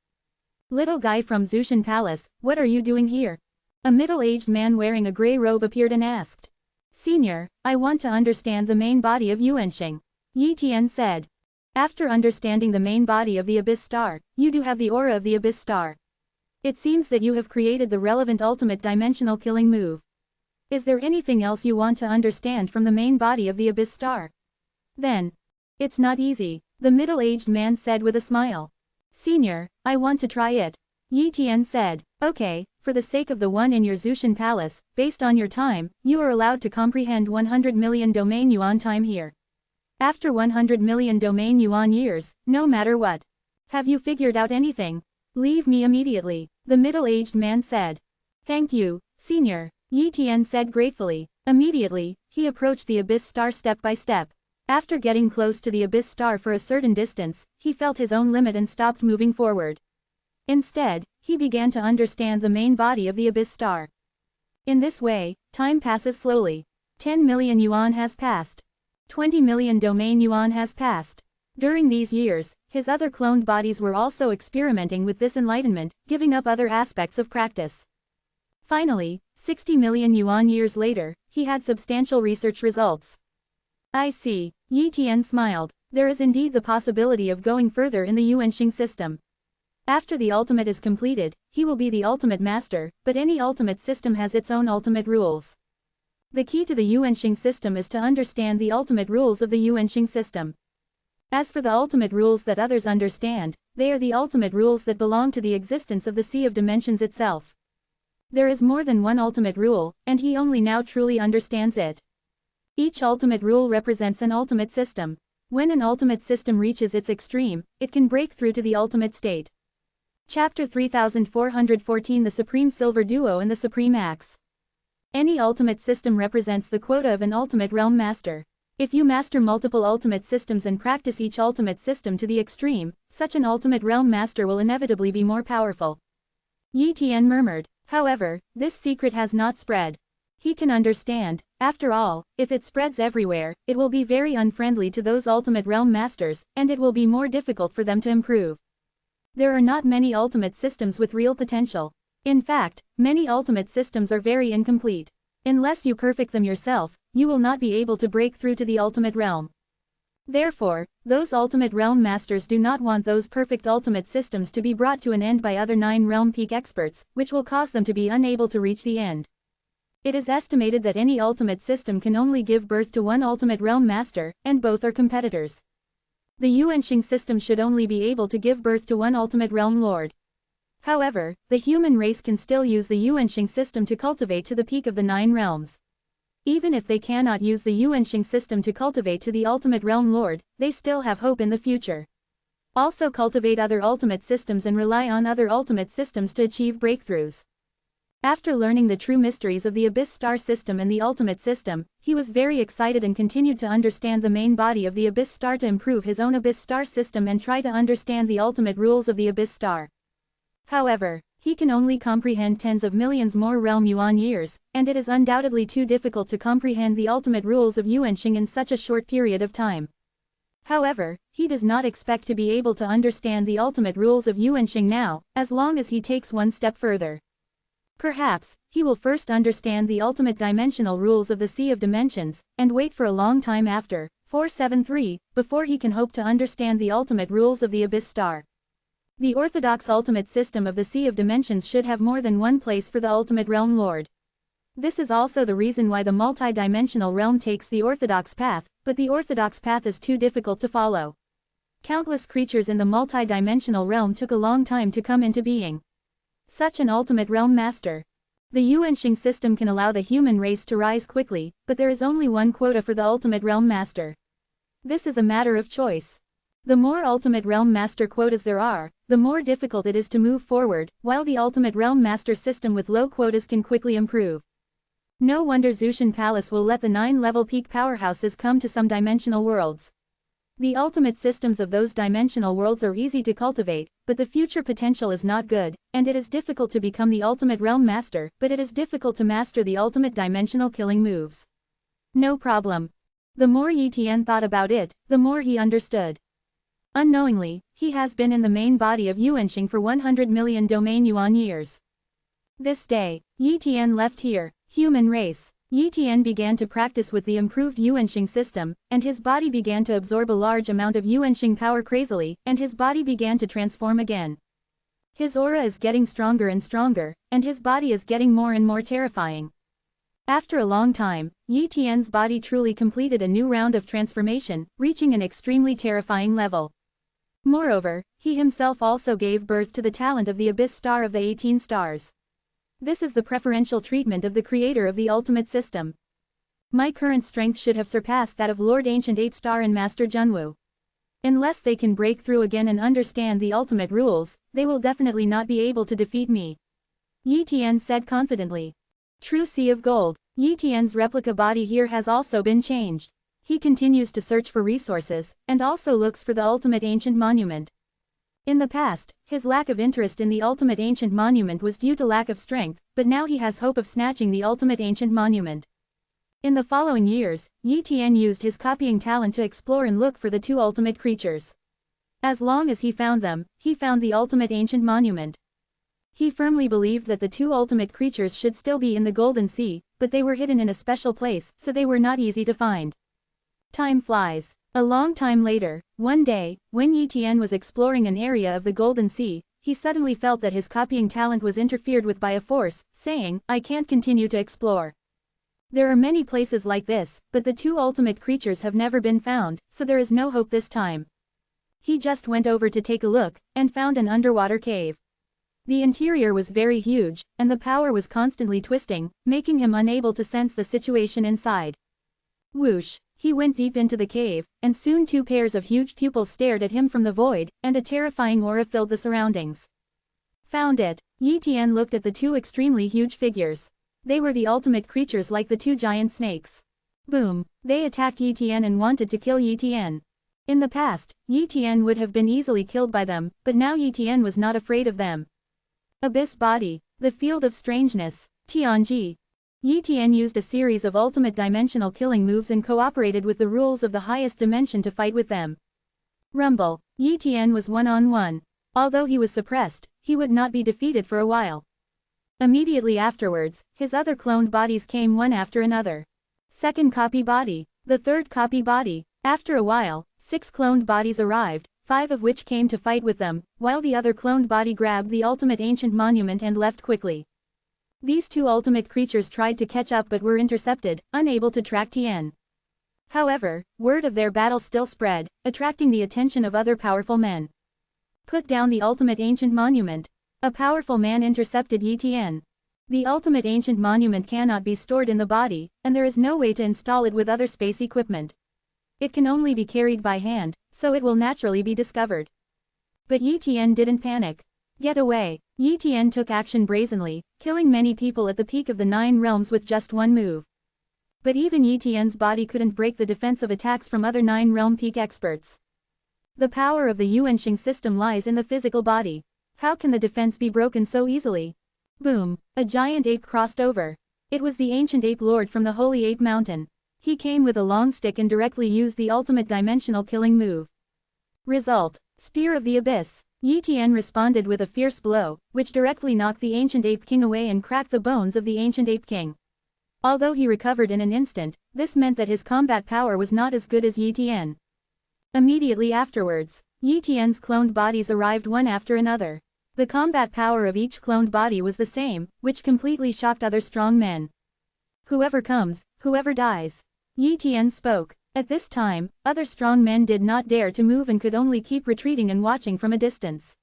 Speaker 1: Little guy from Zushan Palace, what are you doing here? A middle-aged man wearing a grey robe appeared and asked. Senior, I want to understand the main body of Yuanxing. Yi Tian said. After understanding the main body of the Abyss Star, you do have the aura of the Abyss Star. It seems that you have created the relevant ultimate dimensional killing move. Is there anything else you want to understand from the main body of the Abyss Star? Then. It's not easy, the middle-aged man said with a smile. Senior, I want to try it. Yi Tian said. Okay, for the sake of the one in your Zushan Palace, based on your time, you are allowed to comprehend 100 million domain yuan time here. After 100 million domain yuan years, no matter what. Have you figured out anything? Leave me immediately, the middle-aged man said. Thank you, senior, Yi Tian said gratefully. Immediately, he approached the Abyss Star step by step. After getting close to the abyss star for a certain distance, he felt his own limit and stopped moving forward. Instead, he began to understand the main body of the abyss star. In this way, time passes slowly. 10 million yuan has passed. 20 million domain yuan has passed. During these years, his other cloned bodies were also experimenting with this enlightenment, giving up other aspects of practice. Finally, 60 million yuan years later, he had substantial research results. I see, Yi Tian smiled. There is indeed the possibility of going further in the Yuanxing system. After the ultimate is completed, he will be the ultimate master, but any ultimate system has its own ultimate rules. The key to the Yuanxing system is to understand the ultimate rules of the Yuanxing system. As for the ultimate rules that others understand, they are the ultimate rules that belong to the existence of the Sea of Dimensions itself. There is more than one ultimate rule, and he only now truly understands it. Each ultimate rule represents an ultimate system. When an ultimate system reaches its extreme, it can break through to the ultimate state. Chapter 3414 The Supreme Silver Duo and the Supreme Axe. Any ultimate system represents the quota of an ultimate realm master. If you master multiple ultimate systems and practice each ultimate system to the extreme, such an ultimate realm master will inevitably be more powerful. Yi Tian murmured. However, this secret has not spread. He can understand, after all, if it spreads everywhere, it will be very unfriendly to those ultimate realm masters, and it will be more difficult for them to improve. There are not many ultimate systems with real potential. In fact, many ultimate systems are very incomplete. Unless you perfect them yourself, you will not be able to break through to the ultimate realm. Therefore, those ultimate realm masters do not want those perfect ultimate systems to be brought to an end by other 9 realm peak experts, which will cause them to be unable to reach the end. It is estimated that any ultimate system can only give birth to one ultimate realm master, and both are competitors. The Yuanxing system should only be able to give birth to one ultimate realm lord. However, the human race can still use the Yuanxing system to cultivate to the peak of the 9 realms. Even if they cannot use the Yuanxing system to cultivate to the ultimate realm lord, they still have hope in the future. Also cultivate other ultimate systems and rely on other ultimate systems to achieve breakthroughs. After learning the true mysteries of the Abyss Star system and the ultimate system, he was very excited and continued to understand the main body of the Abyss Star to improve his own Abyss Star system and try to understand the ultimate rules of the Abyss Star. However, he can only comprehend tens of millions more realm yuan years, and it is undoubtedly too difficult to comprehend the ultimate rules of Yuanxing in such a short period of time. However, he does not expect to be able to understand the ultimate rules of Yuanxing now, as long as he takes one step further. Perhaps, he will first understand the ultimate dimensional rules of the Sea of Dimensions, and wait for a long time after, 473, before he can hope to understand the ultimate rules of the Abyss Star. The orthodox ultimate system of the Sea of Dimensions should have more than one place for the ultimate realm lord. This is also the reason why the multi-dimensional realm takes the orthodox path, but the orthodox path is too difficult to follow. Countless creatures in the multi-dimensional realm took a long time to come into being. Such an ultimate realm master. The Yuanxing system can allow the human race to rise quickly, but there is only one quota for the ultimate realm master. This is a matter of choice. The more ultimate realm master quotas there are, the more difficult it is to move forward, while the ultimate realm master system with low quotas can quickly improve. No wonder Zushan Palace will let the 9-level peak powerhouses come to some dimensional worlds. The ultimate systems of those dimensional worlds are easy to cultivate, but the future potential is not good, and it is difficult to become the ultimate realm master, but it is difficult to master the ultimate dimensional killing moves. No problem. The more Yi Tian thought about it, the more he understood. Unknowingly, he has been in the main body of Yuanxing for 100 million domain yuan years. This day, Yi Tian left here, human race. Yi Tian began to practice with the improved Yuanxing system, and his body began to absorb a large amount of Yuanxing power crazily, and his body began to transform again. His aura is getting stronger and stronger, and his body is getting more and more terrifying. After a long time, Yi Tian's body truly completed a new round of transformation, reaching an extremely terrifying level. Moreover, he himself also gave birth to the talent of the Abyss Star of the 18 stars. This is the preferential treatment of the creator of the ultimate system. My current strength should have surpassed that of Lord Ancient Ape Star and Master Junwu. Unless they can break through again and understand the ultimate rules, they will definitely not be able to defeat me. Yi Tian said confidently. True Sea of Gold. Yi Tian's replica body here has also been changed. He continues to search for resources, and also looks for the ultimate ancient monument. In the past, his lack of interest in the ultimate ancient monument was due to lack of strength, but now he has hope of snatching the ultimate ancient monument. In the following years, Yi Tian used his copying talent to explore and look for the two ultimate creatures. As long as he found them, he found the ultimate ancient monument. He firmly believed that the two ultimate creatures should still be in the Golden Sea, but they were hidden in a special place, so they were not easy to find. Time flies. A long time later, one day, when Yi Tian was exploring an area of the Golden Sea, he suddenly felt that his copying talent was interfered with by a force, saying, "I can't continue to explore. There are many places like this, but the two ultimate creatures have never been found, so there is no hope this time." He just went over to take a look, and found an underwater cave. The interior was very huge, and the power was constantly twisting, making him unable to sense the situation inside. Whoosh! He went deep into the cave, and soon two pairs of huge pupils stared at him from the void, and a terrifying aura filled the surroundings. Found it! Yi Tian looked at the two extremely huge figures. They were the ultimate creatures like the two giant snakes. Boom! They attacked Yi Tian and wanted to kill Yi Tian. In the past, Yi Tian would have been easily killed by them, but now Yi Tian was not afraid of them. Abyss Body, the Field of Strangeness, Tianji. Yi Tian used a series of ultimate dimensional killing moves and cooperated with the rules of the highest dimension to fight with them. Rumble. Yi Tian was one-on-one. Although he was suppressed, he would not be defeated for a while. Immediately afterwards, his other cloned bodies came one after another. Second copy body. The third copy body. After a while, 6 cloned bodies arrived, 5 of which came to fight with them, while the other cloned body grabbed the ultimate ancient monument and left quickly. These two ultimate creatures tried to catch up but were intercepted, unable to track Tian. However, word of their battle still spread, attracting the attention of other powerful men. Put down the ultimate ancient monument. A powerful man intercepted Yi Tian. The ultimate ancient monument cannot be stored in the body, and there is no way to install it with other space equipment. It can only be carried by hand, so it will naturally be discovered. But Yi Tian didn't panic. Get away! Yi Tian took action brazenly, killing many people at the peak of the 9 realms with just one move. But even Yi Tian's body couldn't break the defensive attacks from other 9 realm peak experts. The power of the Yuanxing system lies in the physical body. How can the defense be broken so easily? Boom! A giant ape crossed over. It was the ancient ape lord from the Holy Ape Mountain. He came with a long stick and directly used the ultimate dimensional killing move. Result: Spear of the Abyss. Yi Tian responded with a fierce blow, which directly knocked the ancient ape king away and cracked the bones of the ancient ape king. Although he recovered in an instant, this meant that his combat power was not as good as Yi Tian. Immediately afterwards, Yi Tian's cloned bodies arrived one after another. The combat power of each cloned body was the same, which completely shocked other strong men. Whoever comes, whoever dies. Yi Tian spoke. At this time, other strong men did not dare to move and could only keep retreating and watching from a distance.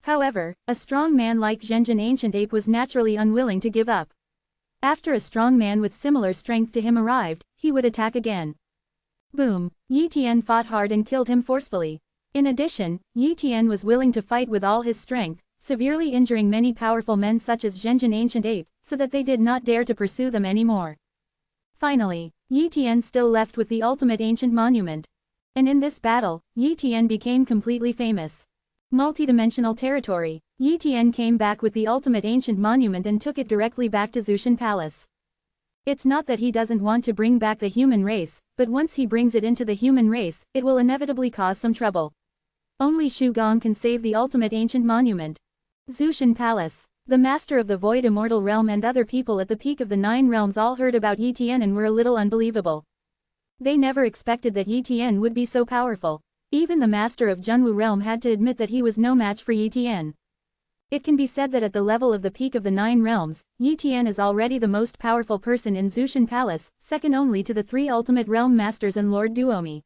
Speaker 1: However, a strong man like Zhenjin Ancient Ape was naturally unwilling to give up. After a strong man with similar strength to him arrived, he would attack again. Boom! Yi Tian fought hard and killed him forcefully. In addition, Yi Tian was willing to fight with all his strength, severely injuring many powerful men such as Zhenjin Ancient Ape, so that they did not dare to pursue them anymore. Finally, Yi Tian still left with the ultimate ancient monument. And in this battle, Yi Tian became completely famous. Multidimensional territory. Yi Tian came back with the ultimate ancient monument and took it directly back to Zushan Palace. It's not that he doesn't want to bring back the human race, but once he brings it into the human race, it will inevitably cause some trouble. Only Shu Gong can save the ultimate ancient monument. Zushan Palace. The master of the void immortal realm and other people at the peak of the 9 realms all heard about Yi Tian and were a little unbelievable. They never expected that Yi Tian would be so powerful. Even the master of Junwu realm had to admit that he was no match for Yi Tian. It can be said that at the level of the peak of the 9 realms, Yi Tian is already the most powerful person in Zushan Palace, second only to the 3 ultimate realm masters and Lord Duomi.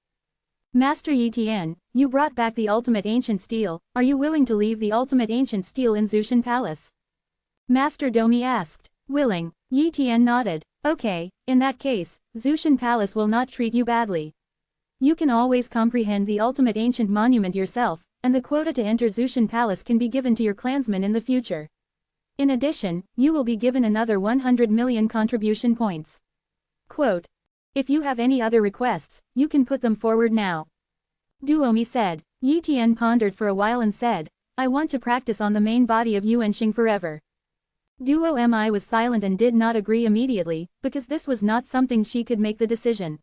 Speaker 1: Master Yi Tian, you brought back the ultimate ancient steel, are you willing to leave the ultimate ancient steel in Zushan Palace? Master Domi asked. Willing. Yi Tian nodded. Okay, in that case, Zushan Palace will not treat you badly. You can always comprehend the ultimate ancient monument yourself, and the quota to enter Zushan Palace can be given to your clansmen in the future. In addition, you will be given another 100 million contribution points. Quote. If you have any other requests, you can put them forward now. Duomi said. Yi Tian pondered for a while and said, I want to practice on the main body of Yuanxing forever. Duomi was silent and did not agree immediately, because this was not something she could make the decision.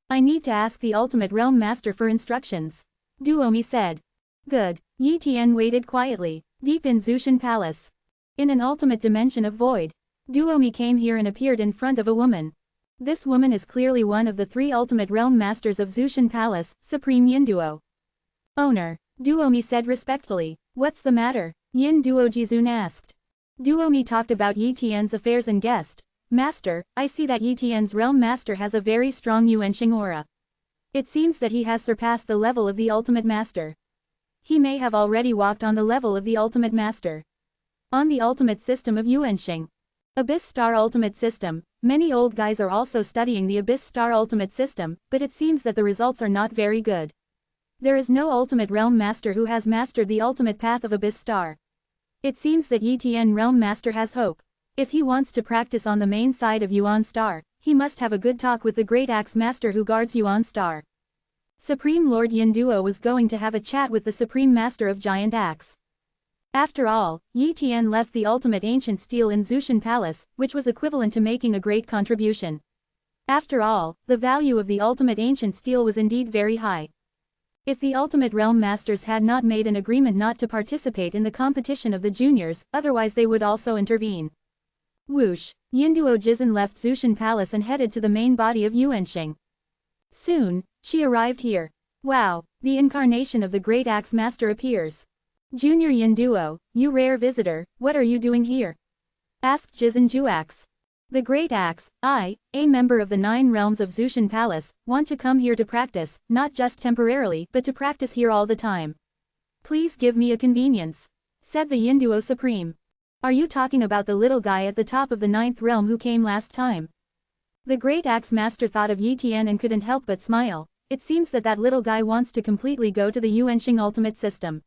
Speaker 1: I need to ask the Ultimate Realm Master for instructions. Duomi said. Good. Yi Tian waited quietly, deep in Zushan Palace. In an ultimate dimension of void. Duomi came here and appeared in front of a woman. This woman is clearly one of the 3 Ultimate Realm Masters of Zushan Palace, Supreme Yinduo. Owner. Duomi said respectfully. What's the matter? Yin Duo Jizun asked. Duomi talked about Yi Tian's affairs and guessed. Master, I see that Yi Tian's Realm Master has a very strong Yuanxing aura. It seems that he has surpassed the level of the Ultimate Master. He may have already walked on the level of the Ultimate Master. On the Ultimate System of Yuanxing. Abyss Star Ultimate System. Many old guys are also studying the Abyss Star Ultimate System, but it seems that the results are not very good. There is no Ultimate Realm Master who has mastered the ultimate path of Abyss Star. It seems that Yi Tian Realm Master has hope. If he wants to practice on the main side of Yuan Star, he must have a good talk with the Great Axe Master who guards Yuan Star. Supreme Lord Yin Duo was going to have a chat with the Supreme Master of Giant Axe. After all, Yi Tian left the ultimate ancient steel in Zushan Palace, which was equivalent to making a great contribution. After all, the value of the ultimate ancient steel was indeed very high. If the Ultimate Realm Masters had not made an agreement not to participate in the competition of the juniors, otherwise they would also intervene. Whoosh! Yinduo Jizan left Zushan Palace and headed to the main body of Yuanxing. Soon, she arrived here. Wow, the incarnation of the Great Axe Master appears. Junior Yinduo, you rare visitor, what are you doing here? Asked Jizan Juax. The Great Axe, I, a member of the 9 realms of Zushan Palace, want to come here to practice, not just temporarily, but to practice here all the time. Please give me a convenience. Said the Yinduo Supreme. Are you talking about the little guy at the top of the 9th realm who came last time? The Great Axe Master thought of Yi Tian and couldn't help but smile. It seems that that little guy wants to completely go to the Yuanxing Ultimate System.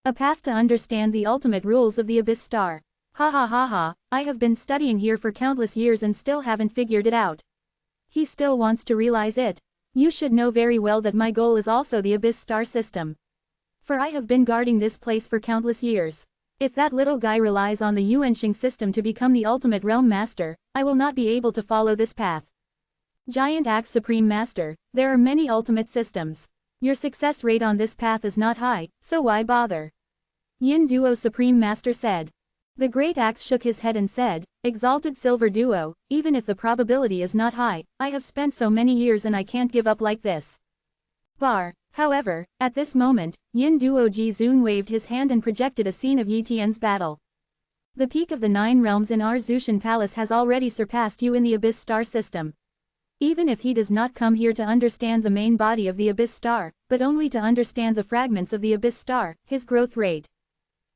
Speaker 1: A path to understand the ultimate rules of the Abyss Star. Ha ha ha ha, I have been studying here for countless years and still haven't figured it out. He still wants to realize it. You should know very well that my goal is also the Abyss Star system. For I have been guarding this place for countless years. If that little guy relies on the Yuanxing system to become the Ultimate Realm Master, I will not be able to follow this path. Giant Axe Supreme Master, there are many ultimate systems. Your success rate on this path is not high, so why bother? Yin Duo Supreme Master said. The Great Axe shook his head and said, Exalted Silver Duo, even if the probability is not high, I have spent so many years and I can't give up like this. However, at this moment, Yin Duo Jizun waved his hand and projected a scene of Yi Tian's battle. The peak of the 9 realms in our Zushan Palace has already surpassed you in the Abyss Star system. Even if he does not come here to understand the main body of the Abyss Star, but only to understand the fragments of the Abyss Star, his growth rate.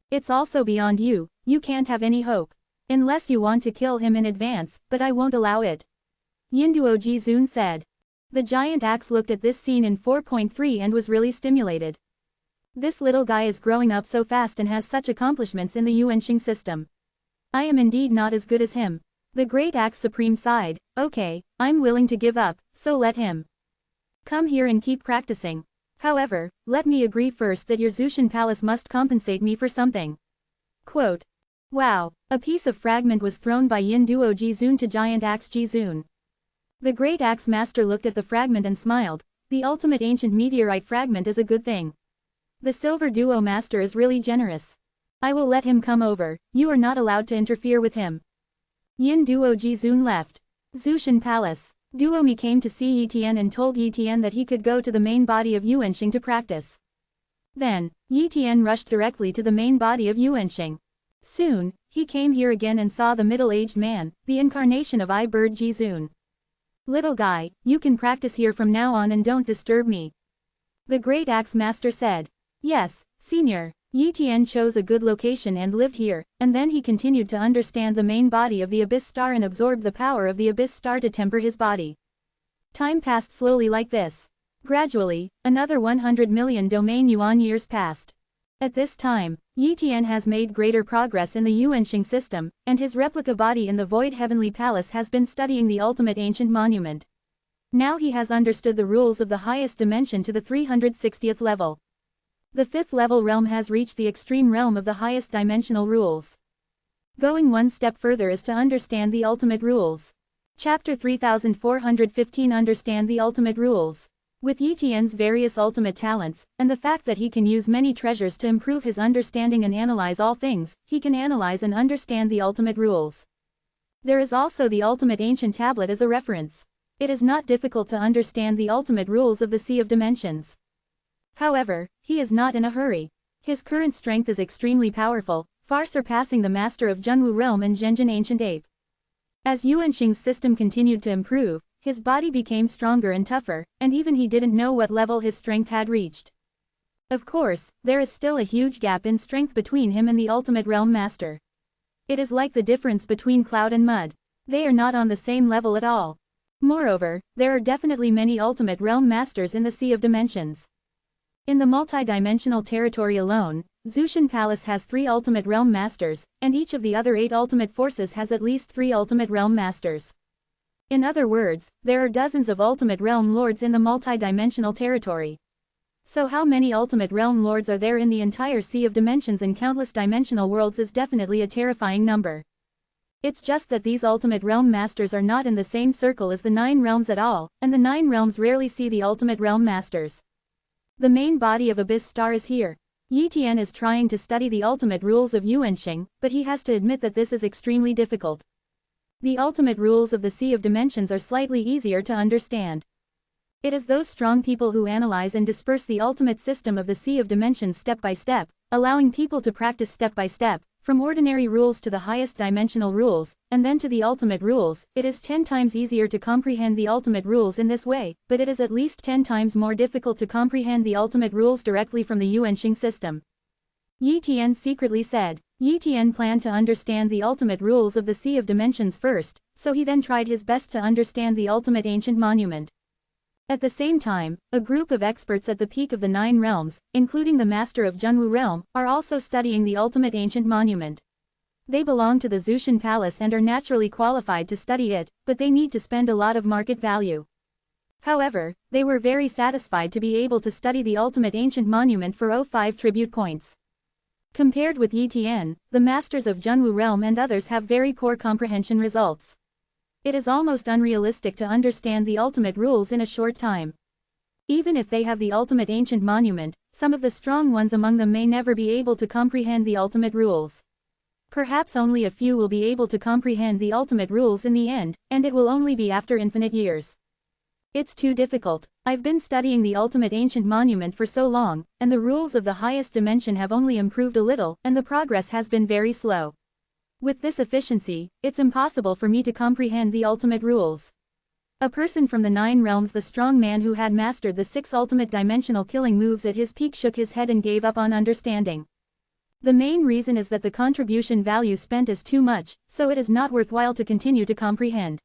Speaker 1: It's also beyond you, you can't have any hope. Unless you want to kill him in advance, but I won't allow it. Yinduo Jizun said. The giant axe looked at this scene in 4.3 and was really stimulated. This little guy is growing up so fast and has such accomplishments in the Yuanxing system. I am indeed not as good as him. The Great Axe Supreme sighed, okay, I'm willing to give up, so let him come here and keep practicing. However, let me agree first that your Zushan Palace must compensate me for something. Quote. Wow, a piece of fragment was thrown by Yin Duo Jizun to Giant Axe Jizun. The Great Axe Master looked at the fragment and smiled. The ultimate ancient meteorite fragment is a good thing. The Silver Duo Master is really generous. I will let him come over, you are not allowed to interfere with him. Yin Duo Jizun left. Zushan Palace. Duomi came to see Yi Tian and told Yi Tian that he could go to the main body of Yuanxing to practice. Then, Yi Tian rushed directly to the main body of Yuanxing. Soon, he came here again and saw the middle-aged man, the incarnation of I-Bird Jizun. Little guy, you can practice here from now on and don't disturb me. The Great Axe Master said. Yes, senior. Yi Tian chose a good location and lived here, and then he continued to understand the main body of the Abyss Star and absorbed the power of the Abyss Star to temper his body. Time passed slowly like this. Gradually, another 100 million domain yuan years passed. At this time, Yi Tian has made greater progress in the Yuanxing system, and his replica body in the Void Heavenly Palace has been studying the ultimate ancient monument. Now he has understood the rules of the highest dimension to the 360th level. The 5th level realm has reached the extreme realm of the highest dimensional rules. Going one step further is to understand the ultimate rules. Chapter 3415 Understand the ultimate rules. With Yi Tian's various ultimate talents, and the fact that he can use many treasures to improve his understanding and analyze all things, he can analyze and understand the ultimate rules. There is also the ultimate ancient tablet as a reference. It is not difficult to understand the ultimate rules of the Sea of Dimensions. However, he is not in a hurry. His current strength is extremely powerful, far surpassing the master of Junwu Realm and Zhenjin Ancient Ape. As Yuanxing's system continued to improve, his body became stronger and tougher, and even he didn't know what level his strength had reached. Of course, there is still a huge gap in strength between him and the ultimate realm master. It is like the difference between cloud and mud. They are not on the same level at all. Moreover, there are definitely many ultimate realm masters in the Sea of Dimensions. In the multi-dimensional territory alone, Zushan Palace has 3 ultimate realm masters, and each of the other 8 ultimate forces has at least 3 ultimate realm masters. In other words, there are dozens of ultimate realm lords in the multi-dimensional territory. So how many ultimate realm lords are there in the entire Sea of Dimensions and countless dimensional worlds is definitely a terrifying number. It's just that these ultimate realm masters are not in the same circle as the 9 realms at all, and the 9 realms rarely see the ultimate realm masters. The main body of Abyss Star is here. Yi Tian is trying to study the ultimate rules of Yuanxing, but he has to admit that this is extremely difficult. The ultimate rules of the Sea of Dimensions are slightly easier to understand. It is those strong people who analyze and disperse the ultimate system of the Sea of Dimensions step by step, allowing people to practice step by step, from ordinary rules to the highest dimensional rules, and then to the ultimate rules. It is 10 times easier to comprehend the ultimate rules in this way, but it is at least 10 times more difficult to comprehend the ultimate rules directly from the Yuanxing system. Yi Tian secretly said. Yi Tian planned to understand the ultimate rules of the Sea of Dimensions first, so he then tried his best to understand the ultimate ancient monument. At the same time, a group of experts at the peak of the 9 realms, including the master of Junwu Realm, are also studying the ultimate ancient monument. They belong to the Zushan Palace and are naturally qualified to study it, but they need to spend a lot of market value. However, they were very satisfied to be able to study the ultimate ancient monument for 05 tribute points. Compared with Yi Tian, the masters of Junwu Realm and others have very poor comprehension results. It is almost unrealistic to understand the ultimate rules in a short time. Even if they have the ultimate ancient monument, some of the strong ones among them may never be able to comprehend the ultimate rules. Perhaps only a few will be able to comprehend the ultimate rules in the end, and it will only be after infinite years. It's too difficult. I've been studying the ultimate ancient monument for so long, and the rules of the highest dimension have only improved a little, and the progress has been very slow. With this efficiency, it's impossible for me to comprehend the ultimate rules. A person from the 9 realms, the strong man who had mastered the 6 ultimate dimensional killing moves at his peak, shook his head and gave up on understanding. The main reason is that the contribution value spent is too much, so it is not worthwhile to continue to comprehend.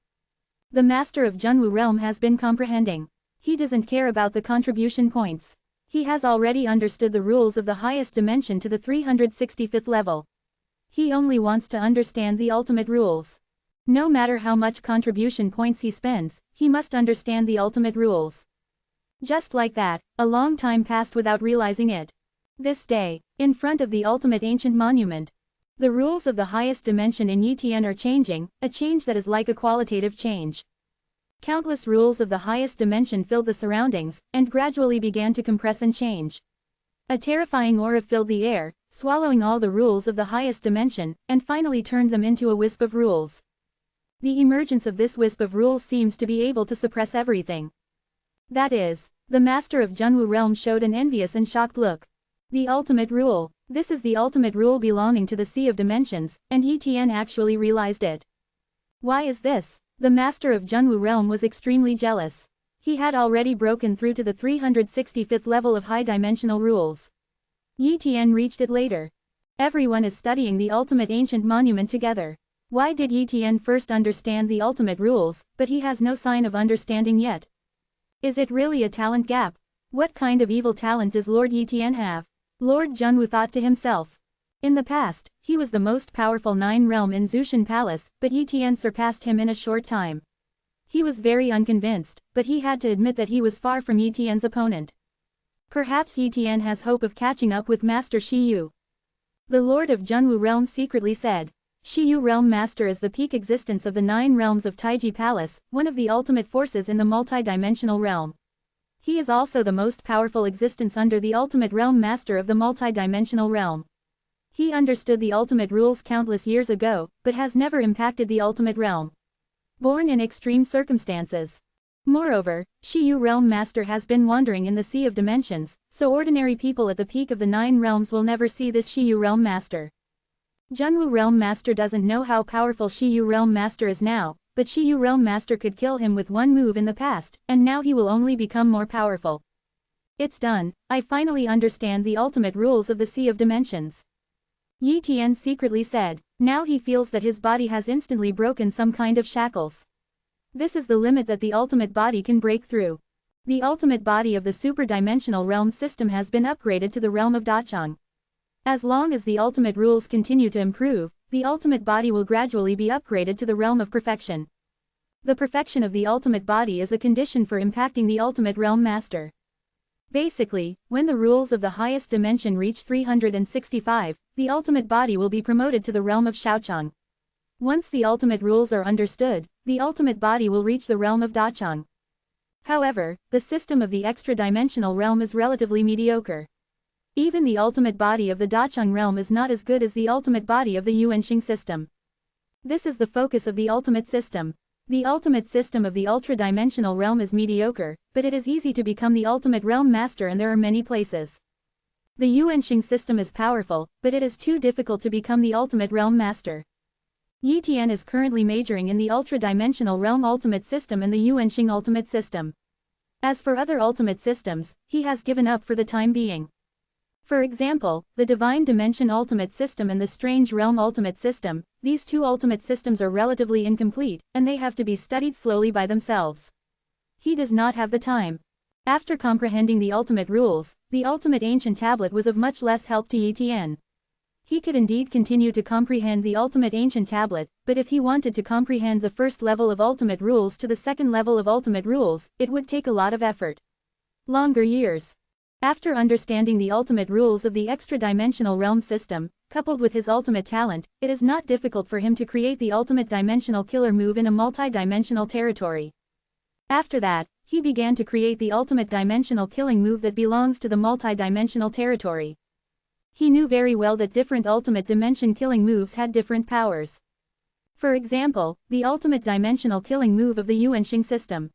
Speaker 1: The master of Junwu Realm has been comprehending. He doesn't care about the contribution points. He has already understood the rules of the highest dimension to the 365th level. He only wants to understand the ultimate rules. No matter how much contribution points he spends, he must understand the ultimate rules. Just like that, a long time passed without realizing it. This day, in front of the ultimate ancient monument, the rules of the highest dimension in Yi Tian are changing, a change that is like a qualitative change. Countless rules of the highest dimension filled the surroundings, and gradually began to compress and change. A terrifying aura filled the air, swallowing all the rules of the highest dimension, and finally turned them into a wisp of rules. The emergence of this wisp of rules seems to be able to suppress everything. That is, the master of Junwu Realm showed an envious and shocked look. The ultimate rule. This is the ultimate rule belonging to the Sea of Dimensions, and Yi Tian actually realized it. Why is this? The master of Junwu Realm was extremely jealous. He had already broken through to the 365th level of high-dimensional rules. Yi Tian reached it later. Everyone is studying the ultimate ancient monument together. Why did Yi Tian first understand the ultimate rules, but he has no sign of understanding yet? Is it really a talent gap? What kind of evil talent does Lord Yi Tian have? Lord Junwu thought to himself. In the past, he was the most powerful 9 realm in Zushan Palace, but Yi Tian surpassed him in a short time. He was very unconvinced, but he had to admit that he was far from Yi Tian's opponent. Perhaps Yi Tian has hope of catching up with Master Shi Yu. The Lord of Junwu Realm secretly said. Shi Yu Realm Master is the peak existence of the 9 realms of Taiji Palace, one of the ultimate forces in the multi-dimensional realm. He is also the most powerful existence under the ultimate realm master of the multi-dimensional realm. He understood the ultimate rules countless years ago, but has never impacted the ultimate realm. Born in extreme circumstances. Moreover, Shi Yu Realm Master has been wandering in the sea of dimensions, so ordinary people at the peak of the 9 realms will never see this Shi Yu Realm Master. Junwu Realm Master doesn't know how powerful Shi Yu Realm Master is now, but Shi Yu Realm Master could kill him with one move in the past, and now he will only become more powerful. It's done, I finally understand the ultimate rules of the Sea of Dimensions. Yi Tian secretly said. Now he feels that his body has instantly broken some kind of shackles. This is the limit that the ultimate body can break through. The ultimate body of the super-dimensional realm system has been upgraded to the realm of Dachang. As long as the ultimate rules continue to improve, the ultimate body will gradually be upgraded to the realm of perfection. The perfection of the ultimate body is a condition for impacting the ultimate realm master. Basically, when the rules of the highest dimension reach 365, the ultimate body will be promoted to the realm of Shaochang. Once the ultimate rules are understood, the ultimate body will reach the realm of Dachang. However, the system of the extra-dimensional realm is relatively mediocre. Even the ultimate body of the Dachang realm is not as good as the ultimate body of the Yuanxing system. This is the focus of the ultimate system. The ultimate system of the ultra-dimensional realm is mediocre, but it is easy to become the ultimate realm master and there are many places. The Yuanxing system is powerful, but it is too difficult to become the ultimate realm master. Yi Tian is currently majoring in the ultra-dimensional realm ultimate system and the Yuanxing ultimate system. As for other ultimate systems, he has given up for the time being. For example, the Divine Dimension Ultimate System and the Strange Realm Ultimate System, these two ultimate systems are relatively incomplete, and they have to be studied slowly by themselves. He does not have the time. After comprehending the ultimate rules, the ultimate ancient tablet was of much less help to Yi Tian. He could indeed continue to comprehend the ultimate ancient tablet, but if he wanted to comprehend the first level of ultimate rules to the second level of ultimate rules, it would take a lot of effort. Longer years. After understanding the ultimate rules of the extra-dimensional realm system, coupled with his ultimate talent, it is not difficult for him to create the ultimate dimensional killer move in a multi-dimensional territory. After that, he began to create the ultimate dimensional killing move that belongs to the multi-dimensional territory. He knew very well that different ultimate dimension killing moves had different powers. For example, the ultimate dimensional killing move of the Yuanxing system.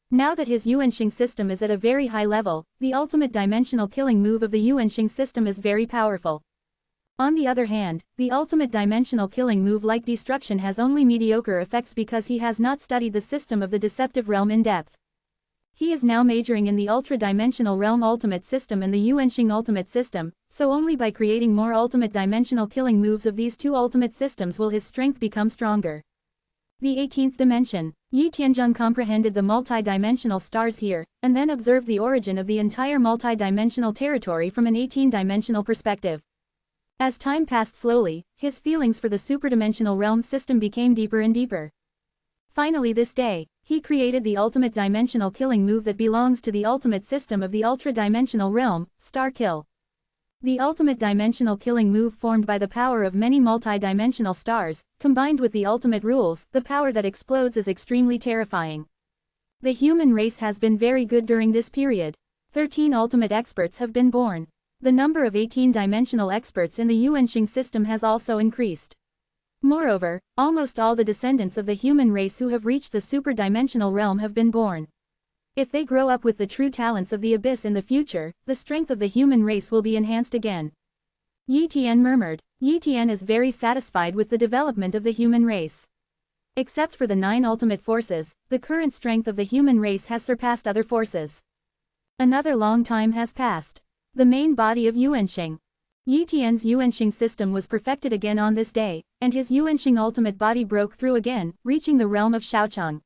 Speaker 1: Now that his Yuanxing system is at a very high level, the ultimate dimensional killing move of the Yuanxing system is very powerful. On the other hand, the ultimate dimensional killing move like destruction has only mediocre effects because he has not studied the system of the deceptive realm in depth. He is now majoring in the ultra-dimensional realm ultimate system and the Yuanxing ultimate system, so only by creating more ultimate dimensional killing moves of these two ultimate systems will his strength become stronger. The 18th dimension. Yi Tianzheng comprehended the multi-dimensional stars here, and then observed the origin of the entire multi-dimensional territory from an 18-dimensional perspective. As time passed slowly, his feelings for the superdimensional realm system became deeper and deeper. Finally this day, he created the ultimate dimensional killing move that belongs to the ultimate system of the ultra-dimensional realm, Star Kill. The ultimate dimensional killing move formed by the power of many multi-dimensional stars, combined with the ultimate rules, the power that explodes is extremely terrifying. The human race has been very good during this period. 13 ultimate experts have been born. The number of 18-dimensional experts in the Yuanxing system has also increased. Moreover, almost all the descendants of the human race who have reached the super-dimensional realm have been born. If they grow up with the true talents of the abyss in the future, the strength of the human race will be enhanced again. Yi Tian murmured. Yi Tian is very satisfied with the development of the human race. Except for the 9 ultimate forces, the current strength of the human race has surpassed other forces. Another long time has passed. The main body of Yuanxing. Yi Tian's Yuanxing system was perfected again on this day, and his Yuanxing ultimate body broke through again, reaching the realm of Shaochang.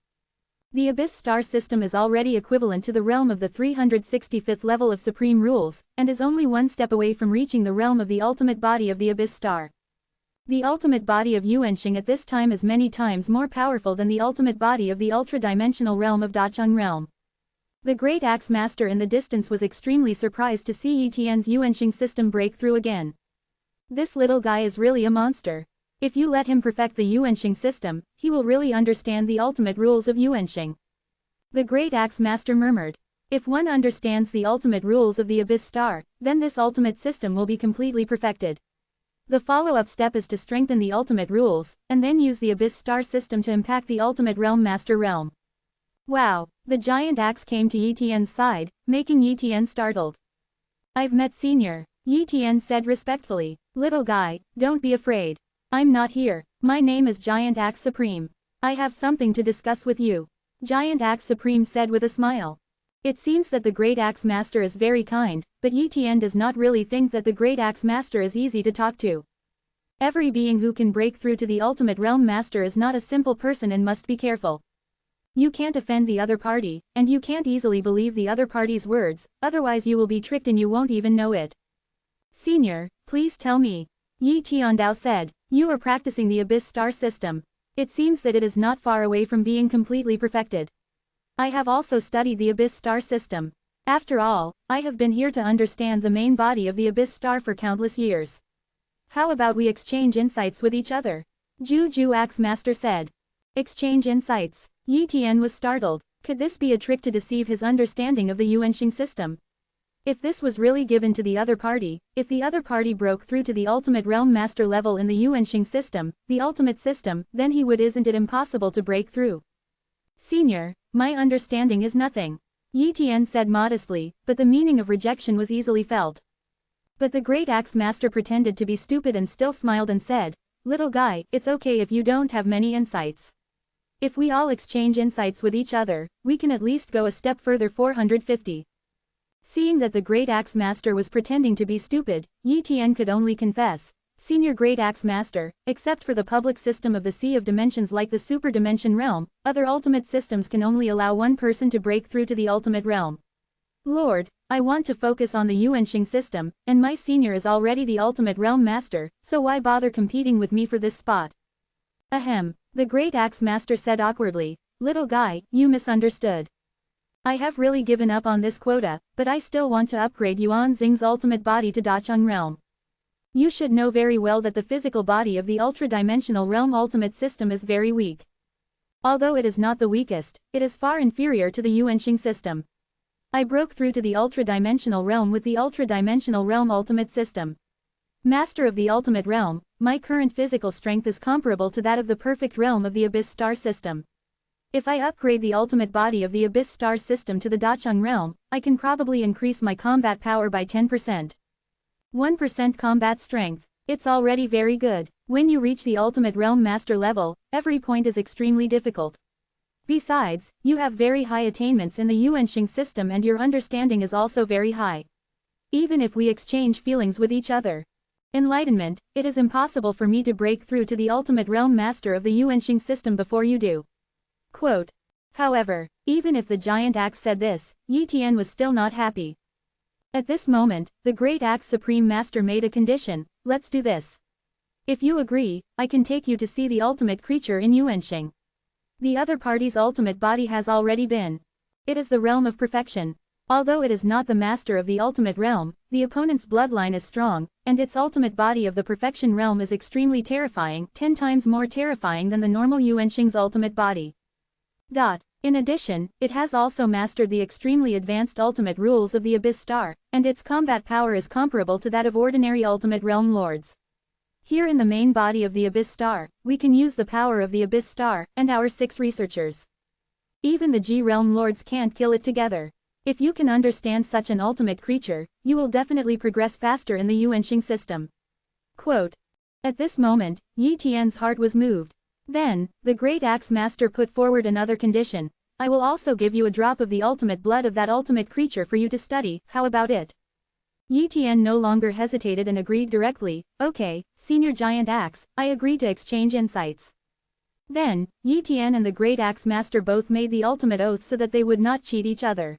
Speaker 1: The Abyss Star system is already equivalent to the realm of the 365th level of Supreme Rules, and is only one step away from reaching the realm of the ultimate body of the Abyss Star. The ultimate body of Yuanxing at this time is many times more powerful than the ultimate body of the ultra-dimensional realm of Dacheng realm. The great axe master in the distance was extremely surprised to see Yi Tian's Yuanxing system break through again. This little guy is really a monster. If you let him perfect the Yuanxing system, he will really understand the ultimate rules of Yuanxing. The great axe master murmured. If one understands the ultimate rules of the Abyss Star, then this ultimate system will be completely perfected. The follow-up step is to strengthen the ultimate rules, and then use the Abyss Star system to impact the ultimate realm master realm. Wow! The giant axe came to Yi Tian's side, making Yi Tian startled. I've met Senior, Yi Tian said respectfully. Little guy, don't be afraid. I'm not here. My name is Giant Axe Supreme. I have something to discuss with you. Giant Axe Supreme said with a smile. It seems that the Great Axe Master is very kind, but Yi Tian does not really think that the Great Axe Master is easy to talk to. Every being who can break through to the ultimate realm master is not a simple person and must be careful. You can't offend the other party, and you can't easily believe the other party's words, otherwise you will be tricked and you won't even know it. Senior, please tell me. Yi Tiandao said, you are practicing the Abyss Star system. It seems that it is not far away from being completely perfected. I have also studied the Abyss Star system. After all, I have been here to understand the main body of the Abyss Star for countless years. How about we exchange insights with each other? Ju Axe Master said. Exchange insights. Yi Tian was startled. Could this be a trick to deceive his understanding of the Yuanxing system? If this was really given to the other party, if the other party broke through to the ultimate realm master level in the Yuanxing system, the ultimate system, then he would. Isn't it impossible to break through? Senior, my understanding is nothing. Yi Tian said modestly, but the meaning of rejection was easily felt. But the great axe master pretended to be stupid and still smiled and said, little guy, it's okay if you don't have many insights. If we all exchange insights with each other, we can at least go a step further. 450. Seeing that the great axe master was pretending to be stupid, Yi Tian could only confess, Senior Great Axe Master, except for the public system of the Sea of Dimensions like the Super Dimension Realm, other ultimate systems can only allow one person to break through to the ultimate realm. Lord, I want to focus on the Yuanxing system, and my senior is already the ultimate realm master, so why bother competing with me for this spot? Ahem, the Great Axe Master said awkwardly, little guy, you misunderstood. I have really given up on this quota, but I still want to upgrade Yuan Xing's ultimate body to Dacheng realm. You should know very well that the physical body of the ultra-dimensional realm ultimate system is very weak. Although it is not the weakest, it is far inferior to the Yuanxing system. I broke through to the ultra-dimensional realm with the ultra-dimensional realm ultimate system. Master of the ultimate realm, my current physical strength is comparable to that of the perfect realm of the Abyss Star system. If I upgrade the ultimate body of the Abyss Star system to the Dacheng realm, I can probably increase my combat power by 10%. 1% combat strength. It's already very good. When you reach the ultimate realm master level, every point is extremely difficult. Besides, you have very high attainments in the Yuanxing system and your understanding is also very high. Even if we exchange feelings with each other. Enlightenment, it is impossible for me to break through to the ultimate realm master of the Yuanxing system before you do. Quote. However, even if the giant axe said this, Yi Tian was still not happy. At this moment, the Great Axe Supreme Master made a condition, let's do this. If you agree, I can take you to see the ultimate creature in Yuanxing. The other party's ultimate body has already been. It is the realm of perfection. Although it is not the master of the ultimate realm, the opponent's bloodline is strong, and its ultimate body of the perfection realm is extremely terrifying, 10 times more terrifying than the normal Yuanxing's ultimate body. In addition, it has also mastered the extremely advanced ultimate rules of the Abyss Star, and its combat power is comparable to that of ordinary ultimate realm lords. Here in the main body of the Abyss Star, we can use the power of the Abyss Star, and our 6 researchers. Even the G-realm lords can't kill it together. If you can understand such an ultimate creature, you will definitely progress faster in the Yuanxing system. Quote. At this moment, Yi Tian's heart was moved. Then, the Great Axe Master put forward another condition. I will also give you a drop of the ultimate blood of that ultimate creature for you to study, how about it? Yi Tian no longer hesitated and agreed directly, okay, Senior Giant Axe, I agree to exchange insights. Then, Yi Tian and the Great Axe Master both made the ultimate oath so that they would not cheat each other.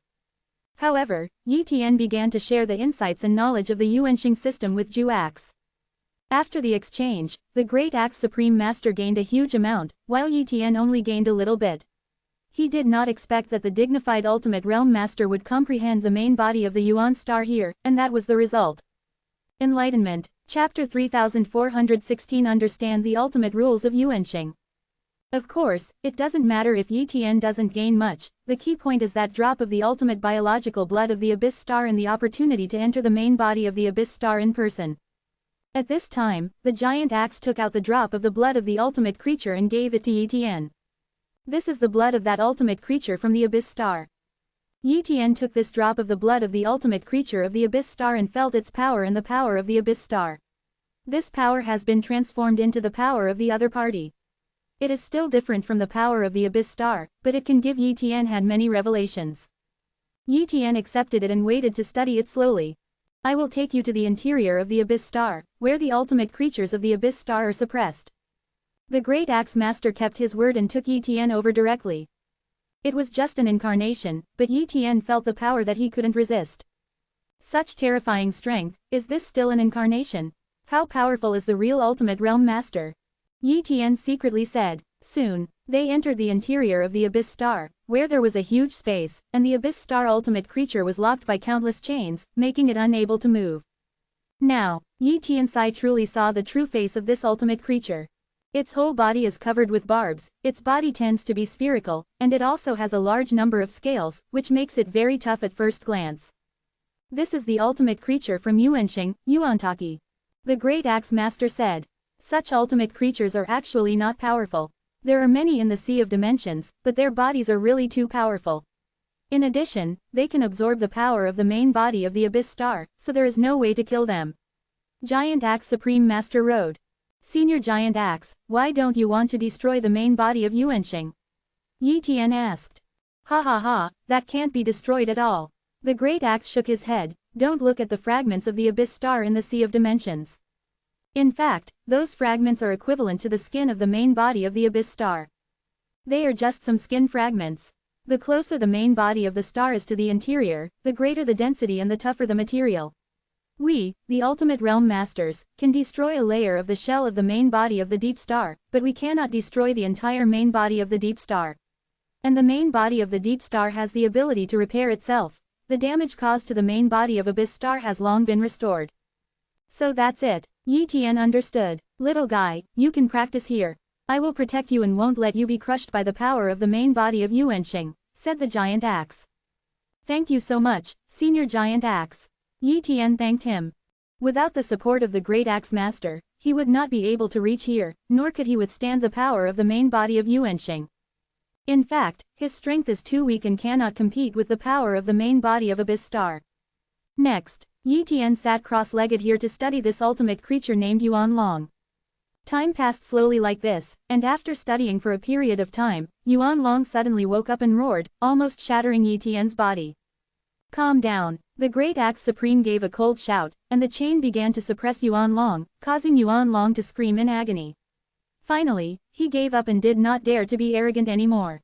Speaker 1: However, Yi Tian began to share the insights and knowledge of the Yuanxing system with Ju Axe. After the exchange, the Great Axe Supreme Master gained a huge amount, while Yi Tian only gained a little bit. He did not expect that the dignified Ultimate Realm Master would comprehend the main body of the Yuan star here, and that was the result. Enlightenment, Chapter 3416. Understand the ultimate rules of Yuanxing. Of course, it doesn't matter if Yi Tian doesn't gain much, the key point is that drop of the ultimate biological blood of the Abyss Star and the opportunity to enter the main body of the Abyss Star in person. At this time, the giant axe took out the drop of the blood of the ultimate creature and gave it to Yi Tian. This is the blood of that ultimate creature from the Abyss Star. Yi Tian took this drop of the blood of the ultimate creature of the Abyss Star and felt its power and the power of the Abyss Star. This power has been transformed into the power of the other party. It is still different from the power of the Abyss Star, but it can give Yi Tian had many revelations. Yi Tian accepted it and waited to study it slowly. I will take you to the interior of the Abyss Star, where the ultimate creatures of the Abyss Star are suppressed. The Great Axe Master kept his word and took Yi Tian over directly. It was just an incarnation, but Yi Tian felt the power that he couldn't resist. Such terrifying strength, is this still an incarnation? How powerful is the real Ultimate Realm Master? Yi Tian secretly said. Soon, they entered the interior of the Abyss Star, where there was a huge space, and the Abyss Star ultimate creature was locked by countless chains, making it unable to move. Now, Yi Tianxi truly saw the true face of this ultimate creature. Its whole body is covered with barbs, its body tends to be spherical, and it also has a large number of scales, which makes it very tough at first glance. This is the ultimate creature from Yuanxing, Yuantaki. The Great Axe Master said. Such ultimate creatures are actually not powerful. There are many in the Sea of Dimensions, but their bodies are really too powerful. In addition, they can absorb the power of the main body of the Abyss Star, so there is no way to kill them. Giant Axe Supreme Master Road. Senior Giant Axe, why don't you want to destroy the main body of Yuanxing? Yi Tian asked. Ha ha ha, that can't be destroyed at all. The Great Axe shook his head. Don't look at the fragments of the Abyss Star in the Sea of Dimensions. In fact, those fragments are equivalent to the skin of the main body of the Abyss Star. They are just some skin fragments. The closer the main body of the star is to the interior, the greater the density and the tougher the material. We, the Ultimate Realm Masters, can destroy a layer of the shell of the main body of the Deep Star, but we cannot destroy the entire main body of the Deep Star. And the main body of the Deep Star has the ability to repair itself. The damage caused to the main body of Abyss Star has long been restored. So that's it. Yi Tian understood. Little guy, you can practice here. I will protect you and won't let you be crushed by the power of the main body of Yuanxing, said the Giant Axe. Thank you so much, Senior Giant Axe. Yi Tian thanked him. Without the support of the Great Axe Master, he would not be able to reach here, nor could he withstand the power of the main body of Yuanxing. In fact, his strength is too weak and cannot compete with the power of the main body of Abyss Star. Next, Yi Tian sat cross-legged here to study this ultimate creature named Yuan Long. Time passed slowly like this, and after studying for a period of time, Yuan Long suddenly woke up and roared, almost shattering Yi Tian's body. Calm down. The Great Axe Supreme gave a cold shout, and the chain began to suppress Yuan Long, causing Yuan Long to scream in agony. Finally, he gave up and did not dare to be arrogant anymore.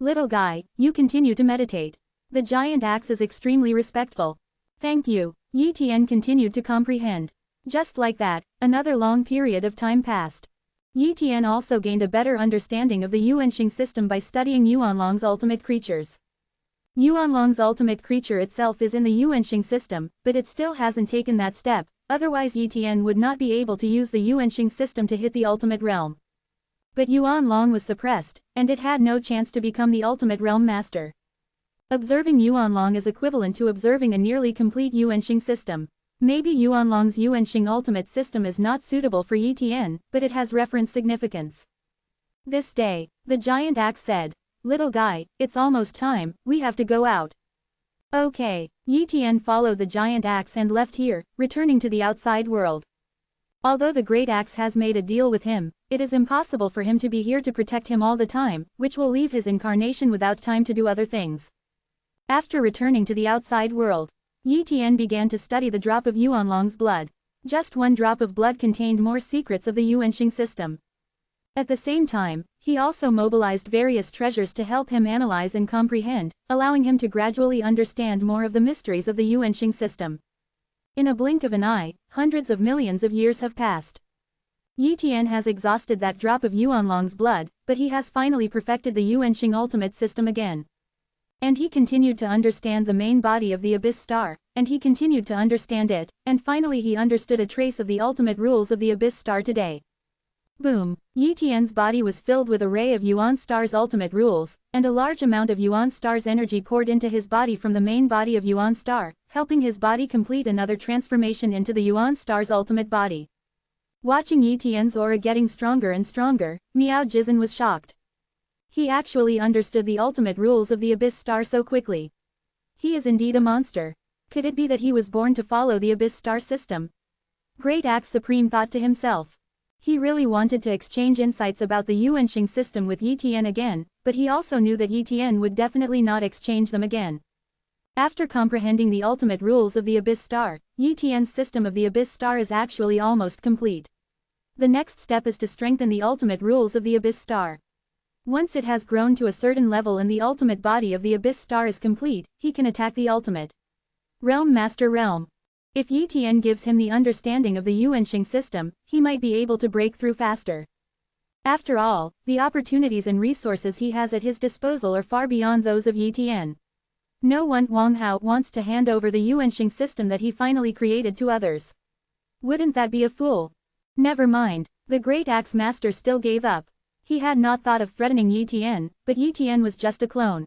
Speaker 1: Little guy, you continue to meditate. The Giant Axe is extremely respectful. Thank you. Yi Tian continued to comprehend. Just like that, another long period of time passed. Yi Tian also gained a better understanding of the Yuanxing system by studying Yuanlong's ultimate creatures. Yuanlong's ultimate creature itself is in the Yuanxing system, but it still hasn't taken that step, otherwise Yi Tian would not be able to use the Yuanxing system to hit the ultimate realm. But Yuan Long was suppressed, and it had no chance to become the Ultimate Realm Master. Observing Yuan Long is equivalent to observing a nearly complete Yuanxing system. Maybe Yuan Long's Yuanxing ultimate system is not suitable for Yi Tian, but it has reference significance. This day, the Giant Axe said, Little guy, it's almost time, we have to go out. Okay. Yi Tian followed the Giant Axe and left here, returning to the outside world. Although the Great Axe has made a deal with him, it is impossible for him to be here to protect him all the time, which will leave his incarnation without time to do other things. After returning to the outside world, Yi Tian began to study the drop of Yuan Long's blood. Just one drop of blood contained more secrets of the Yuanxing system. At the same time, he also mobilized various treasures to help him analyze and comprehend, allowing him to gradually understand more of the mysteries of the Yuanxing system. In a blink of an eye, hundreds of millions of years have passed. Yi Tian has exhausted that drop of Yuanlong's blood, but he has finally perfected the Yuanxing ultimate system again. And he continued to understand the main body of the Abyss Star, and he continued to understand it, and finally he understood a trace of the ultimate rules of the Abyss Star today. Boom! Yi Tian's body was filled with a ray of Yuan Star's ultimate rules, and a large amount of Yuan Star's energy poured into his body from the main body of Yuan Star, helping his body complete another transformation into the Yuan Star's ultimate body. Watching Yi Tian's aura getting stronger and stronger, Miao Jizhen was shocked. He actually understood the ultimate rules of the Abyss Star so quickly. He is indeed a monster. Could it be that he was born to follow the Abyss Star system? Great Axe Supreme thought to himself. He really wanted to exchange insights about the Yuanxing system with Yi Tian again, but he also knew that Yi Tian would definitely not exchange them again. After comprehending the ultimate rules of the Abyss Star, Yi Tian's system of the Abyss Star is actually almost complete. The next step is to strengthen the ultimate rules of the Abyss Star. Once it has grown to a certain level and the ultimate body of the Abyss Star is complete, he can attack the ultimate Realm Master Realm. If Yi Tian gives him the understanding of the Yuanxing system, he might be able to break through faster. After all, the opportunities and resources he has at his disposal are far beyond those of Yi Tian. No one Wang Hao wants to hand over the Yuanxing system that he finally created to others. Wouldn't that be a fool? Never mind, the great axe master still gave up. He had not thought of threatening Yi Tian, but Yi Tian was just a clone.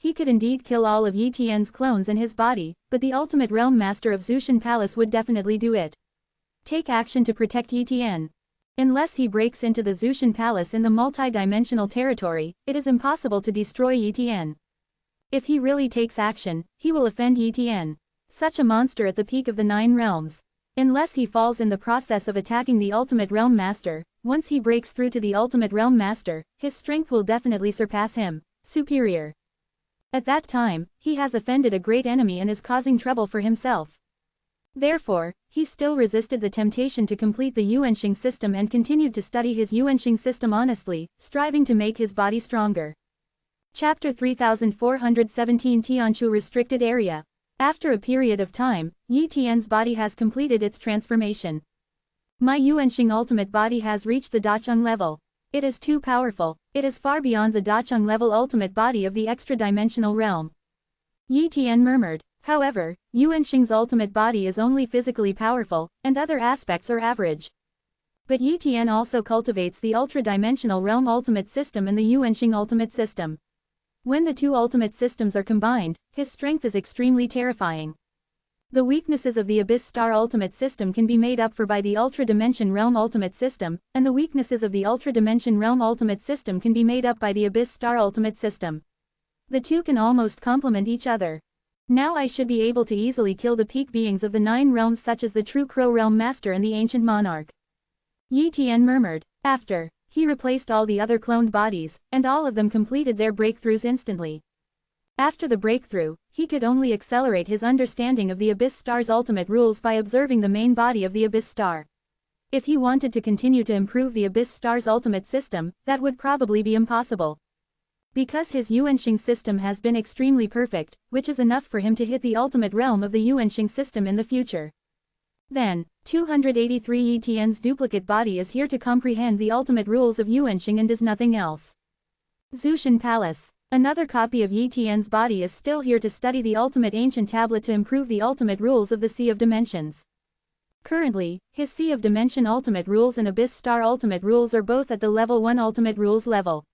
Speaker 1: He could indeed kill all of Yi Tian's clones in his body, but the ultimate realm master of Zushan Palace would definitely do it. Take action to protect Yi Tian. Unless he breaks into the Zushan Palace in the multi-dimensional territory, it is impossible to destroy Yi Tian. If he really takes action, he will offend Yi Tian. Such a monster at the peak of the 9 realms. Unless he falls in the process of attacking the ultimate realm master, once he breaks through to the ultimate realm master, his strength will definitely surpass him. Superior. At that time, he has offended a great enemy and is causing trouble for himself. Therefore, he still resisted the temptation to complete the Yuanxing system and continued to study his Yuanxing system honestly, striving to make his body stronger. Chapter 3417 Tianchu Restricted Area. After a period of time, Yi Tian's body has completed its transformation. My Yuanxing ultimate body has reached the Dacheng level. It is too powerful, it is far beyond the Dacheng level ultimate body of the extra-dimensional realm. Yi Tian murmured. However, Yuanxing's ultimate body is only physically powerful, and other aspects are average. But Yi Tian also cultivates the ultra-dimensional realm ultimate system and the Yuanxing ultimate system. When the two ultimate systems are combined, his strength is extremely terrifying. The weaknesses of the Abyss Star Ultimate System can be made up for by the Ultra Dimension Realm Ultimate System, and the weaknesses of the Ultra Dimension Realm Ultimate System can be made up by the Abyss Star Ultimate System. The two can almost complement each other. Now I should be able to easily kill the peak beings of the 9 realms such as the True Crow Realm Master and the Ancient Monarch. Yi Tian murmured. After, he replaced all the other cloned bodies, and all of them completed their breakthroughs instantly. After the breakthrough, he could only accelerate his understanding of the Abyss Star's ultimate rules by observing the main body of the Abyss Star. If he wanted to continue to improve the Abyss Star's ultimate system, that would probably be impossible. Because his Yuanxing system has been extremely perfect, which is enough for him to hit the ultimate realm of the Yuanxing system in the future. Then, 283 Yi Tian's duplicate body is here to comprehend the ultimate rules of Yuanxing and does nothing else. Zushan Palace. Another copy of Yi Tian's body is still here to study the ultimate ancient tablet to improve the ultimate rules of the Sea of Dimensions. Currently, his Sea of Dimension ultimate rules and Abyss Star ultimate rules are both at the level 1 ultimate rules level.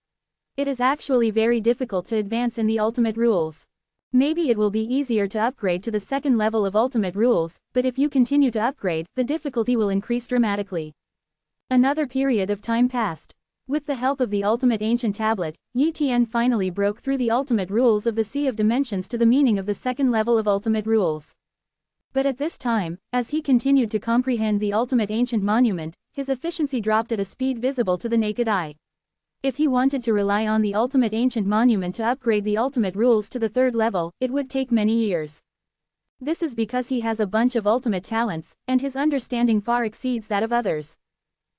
Speaker 1: It is actually very difficult to advance in the ultimate rules. Maybe it will be easier to upgrade to the second level of ultimate rules, but if you continue to upgrade, the difficulty will increase dramatically. Another period of time passed. With the help of the ultimate ancient tablet, Yi Tian finally broke through the ultimate rules of the Sea of Dimensions to the meaning of the second level of ultimate rules. But at this time, as he continued to comprehend the ultimate ancient monument, his efficiency dropped at a speed visible to the naked eye. If he wanted to rely on the ultimate ancient monument to upgrade the ultimate rules to the third level, it would take many years. This is because he has a bunch of ultimate talents, and his understanding far exceeds that of others.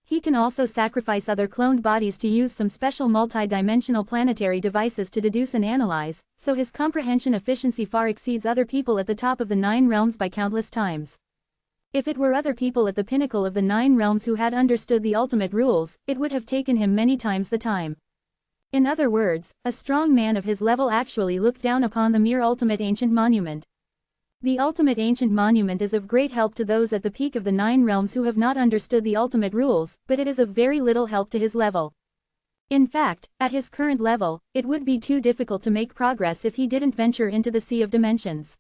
Speaker 1: He can also sacrifice other cloned bodies to use some special multi-dimensional planetary devices to deduce and analyze, so his comprehension efficiency far exceeds other people at the top of the 9 realms by countless times. If it were other people at the pinnacle of the 9 realms who had understood the ultimate rules, it would have taken him many times the time. In other words, a strong man of his level actually looked down upon the mere ultimate ancient monument. The ultimate ancient monument is of great help to those at the peak of the 9 realms who have not understood the ultimate rules, but it is of very little help to his level. In fact, at his current level, it would be too difficult to make progress if he didn't venture into the Sea of Dimensions.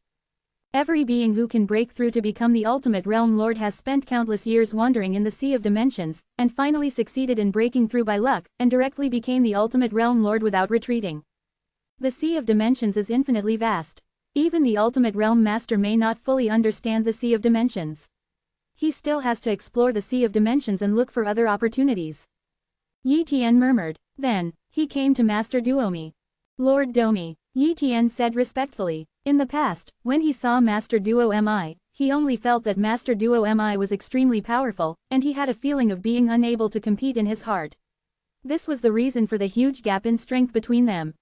Speaker 1: Every being who can break through to become the ultimate realm lord has spent countless years wandering in the Sea of Dimensions, and finally succeeded in breaking through by luck, and directly became the ultimate realm lord without retreating. The Sea of Dimensions is infinitely vast. Even the ultimate realm master may not fully understand the Sea of Dimensions. He still has to explore the Sea of Dimensions and look for other opportunities. Yi Tian murmured. Then, he came to Master Duomi. Lord Domi, Yi Tian said respectfully. In the past, when he saw Master Duo-Mi, he only felt that Master Duo-Mi was extremely powerful, and he had a feeling of being unable to compete in his heart. This was the reason for the huge gap in strength between them.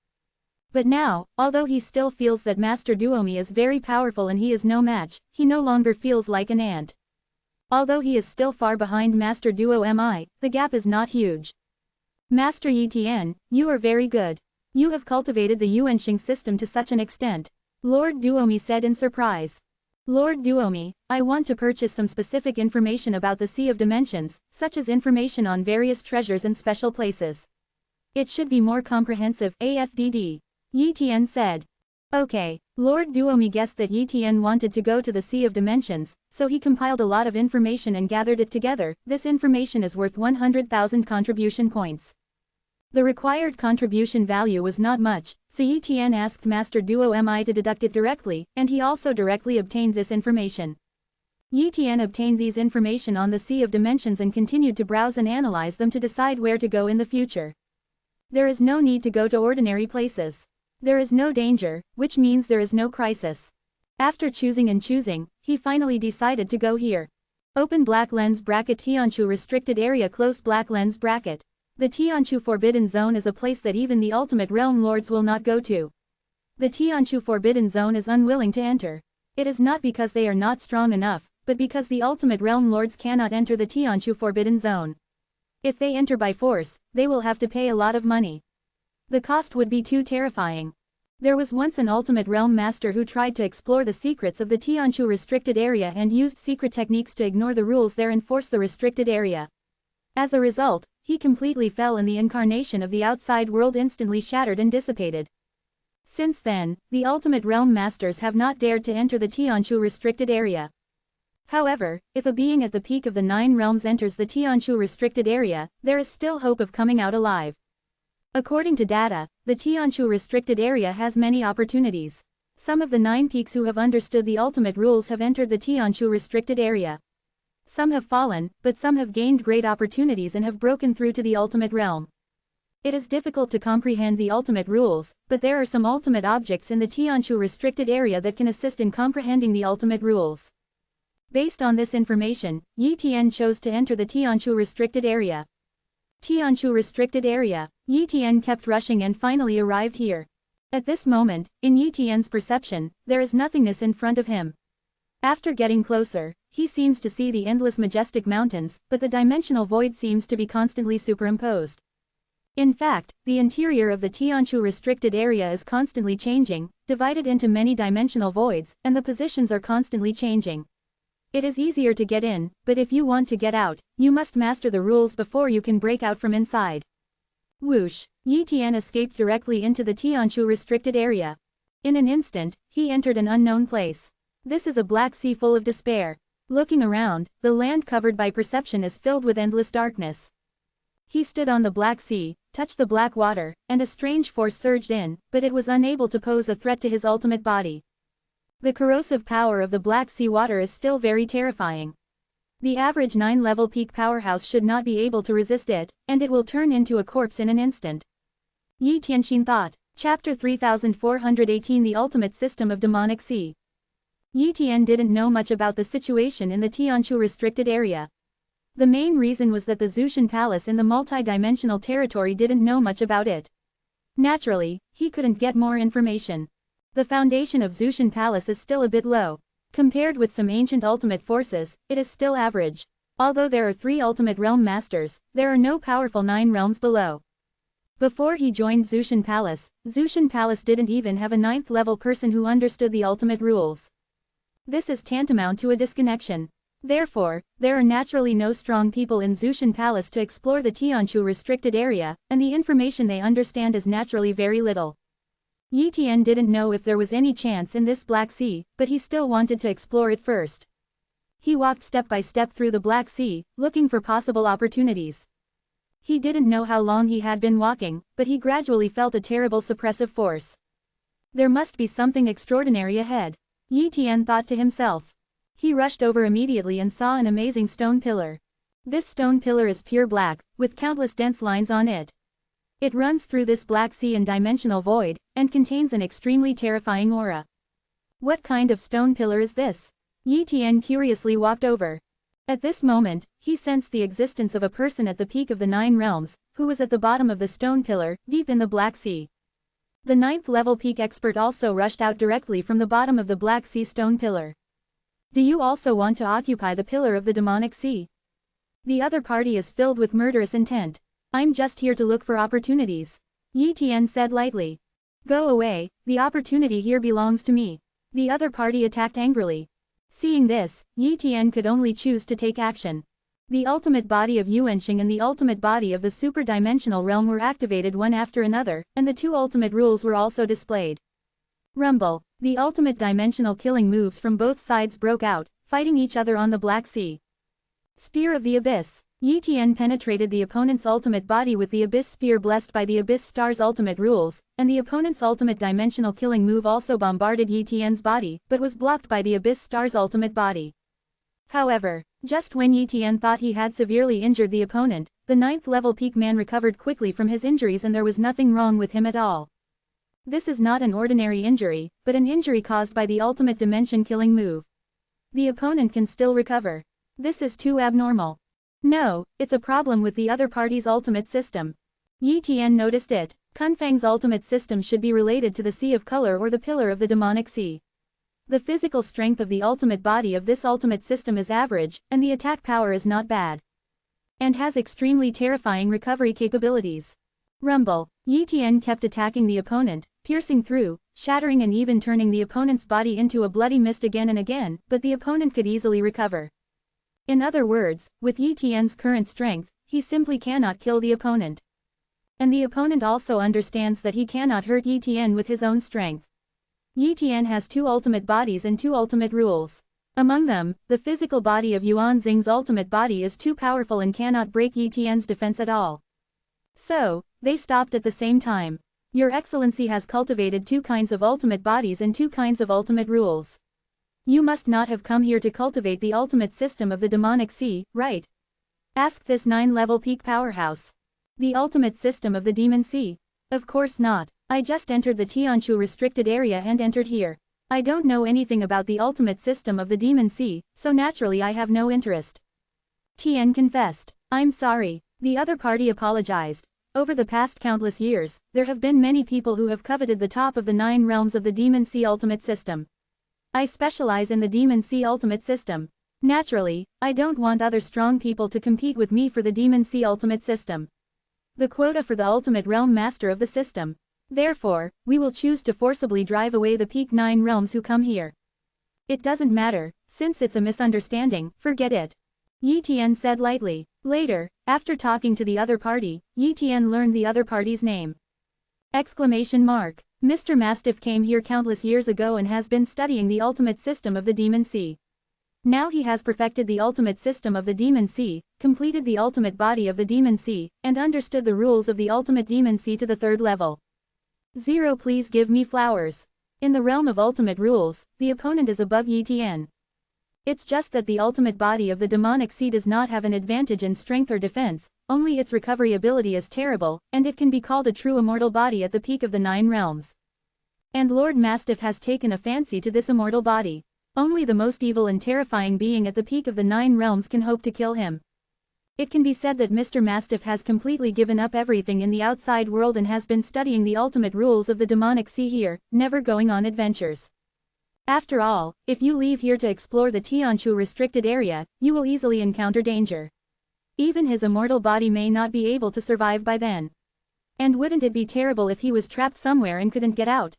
Speaker 1: But now, although he still feels that Master Duomi is very powerful and he is no match, he no longer feels like an ant. Although he is still far behind Master Duo-Mi, the gap is not huge. Master Yi Tian, you are very good. You have cultivated the Yuanxing system to such an extent. Lord Duomi said in surprise. Lord Duomi, I want to purchase some specific information about the Sea of Dimensions, such as information on various treasures and special places. It should be more comprehensive, AFDD. Yi Tian said. Okay. Lord Duomi guessed that Yi Tian wanted to go to the Sea of Dimensions, so he compiled a lot of information and gathered it together. This information is worth 100,000 contribution points. The required contribution value was not much, so Yi Tian asked Master Duo-Mi to deduct it directly, and he also directly obtained this information. Yi Tian obtained these information on the Sea of Dimensions and continued to browse and analyze them to decide where to go in the future. There is no need to go to ordinary places. There is no danger, which means there is no crisis. After choosing and choosing, he finally decided to go here. Open black lens bracket Tianchu restricted area close black lens bracket. The Tianchu Forbidden Zone is a place that even the ultimate realm lords will not go to. The Tianchu Forbidden Zone is unwilling to enter. It is not because they are not strong enough, but because the ultimate realm lords cannot enter the Tianchu Forbidden Zone. If they enter by force, they will have to pay a lot of money. The cost would be too terrifying. There was once an ultimate realm master who tried to explore the secrets of the Tianchu restricted area and used secret techniques to ignore the rules there and force the restricted area. As a result, he completely fell and the incarnation of the outside world instantly shattered and dissipated. Since then, the ultimate realm masters have not dared to enter the Tianchu restricted area. However, if a being at the peak of the 9 realms enters the Tianchu restricted area, there is still hope of coming out alive. According to data, the Tianchu restricted area has many opportunities. Some of the 9 peaks who have understood the ultimate rules have entered the Tianchu restricted area. Some have fallen, but some have gained great opportunities and have broken through to the ultimate realm. It is difficult to comprehend the ultimate rules, but there are some ultimate objects in the Tianchu restricted area that can assist in comprehending the ultimate rules. Based on this information, Yi Tian chose to enter the Tianchu restricted area. Tianchu restricted area. Yi Tian kept rushing and finally arrived here. At this moment, in Yi Tian's perception, there is nothingness in front of him. After getting closer, he seems to see the endless majestic mountains, but the dimensional void seems to be constantly superimposed. In fact, the interior of the Tianchu restricted area is constantly changing, divided into many dimensional voids, and the positions are constantly changing. It is easier to get in, but if you want to get out, you must master the rules before you can break out from inside. Whoosh! Yi Tian escaped directly into the Tianchu restricted area. In an instant, he entered an unknown place. This is a black sea full of despair. Looking around, the land covered by perception is filled with endless darkness. He stood on the black sea, touched the black water, and a strange force surged in, but it was unable to pose a threat to his ultimate body. The corrosive power of the black sea water is still very terrifying. The average 9-level peak powerhouse should not be able to resist it, and it will turn into a corpse in an instant. Yi Tianxin thought. Chapter 3418 The Ultimate System of Demonic Sea. Yi Tian didn't know much about the situation in the Tianchu restricted area. The main reason was that the Zushan Palace in the multi-dimensional territory didn't know much about it. Naturally, he couldn't get more information. The foundation of Zushan Palace is still a bit low. Compared with some ancient ultimate forces, it is still average. Although there are 3 ultimate realm masters, there are no powerful 9 realms below. Before he joined Zushan Palace didn't even have a 9th level person who understood the ultimate rules. This is tantamount to a disconnection. Therefore, there are naturally no strong people in Zushan Palace to explore the Tianchu restricted area, and the information they understand is naturally very little. Yi Tian didn't know if there was any chance in this Black Sea, but he still wanted to explore it first. He walked step by step through the Black Sea, looking for possible opportunities. He didn't know how long he had been walking, but he gradually felt a terrible suppressive force. There must be something extraordinary ahead, Yi Tian thought to himself. He rushed over immediately and saw an amazing stone pillar. This stone pillar is pure black, with countless dense lines on it. It runs through this Black Sea and dimensional void, and contains an extremely terrifying aura. What kind of stone pillar is this? Yi Tian curiously walked over. At this moment, he sensed the existence of a person at the peak of the 9 realms, who was at the bottom of the stone pillar, deep in the Black Sea. The 9th level peak expert also rushed out directly from the bottom of the Black Sea stone pillar. Do you also want to occupy the pillar of the demonic sea? The other party is filled with murderous intent. I'm just here to look for opportunities, Yi Tian said lightly. Go away, the opportunity here belongs to me. The other party attacked angrily. Seeing this, Yi Tian could only choose to take action. The ultimate body of Yuanxing and the ultimate body of the super-dimensional realm were activated one after another, and the 2 ultimate rules were also displayed. Rumble. The ultimate dimensional killing moves from both sides broke out, fighting each other on the Black Sea. Spear of the Abyss. Yi Tian penetrated the opponent's ultimate body with the Abyss Spear blessed by the Abyss Star's ultimate rules, and the opponent's ultimate dimensional killing move also bombarded Yi Tian's body, but was blocked by the Abyss Star's ultimate body. However, just when Yi Tian thought he had severely injured the opponent, the 9th level peak man recovered quickly from his injuries and there was nothing wrong with him at all. This is not an ordinary injury, but an injury caused by the ultimate dimension killing move. The opponent can still recover. This is too abnormal. No, it's a problem with the other party's ultimate system. Yi Tian noticed it. Kunfang's ultimate system should be related to the Sea of Color or the Pillar of the Demonic Sea. The physical strength of the ultimate body of this ultimate system is average, and the attack power is not bad. And has extremely terrifying recovery capabilities. Rumble. Yi Tian kept attacking the opponent, piercing through, shattering and even turning the opponent's body into a bloody mist again and again, but the opponent could easily recover. In other words, with Yi Tian's current strength, he simply cannot kill the opponent. And the opponent also understands that he cannot hurt Yi Tian with his own strength. Yi Tian has 2 ultimate bodies and 2 ultimate rules. Among them, the physical body of Yuan Xing's ultimate body is too powerful and cannot break Yi Tian's defense at all. So, they stopped at the same time. Your Excellency has cultivated 2 kinds of ultimate bodies and 2 kinds of ultimate rules. You must not have come here to cultivate the ultimate system of the demonic sea, right? Asked this 9-level peak powerhouse. The ultimate system of the demon sea? Of course not. I just entered the Tianchu restricted area and entered here. I don't know anything about the ultimate system of the demon sea, so naturally I have no interest. Tian confessed. I'm sorry. The other party apologized. Over the past countless years, there have been many people who have coveted the top of the 9 realms of the demon sea ultimate system. I specialize in the demon sea ultimate system. Naturally, I don't want other strong people to compete with me for the demon sea ultimate system. The quota for the ultimate realm master of the system. Therefore, we will choose to forcibly drive away the peak 9 realms who come here. It doesn't matter, since it's a misunderstanding, forget it. Yi Tian said lightly. Later, after talking to the other party, Yi Tian learned the other party's name. Exclamation mark. Mr. Mastiff came here countless years ago and has been studying the ultimate system of the demon sea. Now he has perfected the ultimate system of the demon sea, completed the ultimate body of the demon sea, and understood the rules of the ultimate demon sea to the 3rd level. 0 Please give me flowers. In the realm of ultimate rules, the opponent is above Yi Tian. It's just that the ultimate body of the demonic sea does not have an advantage in strength or defense, only its recovery ability is terrible, and it can be called a true immortal body at the peak of the 9 realms. And Lord Mastiff has taken a fancy to this immortal body. Only the most evil and terrifying being at the peak of the 9 realms can hope to kill him. It can be said that Mr. Mastiff has completely given up everything in the outside world and has been studying the ultimate rules of the demonic sea here, never going on adventures. After all, if you leave here to explore the Tianchu restricted area, you will easily encounter danger. Even his immortal body may not be able to survive by then. And wouldn't it be terrible if he was trapped somewhere and couldn't get out?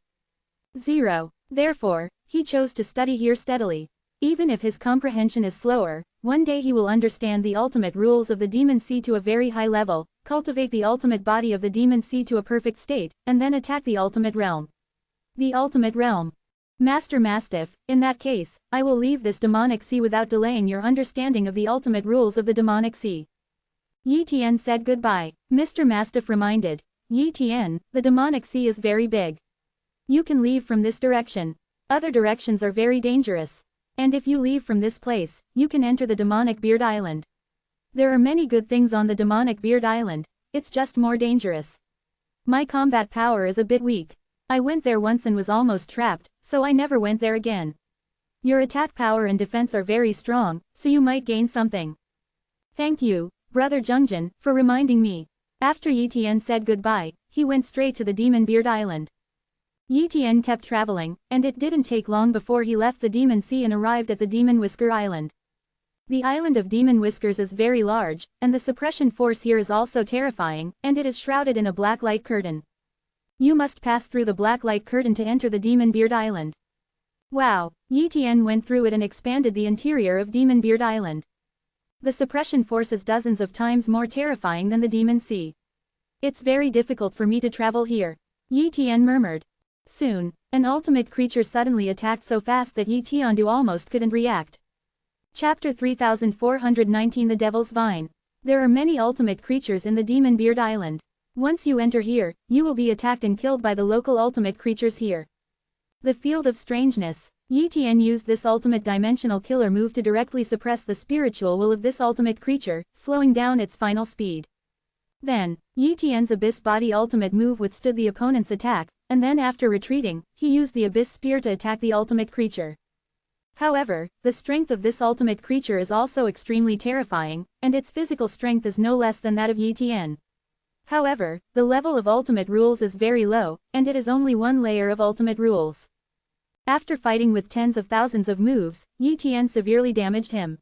Speaker 1: 0. Therefore, he chose to study here steadily. Even if his comprehension is slower, one day he will understand the ultimate rules of the Demon Sea to a very high level, cultivate the ultimate body of the Demon Sea to a perfect state, and then attack the ultimate realm. The ultimate realm. Master Mastiff, in that case, I will leave this demonic sea without delaying your understanding of the ultimate rules of the demonic sea. Yi Tian said goodbye. Mr. Mastiff reminded, Yi Tian, the demonic sea is very big. You can leave from this direction. Other directions are very dangerous. And if you leave from this place, you can enter the demonic Beard Island. There are many good things on the demonic Beard Island, it's just more dangerous. My combat power is a bit weak. I went there once and was almost trapped, so I never went there again. Your attack power and defense are very strong, so you might gain something. Thank you, Brother Jungjin, for reminding me. After Yi Tian said goodbye, he went straight to the Demon Beard Island. Yi Tian kept traveling, and it didn't take long before he left the Demon Sea and arrived at the Demon Whisker Island. The island of Demon Whiskers is very large, and the suppression force here is also terrifying, and it is shrouded in a black light curtain. You must pass through the black light curtain to enter the Demon Beard Island. Wow, Yi Tian went through it and expanded the interior of Demon Beard Island. The suppression force is dozens of times more terrifying than the Demon Sea. It's very difficult for me to travel here, Yi Tian murmured. Soon, an ultimate creature suddenly attacked so fast that Yi Tiandu almost couldn't react. Chapter 3419 The Devil's Vine. There are many ultimate creatures in the Demon Beard Island. Once you enter here, you will be attacked and killed by the local ultimate creatures here. The Field of Strangeness. Yi Tian used this ultimate dimensional killer move to directly suppress the spiritual will of this ultimate creature, slowing down its final speed. Then, Yi Tian's Abyss Body ultimate move withstood the opponent's attack, and then after retreating, he used the Abyss Spear to attack the ultimate creature. However, the strength of this ultimate creature is also extremely terrifying, and its physical strength is no less than that of Yi Tian. However, the level of ultimate rules is very low, and it is only one layer of ultimate rules. After fighting with tens of thousands of moves, Yi Tian severely damaged him.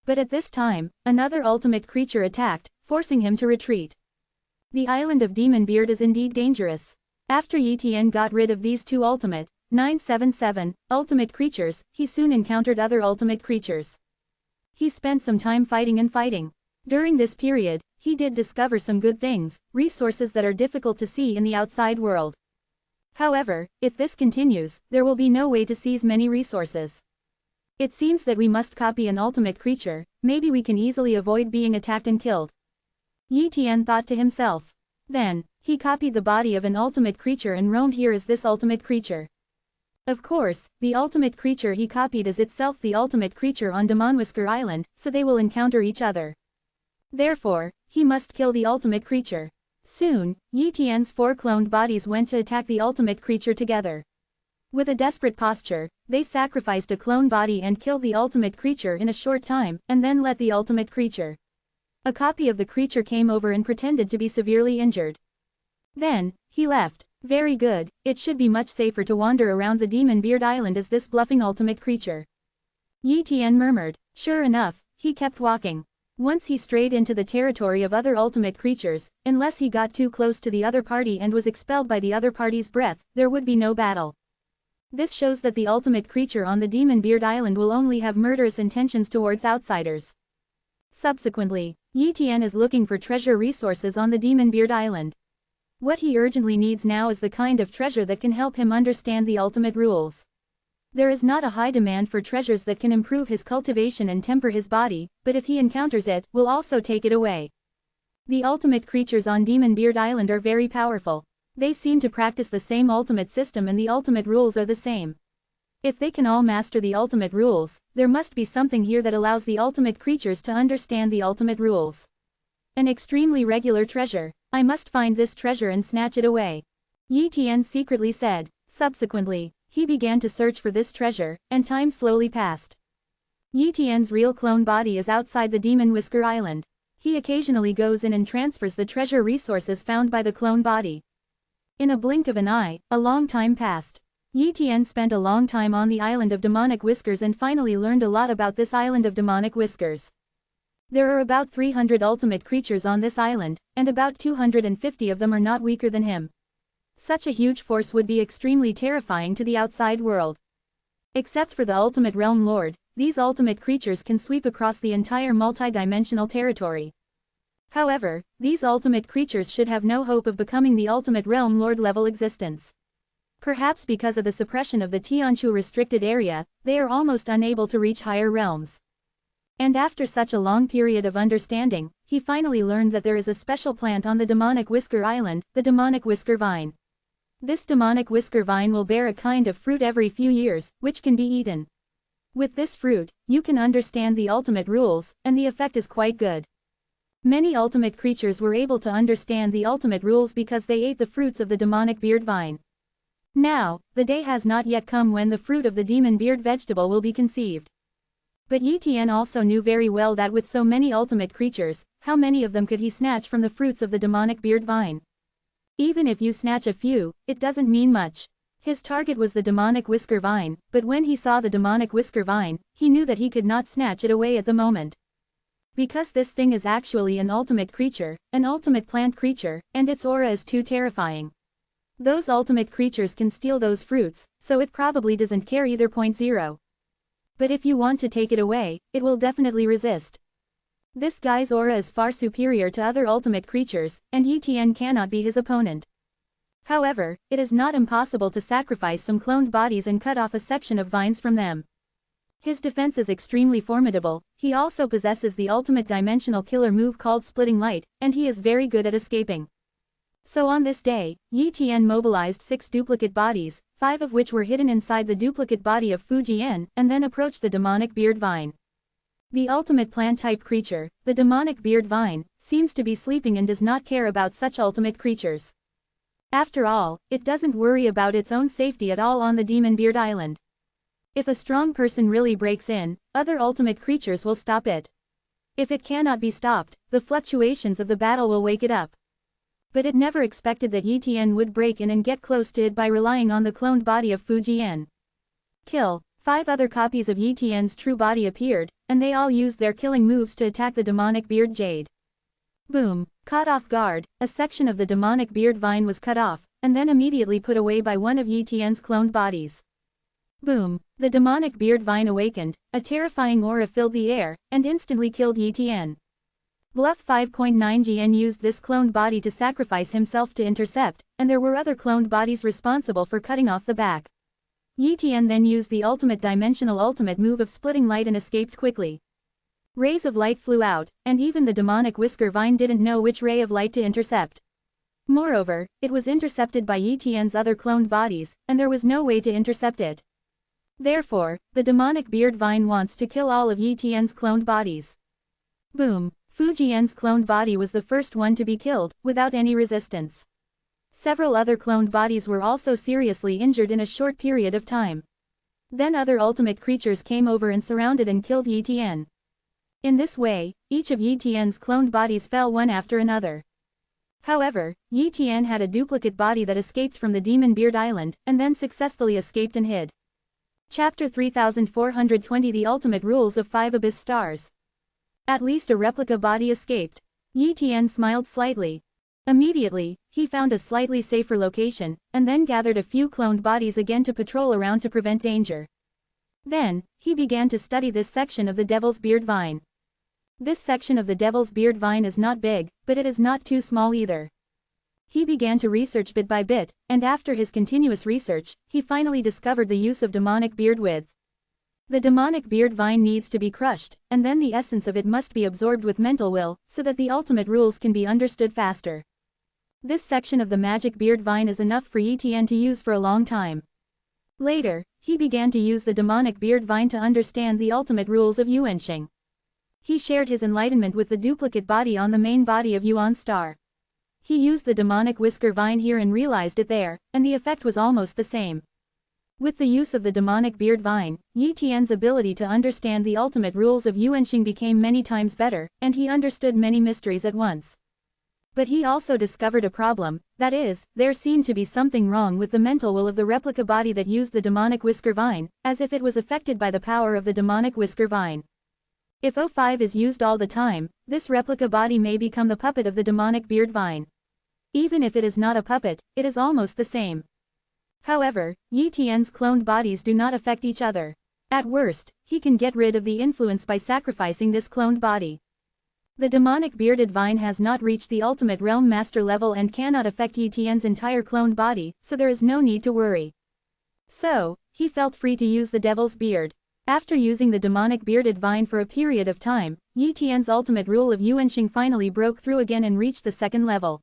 Speaker 1: But at this time, another ultimate creature attacked, forcing him to retreat. The island of Demon Beard is indeed dangerous. After Yi Tian got rid of these two ultimate, 977, ultimate creatures, he soon encountered other ultimate creatures. He spent some time fighting and fighting. During this period, he did discover some good things, resources that are difficult to see in the outside world. However, if this continues, there will be no way to seize many resources. It seems that we must copy an ultimate creature, maybe we can easily avoid being attacked and killed. Yi Tian thought to himself. Then, he copied the body of an ultimate creature and roamed here as this ultimate creature. Of course, the ultimate creature he copied is itself the ultimate creature on Demonwhisker Island, so they will encounter each other. Therefore, he must kill the ultimate creature. Soon, Yi Tian's 4 cloned bodies went to attack the ultimate creature together. With a desperate posture, they sacrificed a clone body and killed the ultimate creature in a short time, and then let the ultimate creature. A copy of the creature came over and pretended to be severely injured. Then, he left. Very good, it should be much safer to wander around the Demon Beard Island as this bluffing ultimate creature. Yi Tian murmured. Sure enough, he kept walking. Once he strayed into the territory of other ultimate creatures, unless he got too close to the other party and was expelled by the other party's breath, there would be no battle. This shows that the ultimate creature on the Demon Beard Island will only have murderous intentions towards outsiders. Subsequently, Yi Tian is looking for treasure resources on the Demon Beard Island. What he urgently needs now is the kind of treasure that can help him understand the ultimate rules. There is not a high demand for treasures that can improve his cultivation and temper his body, but if he encounters it, will also take it away. The ultimate creatures on Demon Beard Island are very powerful. They seem to practice the same ultimate system and the ultimate rules are the same. If they can all master the ultimate rules, there must be something here that allows the ultimate creatures to understand the ultimate rules. An extremely regular treasure. I must find this treasure and snatch it away. Yi Tian secretly said. Subsequently, he began to search for this treasure, and time slowly passed. Yi Tian's real clone body is outside the Demon Whisker Island. He occasionally goes in and transfers the treasure resources found by the clone body. In a blink of an eye, a long time passed. Yi Tian spent a long time on the island of demonic whiskers and finally learned a lot about this island of demonic whiskers. There are about 300 ultimate creatures on this island, and about 250 of them are not weaker than him. Such a huge force would be extremely terrifying to the outside world. Except for the ultimate realm lord, these ultimate creatures can sweep across the entire multi-dimensional territory. However, these ultimate creatures should have no hope of becoming the ultimate realm lord level existence. Perhaps because of the suppression of the Tianchu restricted area, they are almost unable to reach higher realms. And after such a long period of understanding, he finally learned that there is a special plant on the demonic whisker island, the demonic whisker vine. This demonic whisker vine will bear a kind of fruit every few years, which can be eaten. With this fruit, you can understand the ultimate rules, and the effect is quite good. Many ultimate creatures were able to understand the ultimate rules because they ate the fruits of the demonic beard vine. Now, the day has not yet come when the fruit of the demon beard vegetable will be conceived. But Yi Tian also knew very well that with so many ultimate creatures, how many of them could he snatch from the fruits of the demonic beard vine? Even if you snatch a few, it doesn't mean much. His target was the demonic whisker vine, but when he saw the demonic whisker vine, he knew that he could not snatch it away at the moment. Because this thing is actually an ultimate creature, an ultimate plant creature, and its aura is too terrifying. Those ultimate creatures can steal those fruits, so it probably doesn't care either. 0. But if you want to take it away, it will definitely resist. This guy's aura is far superior to other ultimate creatures, and Yi Tian cannot be his opponent. However, it is not impossible to sacrifice some cloned bodies and cut off a section of vines from them. His defense is extremely formidable. He also possesses the ultimate dimensional killer move called Splitting Light, and he is very good at escaping. So on this day, Yi Tian mobilized 6 duplicate bodies, 5 of which were hidden inside the duplicate body of Fujian, and then approached the demonic beard vine. The ultimate plant-type creature, the demonic beard vine, seems to be sleeping and does not care about such ultimate creatures. After all, it doesn't worry about its own safety at all on the Demon Beard Island. If a strong person really breaks in, other ultimate creatures will stop it. If it cannot be stopped, the fluctuations of the battle will wake it up. But it never expected that Yi Tian would break in and get close to it by relying on the cloned body of Fujian. Kill. 5 other copies of Yi Tian's true body appeared, and they all used their killing moves to attack the demonic beard jade. Boom. Caught off guard, a section of the demonic beard vine was cut off, and then immediately put away by one of Yi Tian's cloned bodies. Boom. The demonic beard vine awakened, a terrifying aura filled the air, and instantly killed Yi Tian. Bluff 5.9 GN used this cloned body to sacrifice himself to intercept, and there were other cloned bodies responsible for cutting off the back. Yi Tian then used the ultimate dimensional ultimate move of Splitting Light and escaped quickly. Rays of light flew out, and even the demonic whisker vine didn't know which ray of light to intercept. Moreover, it was intercepted by Yi Tian's other cloned bodies, and there was no way to intercept it. Therefore, the demonic beard vine wants to kill all of Yi Tian's cloned bodies. Boom. Fujian's cloned body was the first one to be killed, without any resistance. Several other cloned bodies were also seriously injured in a short period of time. Then other ultimate creatures came over and surrounded and killed Yi Tian. In this way, each of Yi Tian's cloned bodies fell one after another. However, Yi Tian had a duplicate body that escaped from the Demon Beard Island, and then successfully escaped and hid. Chapter 3420 The Ultimate Rules of 5 Abyss Stars. At least a replica body escaped. Yi Tian smiled slightly. Immediately, he found a slightly safer location, and then gathered a few cloned bodies again to patrol around to prevent danger. Then, he began to study this section of the Devil's Beard Vine. This section of the Devil's Beard Vine is not big, but it is not too small either. He began to research bit by bit, and after his continuous research, he finally discovered the use of demonic beard width. The demonic beard vine needs to be crushed, and then the essence of it must be absorbed with mental will, so that the ultimate rules can be understood faster. This section of the magic beard vine is enough for Yi Tian to use for a long time. Later, he began to use the demonic beard vine to understand the ultimate rules of Yuanxing. He shared his enlightenment with the duplicate body on the main body of Yuan Star. He used the demonic whisker vine here and realized it there, and the effect was almost the same. With the use of the demonic beard vine, Yi Tian's ability to understand the ultimate rules of Yuanxing became many times better, and he understood many mysteries at once. But he also discovered a problem, that is, there seemed to be something wrong with the mental will of the replica body that used the demonic whisker vine, as if it was affected by the power of the demonic whisker vine. If O5 is used all the time, this replica body may become the puppet of the demonic beard vine. Even if it is not a puppet, it is almost the same. However, Yi Tian's cloned bodies do not affect each other. At worst, he can get rid of the influence by sacrificing this cloned body. The demonic bearded vine has not reached the ultimate realm master level and cannot affect Yi Tian's entire cloned body, so there is no need to worry. So, he felt free to use the devil's beard. After using the demonic bearded vine for a period of time, Yi Tian's ultimate rule of Yuanxing finally broke through again and reached the second level.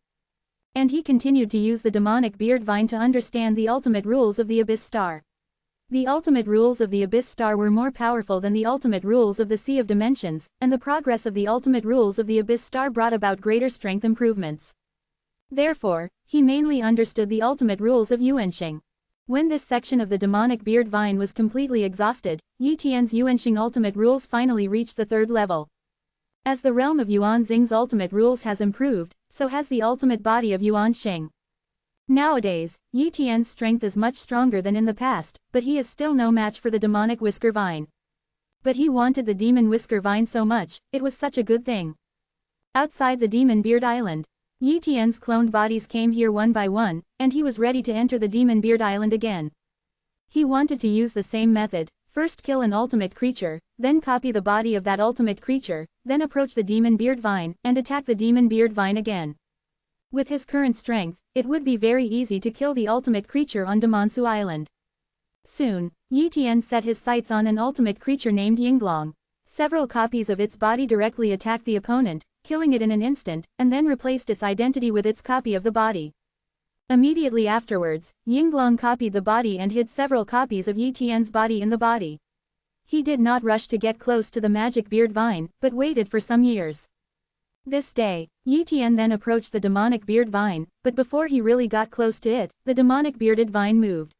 Speaker 1: And he continued to use the demonic beard vine to understand the ultimate rules of the Abyss Star. The ultimate rules of the Abyss Star were more powerful than the ultimate rules of the Sea of Dimensions, and the progress of the ultimate rules of the Abyss Star brought about greater strength improvements. Therefore, he mainly understood the ultimate rules of Yuanxing. When this section of the demonic beard vine was completely exhausted, Yi Tian's Yuanxing ultimate rules finally reached the third level. As the realm of Yuanxing's ultimate rules has improved, so has the ultimate body of Yuanxing. Nowadays, Yi Tian's strength is much stronger than in the past, but he is still no match for the demonic whisker vine. But he wanted the demon whisker vine so much, it was such a good thing. Outside the Demon Beard Island, Yi Tian's cloned bodies came here one by one, and he was ready to enter the Demon Beard Island again. He wanted to use the same method, first kill an ultimate creature, then copy the body of that ultimate creature, then approach the Demon Beard Vine, and attack the Demon Beard Vine again. With his current strength, it would be very easy to kill the ultimate creature on Damonsu Island. Soon, Yi Tian set his sights on an ultimate creature named Yinglong. Several copies of its body directly attacked the opponent, killing it in an instant, and then replaced its identity with its copy of the body. Immediately afterwards, Yinglong copied the body and hid several copies of Yi Tian's body in the body. He did not rush to get close to the magic beard vine, but waited for some years. This day, Yi Tian then approached the demonic beard vine, but before he really got close to it, the demonic bearded vine moved.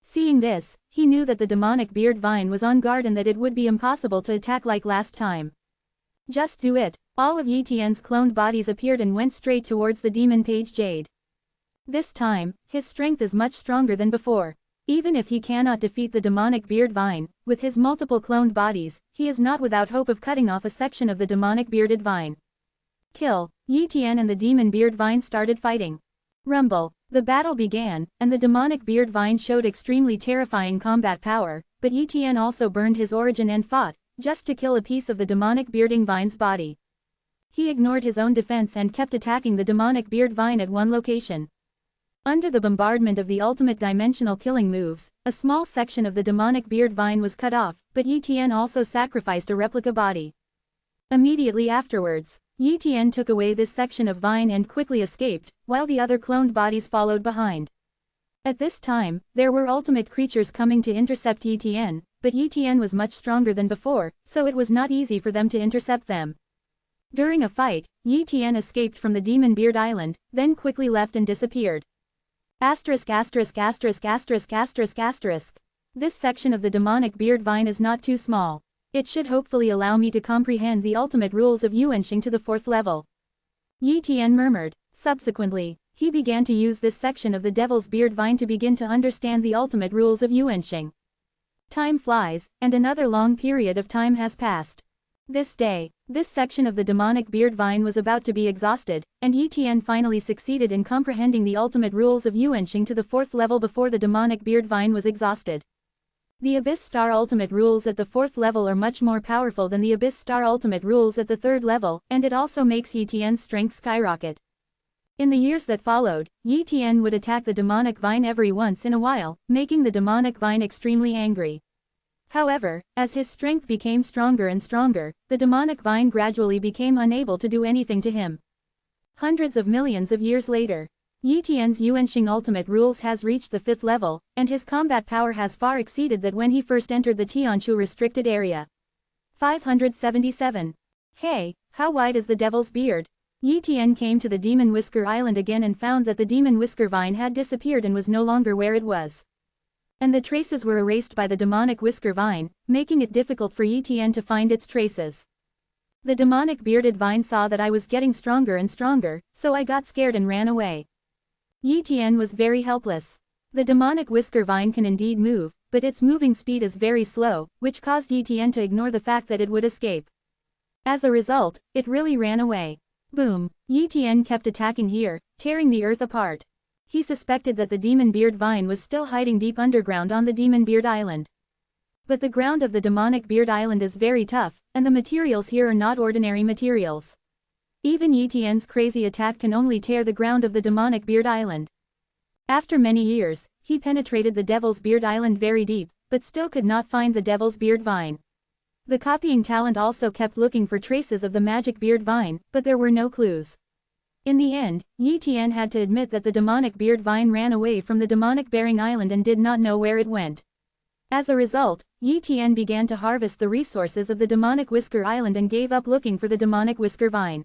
Speaker 1: Seeing this, he knew that the demonic beard vine was on guard and that it would be impossible to attack like last time. Just do it. All of Yi Tian's cloned bodies appeared and went straight towards the demon page Jade. This time, his strength is much stronger than before. Even if he cannot defeat the demonic beard vine, with his multiple cloned bodies, he is not without hope of cutting off a section of the demonic bearded vine. Kill. Yi Tian and the demon beard vine started fighting. Rumble. The battle began, and the demonic beard vine showed extremely terrifying combat power, but Yi Tian also burned his origin and fought, just to kill a piece of the demonic bearding vine's body. He ignored his own defense and kept attacking the demonic beard vine at one location. Under the bombardment of the ultimate dimensional killing moves, a small section of the demonic beard vine was cut off, but Yi Tian also sacrificed a replica body. Immediately afterwards, Yi Tian took away this section of vine and quickly escaped, while the other cloned bodies followed behind. At this time, there were ultimate creatures coming to intercept Yi Tian, but Yi Tian was much stronger than before, so it was not easy for them to intercept them. During a fight, Yi Tian escaped from the Demon Beard Island, then quickly left and disappeared. This section of the demonic beard vine is not too small. It should hopefully allow me to comprehend the ultimate rules of Yuanxing to the 4th level. Yi Tian murmured. Subsequently, he began to use this section of the devil's beard vine to begin to understand the ultimate rules of Yuanxing. Time flies, and another long period of time has passed. This day, this section of the demonic beard vine was about to be exhausted, and Yi Tian finally succeeded in comprehending the ultimate rules of Yuanxing to the 4th level before the demonic beard vine was exhausted. The Abyss Star ultimate rules at the 4th level are much more powerful than the Abyss Star ultimate rules at the 3rd level, and it also makes Yi Tian's strength skyrocket. In the years that followed, Yi Tian would attack the demonic vine every once in a while, making the demonic vine extremely angry. However, as his strength became stronger and stronger, the demonic vine gradually became unable to do anything to him. Hundreds of millions of years later, Yi Tian's Yuanxing ultimate rules has reached the 5th level, and his combat power has far exceeded that when he first entered the Tianchu restricted area. 577. Hey, how wide is the devil's beard? Yi Tian came to the Demon Whisker Island again and found that the Demon Whisker vine had disappeared and was no longer where it was. And the traces were erased by the demonic whisker vine, making it difficult for Yi Tian to find its traces. The demonic bearded vine saw that I was getting stronger and stronger, so I got scared and ran away. Yi Tian was very helpless. The demonic whisker vine can indeed move, but its moving speed is very slow, which caused Yi Tian to ignore the fact that it would escape. As a result, it really ran away. Boom! Yi Tian kept attacking here, tearing the earth apart. He suspected that the demon beard vine was still hiding deep underground on the demon beard island. But the ground of the demonic beard island is very tough, and the materials here are not ordinary materials. Even Yi Tian's crazy attack can only tear the ground of the demonic beard island. After many years, he penetrated the devil's beard island very deep, but still could not find the devil's beard vine. The copying talent also kept looking for traces of the magic beard vine, but there were no clues. In the end, Yi Tian had to admit that the demonic beard vine ran away from the demonic bearing island and did not know where it went. As a result, Yi Tian began to harvest the resources of the demonic whisker island and gave up looking for the demonic whisker vine.